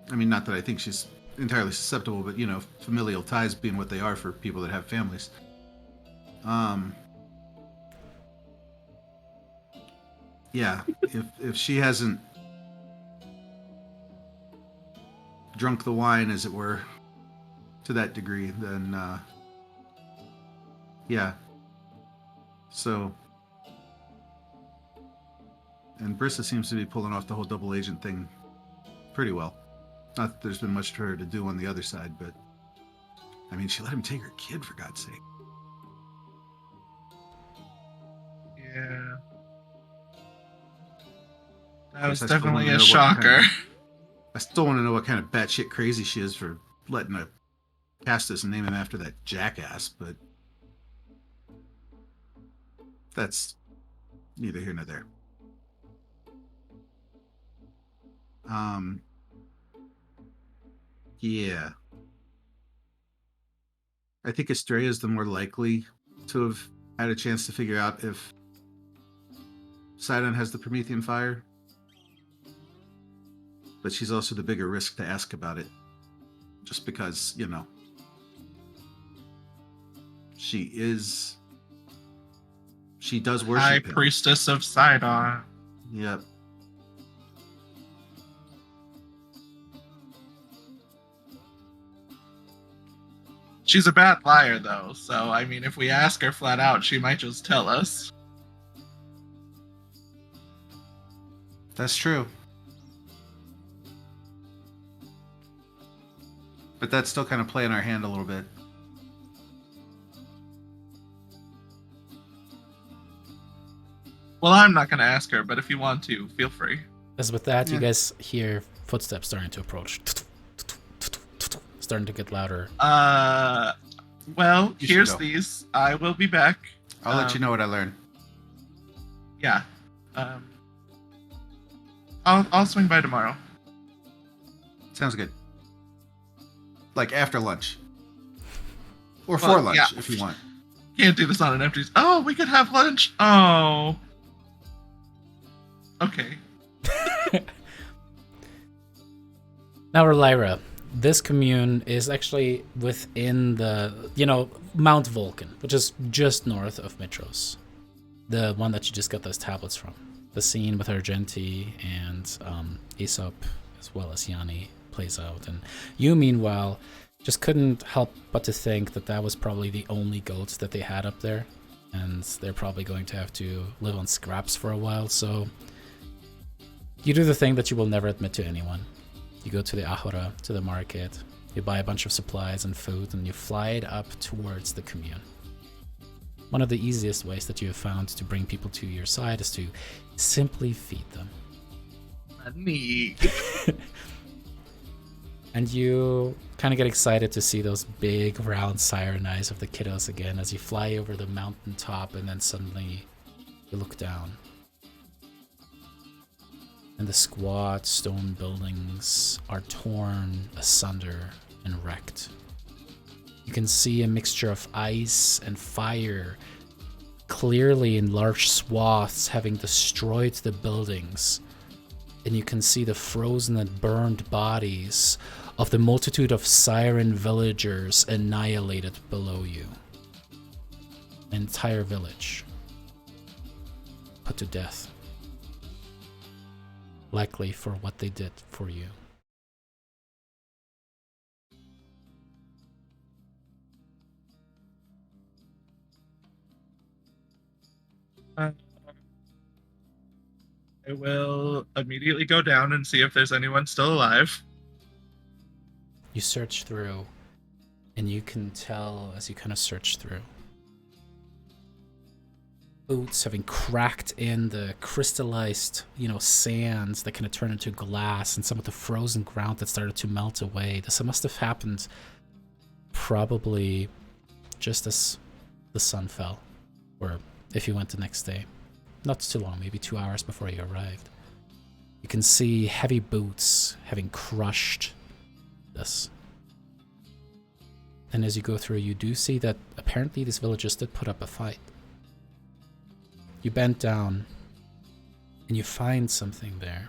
I mean, not that I think she's entirely susceptible, but you know, familial ties being what they are for people that have families. Yeah, if she hasn't drunk the wine, as it were, to that degree, then yeah. So, and Brissa seems to be pulling off the whole double agent thing pretty well. Not that there's been much for her to do on the other side, but I mean, she let him take her kid, for God's sake.
Yeah. That was
I still
definitely
wanna
a
know what
shocker.
I still want to know what kind of batshit crazy she is for letting a Castus name him after that jackass, but that's neither here nor there. Yeah. I think Estrella is the more likely to have had a chance to figure out if Sidon has the Promethean fire. But she's also the bigger risk to ask about it. Just because, you know, she does worship
High
him.
Priestess of Sidon.
Yep.
She's a bad liar, though, so, I mean, if we ask her flat out, she might just tell us.
That's true. But that's still kind of playing our hand a little bit.
Well, I'm not going to ask her, but if you want to, feel free.
As with that, you
Yeah.
guys hear footsteps starting to approach. Starting to get louder.
Well,
You should
here's
go.
these. I will be back.
I'll let you know what I learn.
Yeah. I'll swing by tomorrow.
Sounds good. Like after lunch. Or for
Well,
lunch,
yeah.
if you want.
Can't do this on an empty. Oh, we could have lunch. Oh. Okay.
Now, Lyra, this commune is actually within the, Mount Vulcan, which is just north of Mitros. The one that you just got those tablets from. The scene with Argenti and Aesop, as well as Yanni, plays out. And you, meanwhile, just couldn't help but to think that that was probably the only goat that they had up there, and they're probably going to have to live on scraps for a while. So you do the thing that you will never admit to anyone. You go to the Ahura, to the market, you buy a bunch of supplies and food, and you fly it up towards the commune. One of the easiest ways that you have found to bring people to your side is to simply feed them.
Neat.
And you kind of get excited to see those big round siren eyes of the kiddos again as you fly over the mountaintop, and then suddenly you look down. And the squat stone buildings are torn asunder and wrecked. You can see a mixture of ice and fire, clearly in large swaths, having destroyed the buildings. And you can see the frozen and burned bodies of the multitude of siren villagers annihilated below you. An entire village put to death. Likely for what they did for you.
I will immediately go down and see if there's anyone still alive.
You search through, and you can tell as you kind of search through. Boots having cracked in the crystallized, sands that kind of turn into glass, and some of the frozen ground that started to melt away. This must have happened probably just as the sun fell, or if you went the next day. Not too long, maybe 2 hours before you arrived. You can see heavy boots having crushed this. And as you go through, you do see that apparently these villagers did put up a fight. You bend down, and you find something there.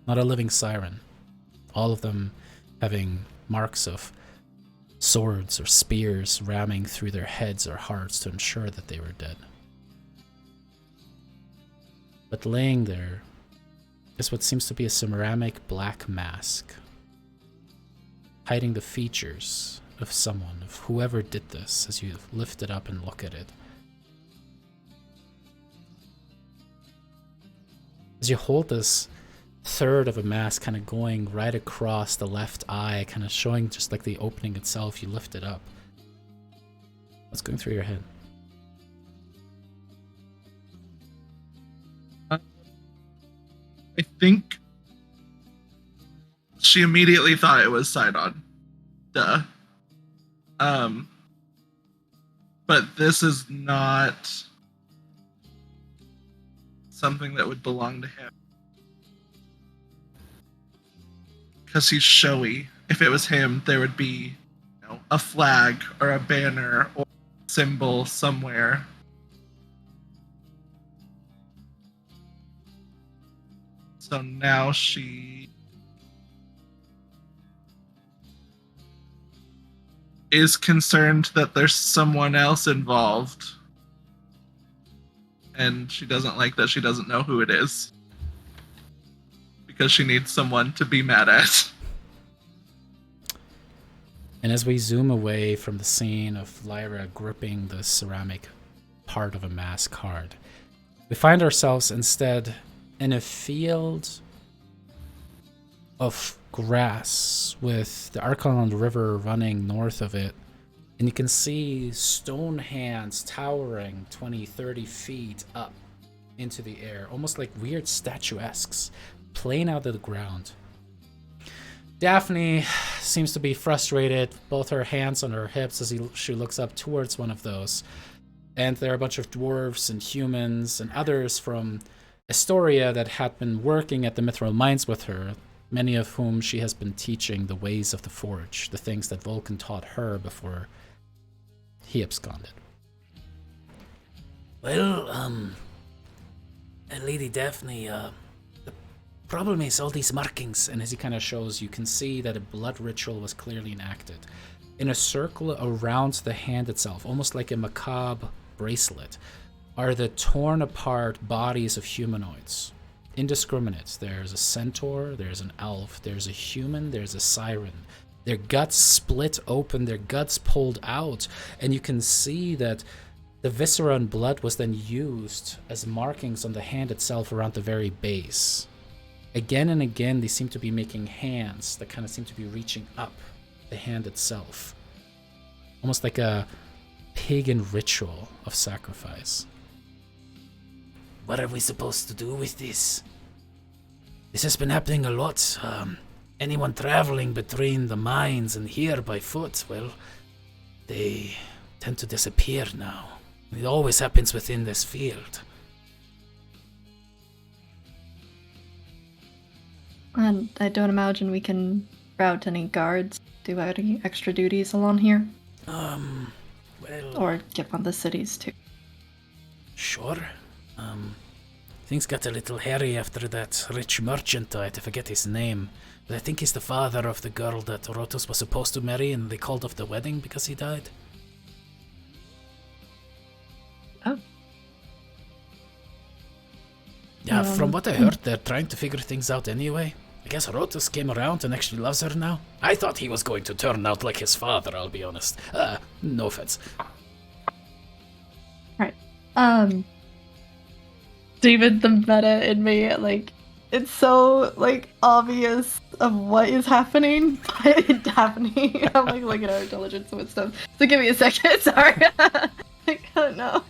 Not a living siren. All of them having marks of swords or spears ramming through their heads or hearts to ensure that they were dead. But laying there is what seems to be a ceramic black mask, hiding the features of someone, of whoever did this, as you lift it up and look at it. As you hold this third of a mask kind of going right across the left eye, kind of showing just like the opening itself, you lift it up. What's going through your head?
I think she immediately thought it was Sidon. Duh. But this is not something that would belong to him. Because he's showy. If it was him, there would be, a flag or a banner or a symbol somewhere. So now she is concerned that there's someone else involved. And she doesn't like that she doesn't know who it is. Because she needs someone to be mad at.
And as we zoom away from the scene of Lyra gripping the ceramic part of a mask hard, we find ourselves instead in a field of grass with the Arkaland River running north of it. And you can see stone hands towering 20, 30 feet up into the air, almost like weird statuesques, playing out of the ground. Daphne seems to be frustrated, both her hands on her hips as she looks up towards one of those. And there are a bunch of dwarves and humans and others from Astoria that had been working at the Mithril Mines with her, many of whom she has been teaching the ways of the Forge, the things that Vulcan taught her before he absconded.
Well, Lady Daphne, the problem is all these markings.
And as he kind of shows, you can see that a blood ritual was clearly enacted. In a circle around the hand itself, almost like a macabre bracelet, are the torn apart bodies of humanoids. Indiscriminate. There's a centaur, there's an elf, there's a human, there's a siren. Their guts split open, their guts pulled out, and you can see that the viscera and blood was then used as markings on the hand itself around the very base. Again and again, they seem to be making hands that kind of seem to be reaching up the hand itself. Almost like a pagan ritual of sacrifice.
What are we supposed to do with this? This has been happening a lot. Anyone traveling between the mines and here by foot, well, they tend to disappear now. It always happens within this field.
And I don't imagine we can route any guards, do any extra duties along here.
Well...
Or get on the cities too.
Sure. Things got a little hairy after that rich merchant died. I forget his name. But I think he's the father of the girl that Rotos was supposed to marry and they called off the wedding because he died.
Oh.
Yeah, from what I heard, they're trying to figure things out anyway. I guess Rotos came around and actually loves her now. I thought he was going to turn out like his father, I'll be honest. No offense.
Right. David, the meta in me, like, it's so, like, obvious of what is happening, but Daphne, I'm, like, looking at our intelligence and stuff. So give me a second, sorry. I don't know.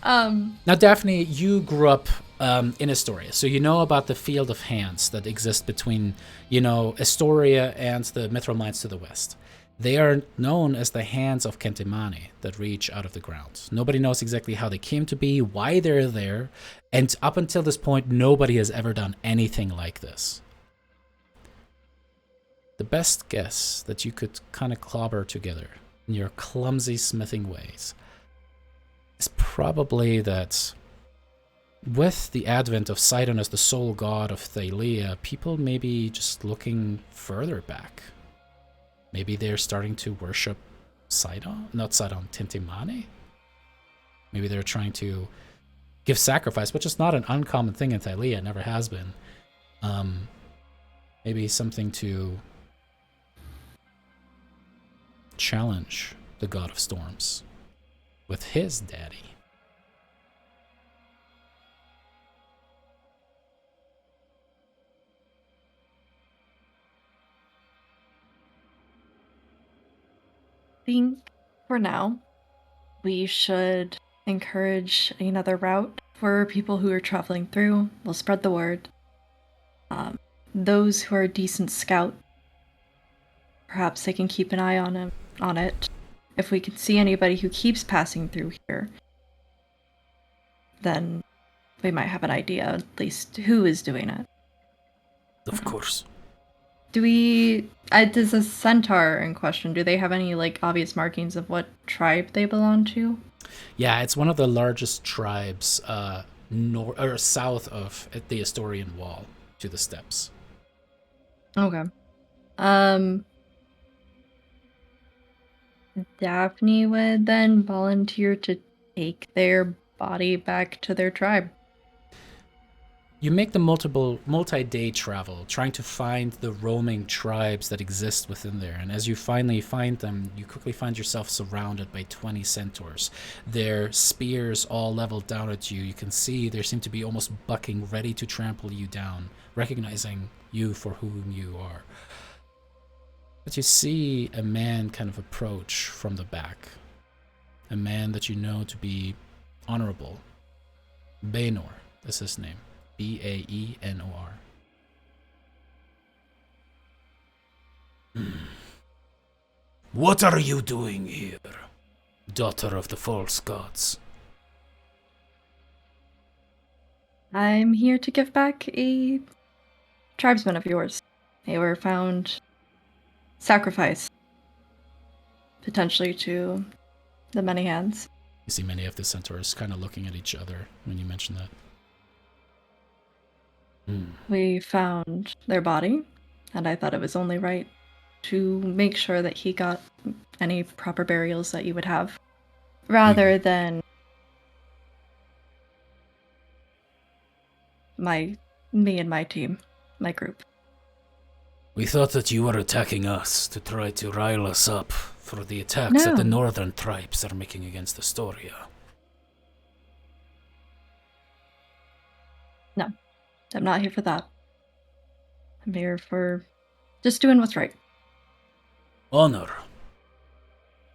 Now, Daphne, you grew up in Astoria, so you know about the field of hands that exist between, Astoria and the Mithril mines to the west. They are known as the hands of Kentimani that reach out of the ground. Nobody knows exactly how they came to be, why they're there, and up until this point, nobody has ever done anything like this. The best guess that you could kind of clobber together in your clumsy smithing ways is probably that with the advent of Sidon as the sole god of Thylea, people may be just looking further back. Maybe they're starting to worship Tintimani? Maybe they're trying to give sacrifice, which is not an uncommon thing in Thylea, it never has been. Maybe something to challenge the god of storms with his daddy.
I think for now, we should encourage another route for people who are traveling through. We'll spread the word. Those who are decent scouts, perhaps they can keep an eye on it. If we can see anybody who keeps passing through here, then we might have an idea at least who is doing it.
Of course.
Does a centaur in question, do they have any, like, obvious markings of what tribe they belong to?
Yeah, it's one of the largest tribes south of the Astorian Wall to the steppes.
Okay. Daphne would then volunteer to take their body back to their tribe.
You make the multi-day travel, trying to find the roaming tribes that exist within there. And as you finally find them, you quickly find yourself surrounded by 20 centaurs. Their spears all leveled down at you. You can see they seem to be almost bucking, ready to trample you down, recognizing you for whom you are. But you see a man kind of approach from the back. A man that you know to be honorable. Baenor is his name. Baenor.
What are you doing here, daughter of the false gods?
I'm here to give back a tribesman of yours. They were found sacrificed, potentially to the many hands.
You see many of the centaurs kind of looking at each other when you mention that.
We found their body, and I thought it was only right to make sure that he got any proper burials that you would have, rather than me and my team, my group.
We thought that you were attacking us to try to rile us up for the attacks that the
No.
northern tribes are making against Astoria.
No, I'm not here for that. I'm here for just doing what's right.
Honor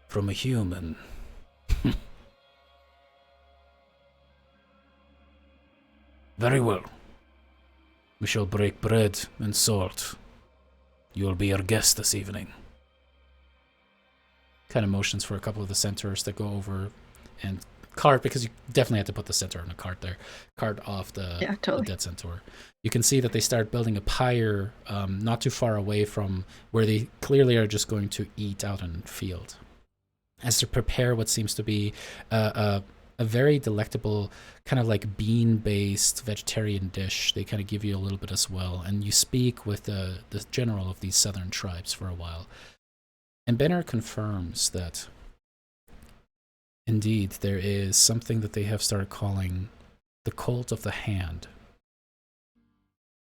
from a human. Very well. We shall break bread and salt. You will be our guest this evening.
Kind of motions for a couple of the centaurs that go over and cart, because you definitely have to put the centaur in a cart there. Cart off the dead centaur. You can see that they start building a pyre not too far away from where they clearly are just going to eat out in the field. As to prepare what seems to be a very delectable kind of like bean-based vegetarian dish. They kind of give you a little bit as well. And you speak with the general of these southern tribes for a while. And Benner confirms that indeed there is something that they have started calling the cult of the hand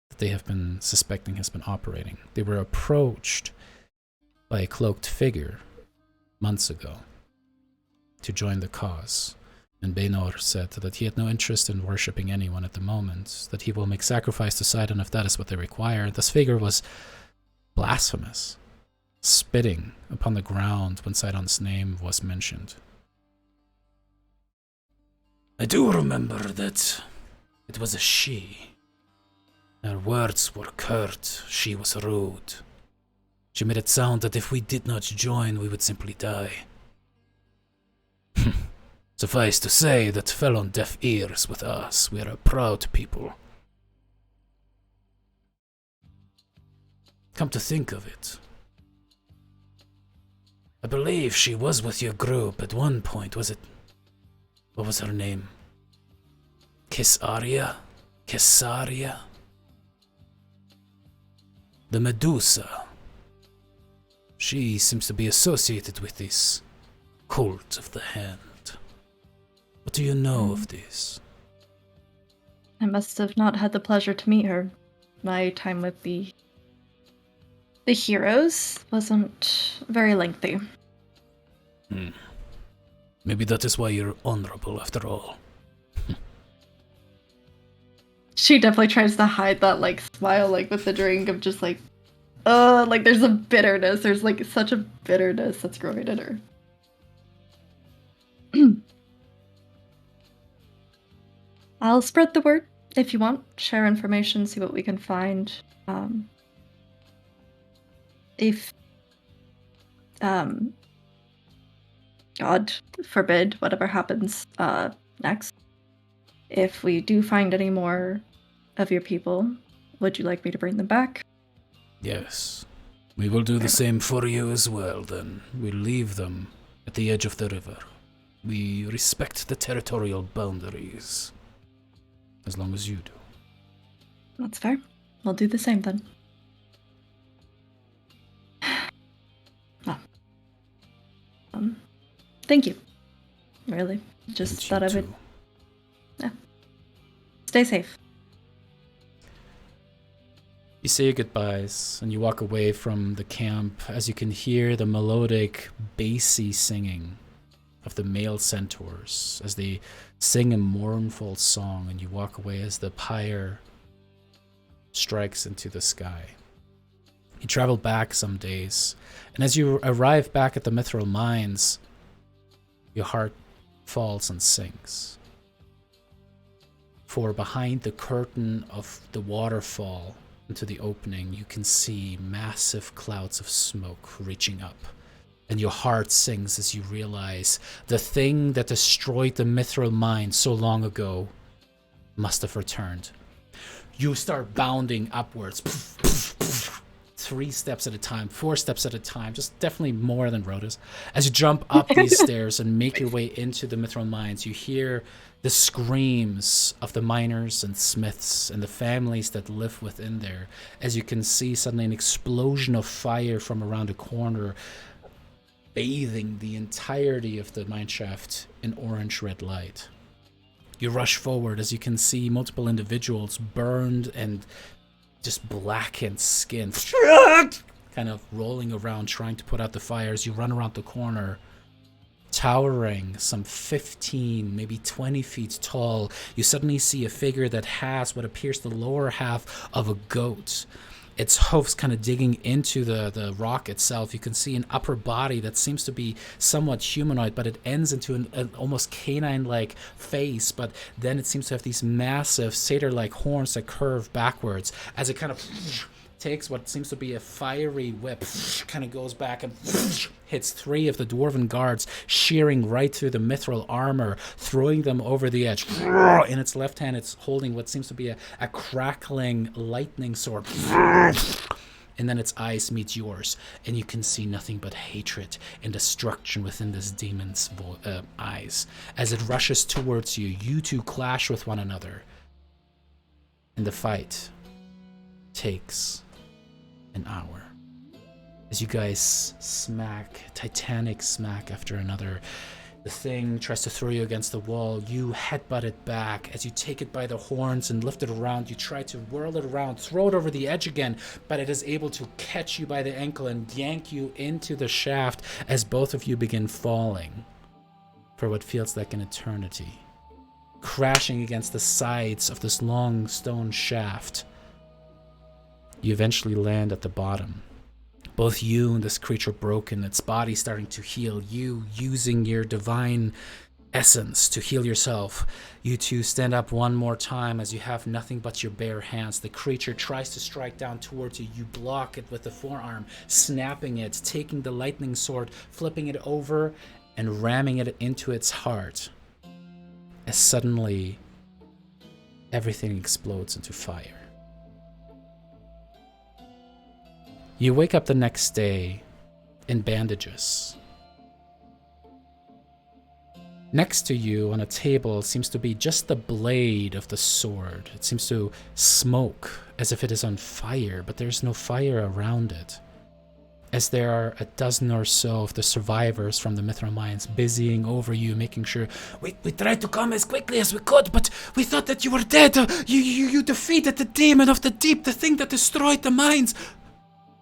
that they have been suspecting has been operating. They were approached by a cloaked figure months ago to join the cause. And Baynor said that he had no interest in worshipping anyone at the moment, that he will make sacrifice to Sidon if that is what they require. This figure was blasphemous, spitting upon the ground when Sidon's name was mentioned.
I do remember that it was a she. Her words were curt, she was rude. She made it sound that if we did not join, we would simply die. Suffice to say that fell on deaf ears with us. We are a proud people. Come to think of it, I believe she was with your group at one point, was it? What was her name? Kesaria? The Medusa. She seems to be associated with this cult of the hand. What do you know of this?
I must have not had the pleasure to meet her. My time with the heroes wasn't very lengthy.
Maybe that is why you're honorable after all.
She definitely tries to hide that like smile, like with the drink of just like there's a bitterness. There's like such a bitterness that's growing in her. I'll spread the word if you want. Share information, see what we can find. If God forbid, whatever happens next, if we do find any more of your people, would you like me to bring them back?
Yes. We will do the same for you as well, then. We'll leave them at the edge of the river. We respect the territorial boundaries. As long as you do.
That's fair. We'll do the same then. Well, thank you. Really. Just
And
thought
you
I would.
too.
Yeah. Stay safe.
You say your goodbyes and you walk away from the camp as you can hear the melodic, bassy singing of the male centaurs as they sing a mournful song, and you walk away as the pyre strikes into the sky. You travel back some days, and as you arrive back at the Mithril Mines, your heart falls and sinks. For behind the curtain of the waterfall into the opening, you can see massive clouds of smoke reaching up. And your heart sinks as you realize the thing that destroyed the Mithril Mine so long ago must have returned. You start bounding upwards. 3 steps at a time, 4 steps at a time, just definitely more than Rhodas. As you jump up these stairs and make your way into the Mithril Mines, you hear the screams of the miners and smiths and the families that live within there. As you can see suddenly an explosion of fire from around a corner, bathing the entirety of the mineshaft in orange-red light. You rush forward as you can see multiple individuals burned and just blackened skin, kind of rolling around, trying to put out the fire as you run around the corner. Towering some 15, maybe 20 feet tall, you suddenly see a figure that has what appears the lower half of a goat. Its hoofs kind of digging into the rock itself. You can see an upper body that seems to be somewhat humanoid, but it ends into an almost canine-like face, but then it seems to have these massive satyr-like horns that curve backwards as it kind of takes what seems to be a fiery whip, kind of goes back and hits 3 of the dwarven guards, shearing right through the mithril armor, throwing them over the edge. In its left hand, it's holding what seems to be a crackling lightning sword. And then its eyes meet yours, and you can see nothing but hatred and destruction within this demon's eyes. As it rushes towards you, you two clash with one another. And the fight takes an hour as you guys smack, titanic smack after another. The thing tries to throw you against the wall. You headbutt it back as you take it by the horns and lift it around. You try to whirl it around, throw it over the edge again, but it is able to catch you by the ankle and yank you into the shaft as both of you begin falling for what feels like an eternity, crashing against the sides of this long stone shaft. You eventually land at the bottom. Both you and this creature broken, its body starting to heal. You using your divine essence to heal yourself. You two stand up one more time as you have nothing but your bare hands. The creature tries to strike down towards you. You block it with the forearm, snapping it, taking the lightning sword, flipping it over, and ramming it into its heart. As suddenly, everything explodes into fire. You wake up the next day in bandages. Next to you on a table seems to be just the blade of the sword. It seems to smoke as if it is on fire, but there's no fire around it. As there are a dozen or so of the survivors from the Mithril mines busying over you, making sure, we tried to come as quickly as we could, but we thought that you were dead. You defeated the demon of the deep, the thing that destroyed the mines.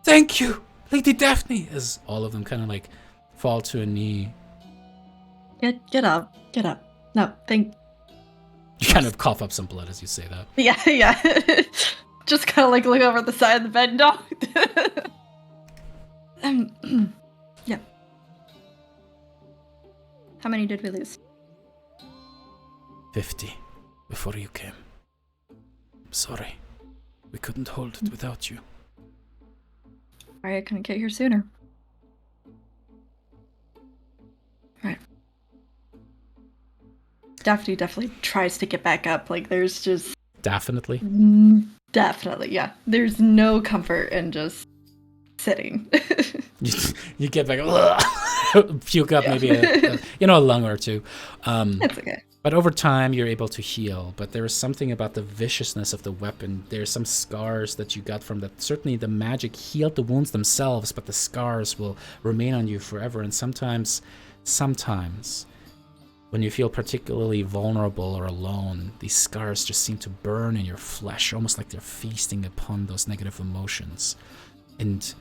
Thank you, Lady Daphne, as all of them kind of like fall to a knee.
Get up. No, thank.
You kind of cough up some blood as you say that.
Yeah. Just kind of like look over the side of the bed. No. Yeah. How many did we lose?
50 before you came. I'm sorry. We couldn't hold it without you.
Sorry I couldn't get here sooner. Right. Daphne definitely tries to get back up. Like, there's just...
Definitely?
Definitely, yeah. There's no comfort in just sitting.
You get back, puke up maybe a lung or two.
That's okay.
But over time, you're able to heal. But there is something about the viciousness of the weapon. There's some scars that you got from that. Certainly the magic healed the wounds themselves, but the scars will remain on you forever. And sometimes, when you feel particularly vulnerable or alone, these scars just seem to burn in your flesh, almost like they're feasting upon those negative emotions. And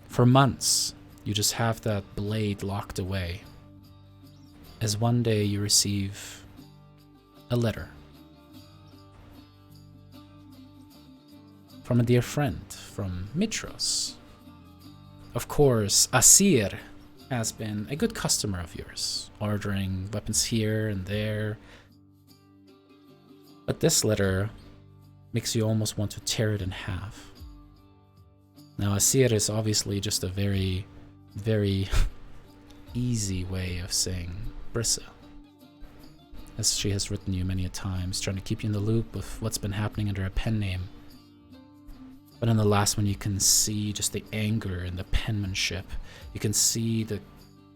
for months, you just have that blade locked away. As one day you receive a letter from a dear friend from Mitros. Of course, Asir has been a good customer of yours, ordering weapons here and there. But this letter makes you almost want to tear it in half. Now, Asir is obviously just a very, very easy way of saying Brissa, as she has written you many a times, trying to keep you in the loop of what's been happening under a pen name. But in the last one, you can see just the anger in the penmanship. You can see the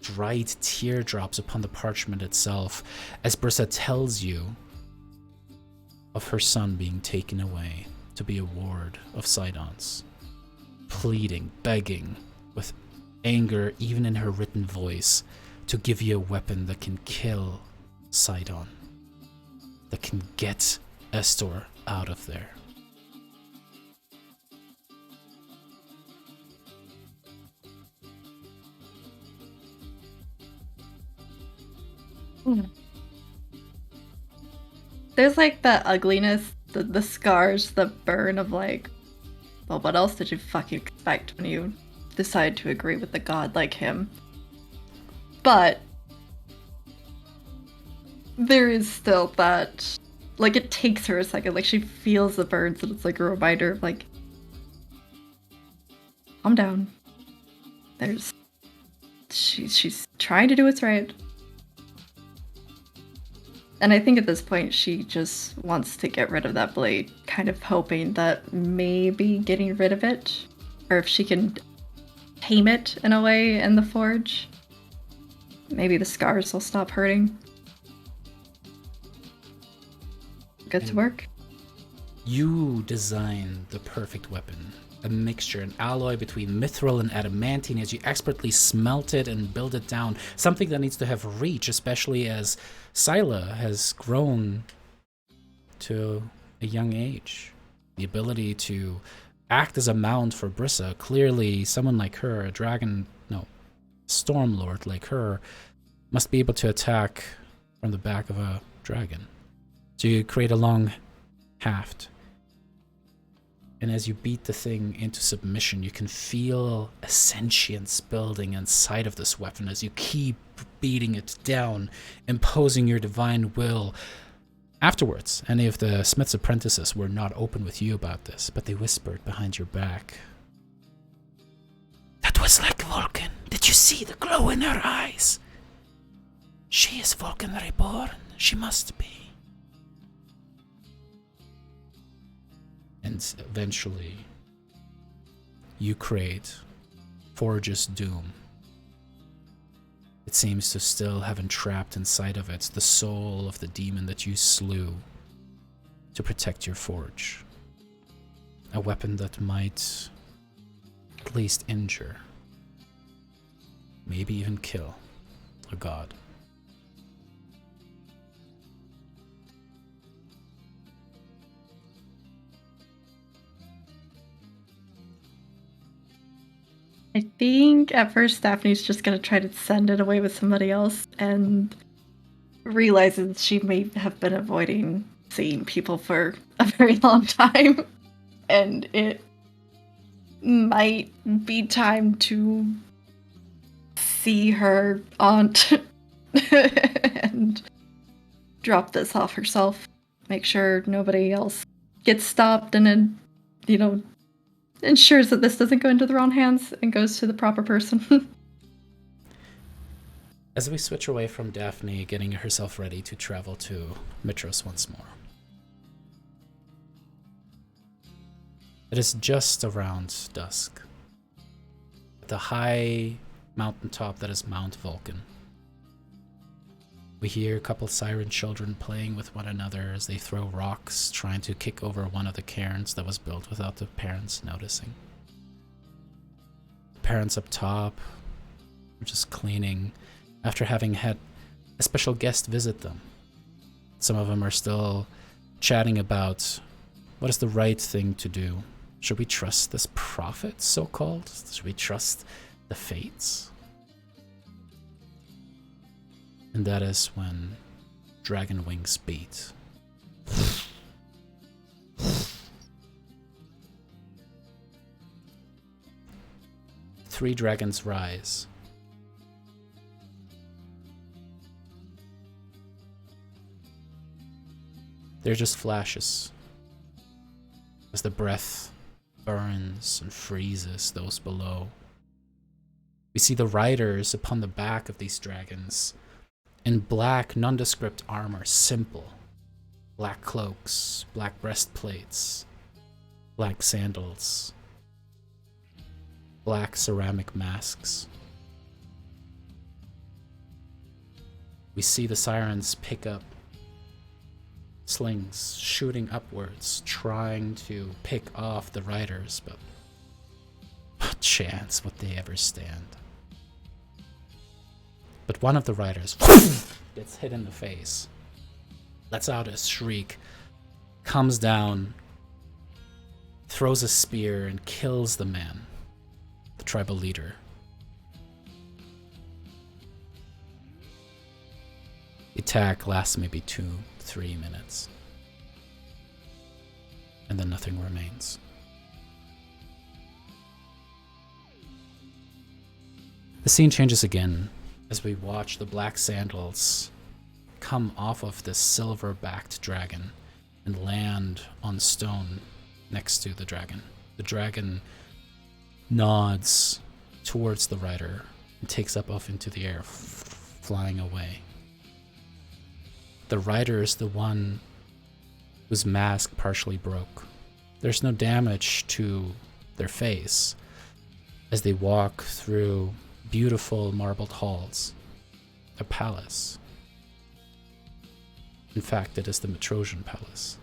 dried teardrops upon the parchment itself, as Brissa tells you of her son being taken away to be a ward of Sidon's, pleading, begging, with anger even in her written voice, to give you a weapon that can kill Sidon, that can get Estor out of there.
There's like that ugliness, the scars, the burn of like, well, what else did you fucking expect when you decide to agree with a god like him? But there is still that, like, it takes her a second. Like, she feels the burns, and it's like a reminder of like, calm down. She's trying to do what's right. And I think at this point she just wants to get rid of that blade, kind of hoping that maybe getting rid of it, or if she can tame it in a way in the forge, maybe the scars will stop hurting. Good to work.
You designed the perfect weapon. A mixture, an alloy between mithril and adamantine as you expertly smelt it and build it down. Something that needs to have reach, especially as Thylea has grown to a young age. The ability to act as a mount for Brissa. Clearly, someone like her, a Stormlord like her, must be able to attack from the back of a dragon. So you create a long haft. And as you beat the thing into submission, you can feel a sentience building inside of this weapon as you keep beating it down, imposing your divine will. Afterwards, any of the smith's apprentices were not open with you about this, but they whispered behind your back.
That was like Vulcan. Did you see the glow in her eyes? She is Vulcan reborn. She must be.
And eventually, you create Forge's Doom. It seems to still have entrapped inside of it the soul of the demon that you slew to protect your forge. A weapon that might at least injure, maybe even kill a god.
I think at first Daphne's just gonna try to send it away with somebody else and realizes she may have been avoiding seeing people for a very long time. And it might be time to see her aunt and drop this off herself. Make sure nobody else gets stopped, and then, ensures that this doesn't go into the wrong hands and goes to the proper person.
As we switch away from Daphne getting herself ready to travel to Mitros once more. It is just around dusk. At the high mountaintop that is Mount Vulcan. We hear a couple siren children playing with one another as they throw rocks, trying to kick over one of the cairns that was built without the parents noticing. The parents up top are just cleaning after having had a special guest visit them. Some of them are still chatting about what is the right thing to do. Should we trust this prophet, so-called? Should we trust the fates? And that is when dragon wings beat. 3 dragons rise. They're just flashes as the breath burns and freezes those below. We see the riders upon the back of these dragons in black, nondescript armor, simple. Black cloaks, black breastplates, black sandals, black ceramic masks. We see the sirens pick up slings, shooting upwards, trying to pick off the riders, but what chance would they ever stand? But one of the riders gets hit in the face, lets out a shriek, comes down, throws a spear, and kills the man, the tribal leader. attack lasts maybe 2-3 minutes. And then nothing remains. The scene changes again as we watch the black sandals come off of this silver-backed dragon and land on stone next to the dragon. The dragon nods towards the rider and takes up off into the air, flying away. The rider is the one whose mask partially broke. There's no damage to their face as they walk through beautiful marbled halls, a palace. In fact, it is the Metrosian Palace.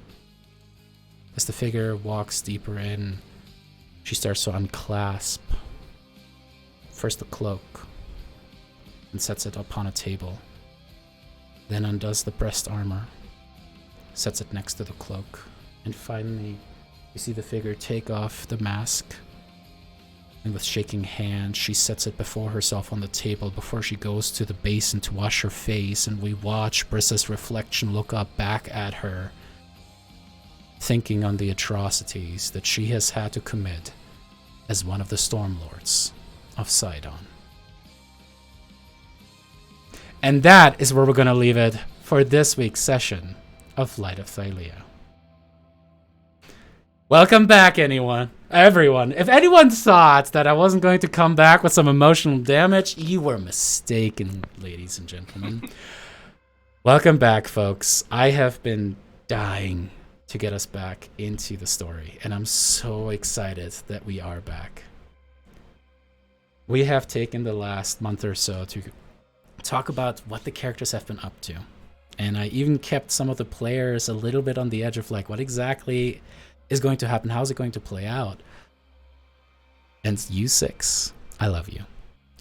As the figure walks deeper in, she starts to unclasp first the cloak and sets it upon a table, then undoes the breast armor, sets it next to the cloak, and finally you see the figure take off the mask, and with shaking hands she sets it before herself on the table before she goes to the basin to wash her face, and we watch Brissa's reflection look up back at her, thinking on the atrocities that she has had to commit as one of the Stormlords of Sidon. And that is where we're going to leave it for this week's session of Light of Thylea. Welcome back, everyone. If anyone thought that I wasn't going to come back with some emotional damage, you were mistaken, ladies and gentlemen. Welcome back, folks. I have been dying to get us back into the story, and I'm so excited that we are back. We have taken the last month or so to talk about what the characters have been up to, and I even kept some of the players a little bit on the edge of like, what exactly is going to happen? How's it going to play out? And you 6, I love you.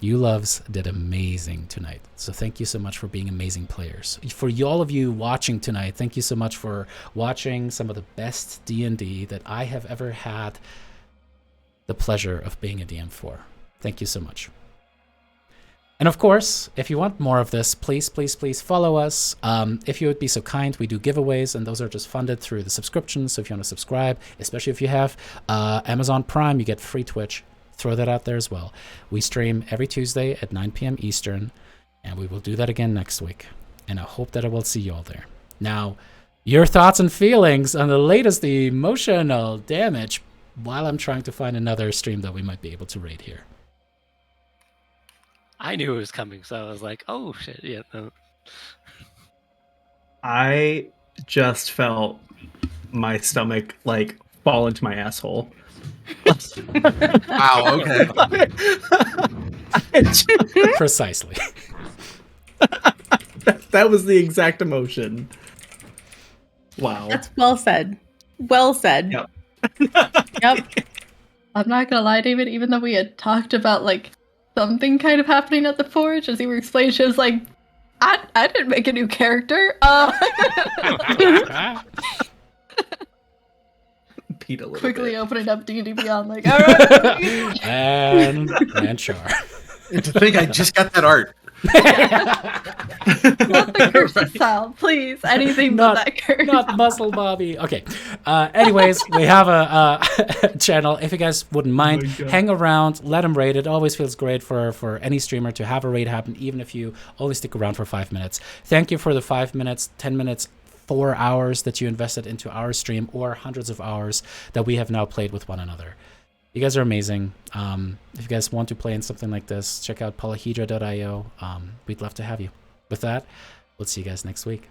You loves did amazing tonight. So thank you so much for being amazing players. For all of you watching tonight, thank you so much for watching some of the best D&D that I have ever had the pleasure of being a DM for. Thank you so much. And of course, if you want more of this, please, please, please follow us. If you would be so kind, we do giveaways, and those are just funded through the subscriptions. So if you want to subscribe, especially if you have Amazon Prime, you get free Twitch. Throw that out there as well. We stream every Tuesday at 9 p.m. Eastern, and we will do that again next week. And I hope that I will see you all there. Now, your thoughts and feelings on the latest emotional damage while I'm trying to find another stream that we might be able to raid here.
I knew it was coming, so I was like, oh, shit, yeah. No.
I just felt my stomach, like, fall into my asshole.
Wow, okay.
Precisely.
That was the exact emotion. Wow.
That's well said. Well said.
Yep.
Yep.
I'm not gonna lie, David, even though we had talked about, like, something kind of happening at the forge, as you were explaining, she was like, I didn't make a new character.
Pete a little
Quickly
bit.
opening up D&D Beyond, like, all right.
and Char.
And to think I just got that art.
Not the cursed style, please. Anything but that curse.
Not Muscle Bobby. Okay. Anyways, we have a channel. If you guys wouldn't mind, hang around, let them raid. It always feels great for any streamer to have a raid happen, even if you only stick around for 5 minutes. Thank you for the 5 minutes, 10 minutes, 4 hours that you invested into our stream, or hundreds of hours that we have now played with one another. You guys are amazing. If you guys want to play in something like this, check out polyhedra.io. We'd love to have you. With that, we'll see you guys next week.